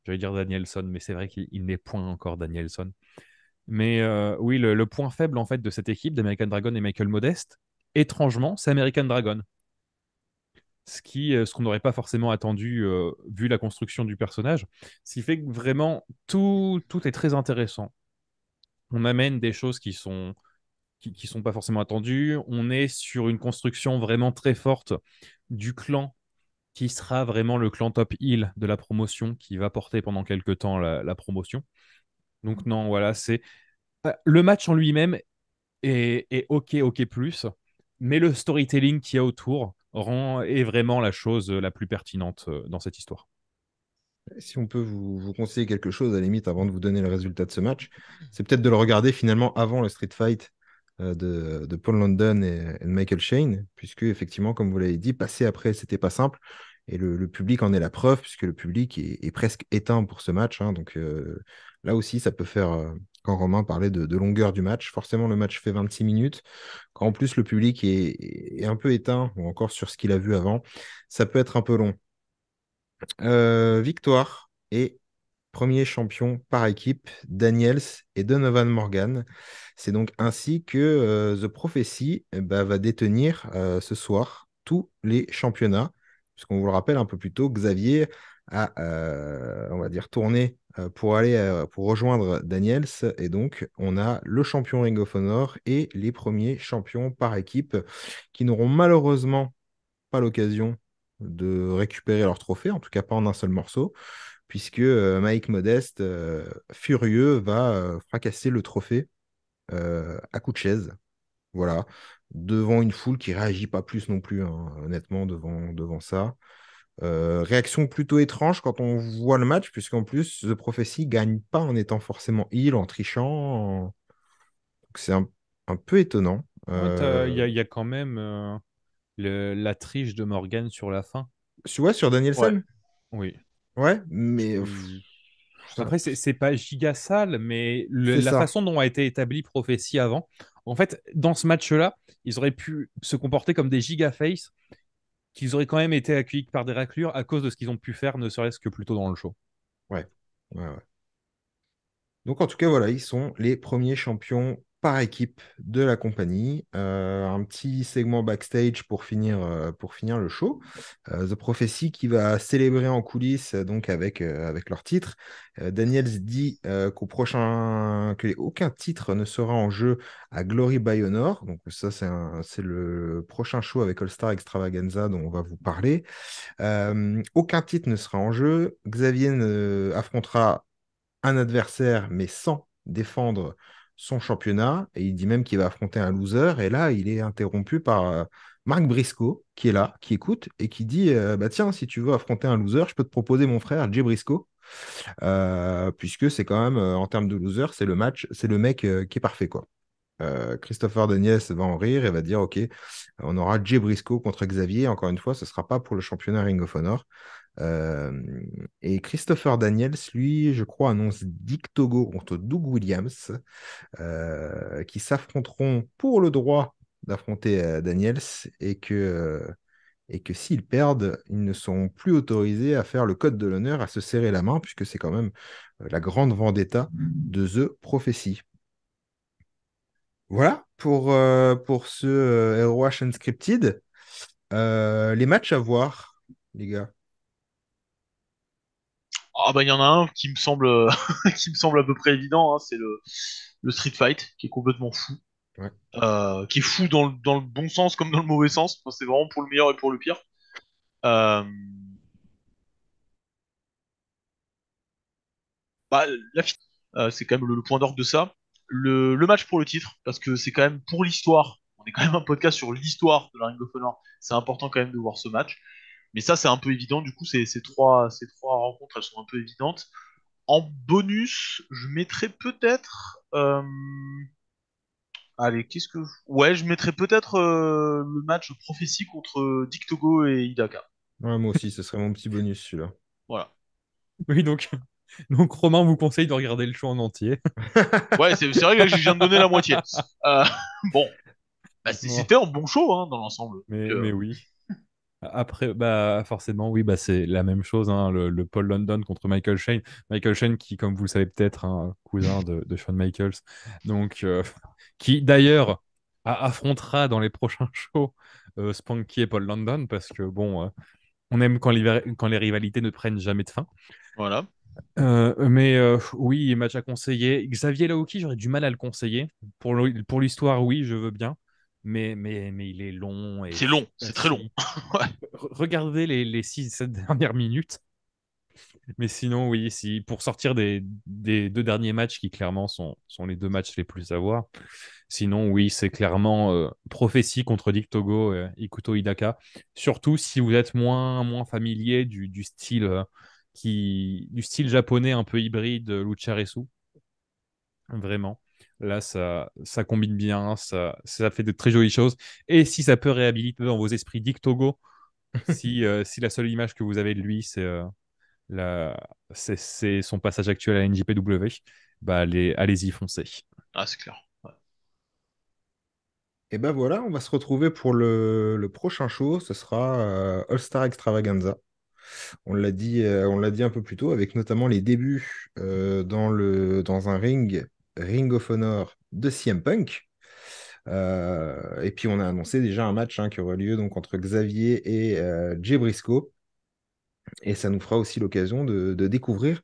j'allais dire Danielson, mais c'est vrai qu'il n'est point encore Danielson. Mais oui, le point faible en fait de cette équipe d'American Dragon et Michael Modeste, étrangement, c'est American Dragon. Ce qu'on n'aurait pas forcément attendu vu la construction du personnage. Ce qui fait que vraiment tout est très intéressant. On amène des choses qui sont pas forcément attendues. On est sur une construction vraiment très forte du clan qui sera vraiment le clan top heel de la promotion qui va porter pendant quelques temps la promotion. Donc non, voilà, c'est le match en lui-même est ok plus, mais le storytelling qu'il y a autour est vraiment la chose la plus pertinente dans cette histoire. Si on peut vous conseiller quelque chose, à la limite, avant de vous donner le résultat de ce match, c'est peut-être de le regarder finalement avant le Street Fight de Paul London et de Michael Shane, puisque effectivement, comme vous l'avez dit, passer après, c'était pas simple. Et le public en est la preuve, puisque le public est presque éteint pour ce match. Hein. Donc là aussi, ça peut faire, quand Romain parlait de longueur du match, forcément le match fait 26 minutes. Quand en plus le public est un peu éteint, ou encore sur ce qu'il a vu avant, ça peut être un peu long. Victoire et premier champion par équipe, Daniels et Donovan Morgan. C'est donc ainsi que The Prophecy va détenir ce soir tous les championnats, puisqu'on vous le rappelle un peu plus tôt, Xavier a, on va dire, tourné pour rejoindre Daniels, et donc on a le champion Ring of Honor et les premiers champions par équipe qui n'auront malheureusement pas l'occasion de récupérer leur trophée, en tout cas pas en un seul morceau, puisque Mike Modeste, furieux, va fracasser le trophée à coups de chaise. Voilà, devant une foule qui réagit pas plus non plus, hein, honnêtement, devant ça. Réaction plutôt étrange quand on voit le match, puisqu'en plus, The Prophecy gagne pas en étant forcément heal, en trichant. Donc c'est un peu étonnant. Ouais, il y a quand même la triche de Morgan sur la fin. Tu vois, sur Ouais. Danielson? Oui. Ouais, mais Qui- ça- Après, c'est pas giga sale, mais c'est la ça. façon dont a été établie Prophétie avant, en fait, dans ce match-là, ils auraient pu se comporter comme des giga face, qu'ils auraient quand même été accueillis par des raclures à cause de ce qu'ils ont pu faire, ne serait-ce que plus tôt dans le show. Ouais. Ouais, ouais. Donc en tout cas, voilà, ils sont les premiers champions par équipe de la compagnie. Un petit segment backstage pour finir le show. The Prophecy qui va célébrer en coulisses donc avec leur titre. Daniels dit aucun titre ne sera en jeu à Glory by Honor. Donc ça, c'est le prochain show avec All Star Extravaganza dont on va vous parler. Aucun titre ne sera en jeu. Xavier affrontera un adversaire, mais sans défendre son championnat. Et il dit même qu'il va affronter un loser. Et là, il est interrompu par Marc Briscoe, qui est là, qui écoute, et qui dit bah tiens, si tu veux affronter un loser, je peux te proposer mon frère, Jay Briscoe. Puisque c'est quand même, en termes de loser, c'est le match, c'est le mec qui est parfait, quoi. Christopher Daniels va en rire et va dire ok, on aura Jay Briscoe contre Xavier. Encore une fois, ce ne sera pas pour le championnat Ring of Honor. Euh, et Christopher Daniels, lui, je crois, annonce Dick Togo contre Doug Williams, qui s'affronteront pour le droit d'affronter Daniels et que s'ils perdent, ils ne seront plus autorisés à faire le code de l'honneur, à se serrer la main, puisque c'est quand même la grande vendetta de The Prophecy. Voilà pour ce ROH Unscripted. Les matchs à voir, les gars. Ah bah il y en a un qui me semble qui me semble à peu près évident, hein, c'est le Street Fight qui est complètement fou, Ouais. qui est fou dans le bon sens comme dans le mauvais sens. Enfin, c'est vraiment pour le meilleur et pour le pire. Euh, Bah, c'est quand même le point d'orgue de ça. Le match pour le titre, parce que c'est quand même pour l'histoire. On est quand même un podcast sur l'histoire de la Ring of Honor. C'est important quand même de voir ce match. Mais ça, c'est un peu évident. Du coup, ces trois rencontres, elles sont un peu évidentes. En bonus, je mettrais peut-être. Allez, qu'est-ce que. Ouais, je mettrais peut-être le match Prophétie contre Dick Togo et Hidaka. Ouais, moi aussi, ce serait mon petit bonus, celui-là. Voilà. Oui, donc Romain vous conseille de regarder le show en entier. Ouais, c'est vrai que je viens de donner la moitié. Euh, bon, bah, Bon, c'était un bon show hein, dans l'ensemble. Donc, mais oui. Après, bah, forcément, oui, bah, c'est la même chose, hein, le Paul London contre Michael Shane. Michael Shane, qui, comme vous le savez peut-être, un cousin de Shawn Michaels, donc, qui d'ailleurs affrontera dans les prochains shows Spanky et Paul London, parce que bon, on aime quand les rivalités ne prennent jamais de fin. voilà. Mais oui, match à conseiller. Xavier Laouki, j'aurais du mal à le conseiller. Pour l'histoire, oui, je veux bien. Mais il est long et C'est long, c'est très long. facile. Regardez les 6-7 dernières minutes. Mais sinon, oui, si, pour sortir des deux derniers matchs qui clairement sont les deux matchs les plus à voir. Sinon, oui, c'est clairement Prophétie contre Dick Togo, Ikuto Hidaka. Surtout si vous êtes moins familier du style, du style japonais un peu hybride Lucharesu. Vraiment. Là, ça combine bien, ça fait de très jolies choses. Et si ça peut réhabiliter dans vos esprits Dick Togo, si la seule image que vous avez de lui, la... c'est son passage actuel à NJPW, bah allez-y, foncez. Ah, c'est clair. Ouais. Et ben voilà, on va se retrouver pour le prochain show. Ce sera All Star Extravaganza. On l'a dit un peu plus tôt, avec notamment les débuts dans un Ring of Honor de CM Punk. Et puis on a annoncé déjà un match qui aura lieu donc entre Xavier et Jay Briscoe. Et ça nous fera aussi l'occasion de découvrir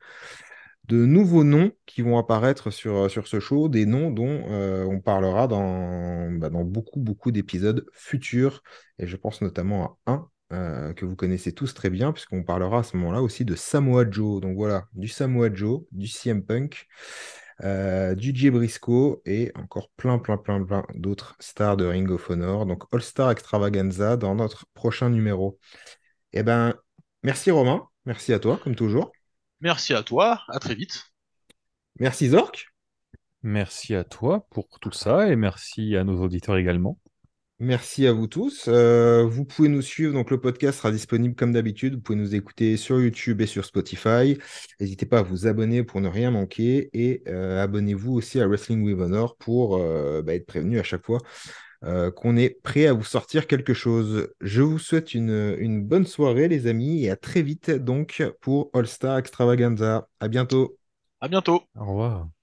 de nouveaux noms qui vont apparaître sur ce show, des noms dont on parlera dans beaucoup d'épisodes futurs. Et je pense notamment à un que vous connaissez tous très bien, puisqu'on parlera à ce moment-là aussi de Samoa Joe. Donc voilà, du Samoa Joe, du CM Punk, du Jay Briscoe et encore plein d'autres stars de Ring of Honor. Donc All Star Extravaganza dans notre prochain numéro. Eh ben, merci Romain, merci à toi, comme toujours. Merci à toi, à très vite. Merci Zork. Merci à toi pour tout ça et merci à nos auditeurs également. Merci à vous tous. Vous pouvez nous suivre, donc le podcast sera disponible comme d'habitude. Vous pouvez nous écouter sur YouTube et sur Spotify. N'hésitez pas à vous abonner pour ne rien manquer et abonnez-vous aussi à Wrestling with Honor pour être prévenu à chaque fois qu'on est prêt à vous sortir quelque chose. Je vous souhaite une bonne soirée les amis et à très vite donc pour All Star Extravaganza. À bientôt. À bientôt. Au revoir.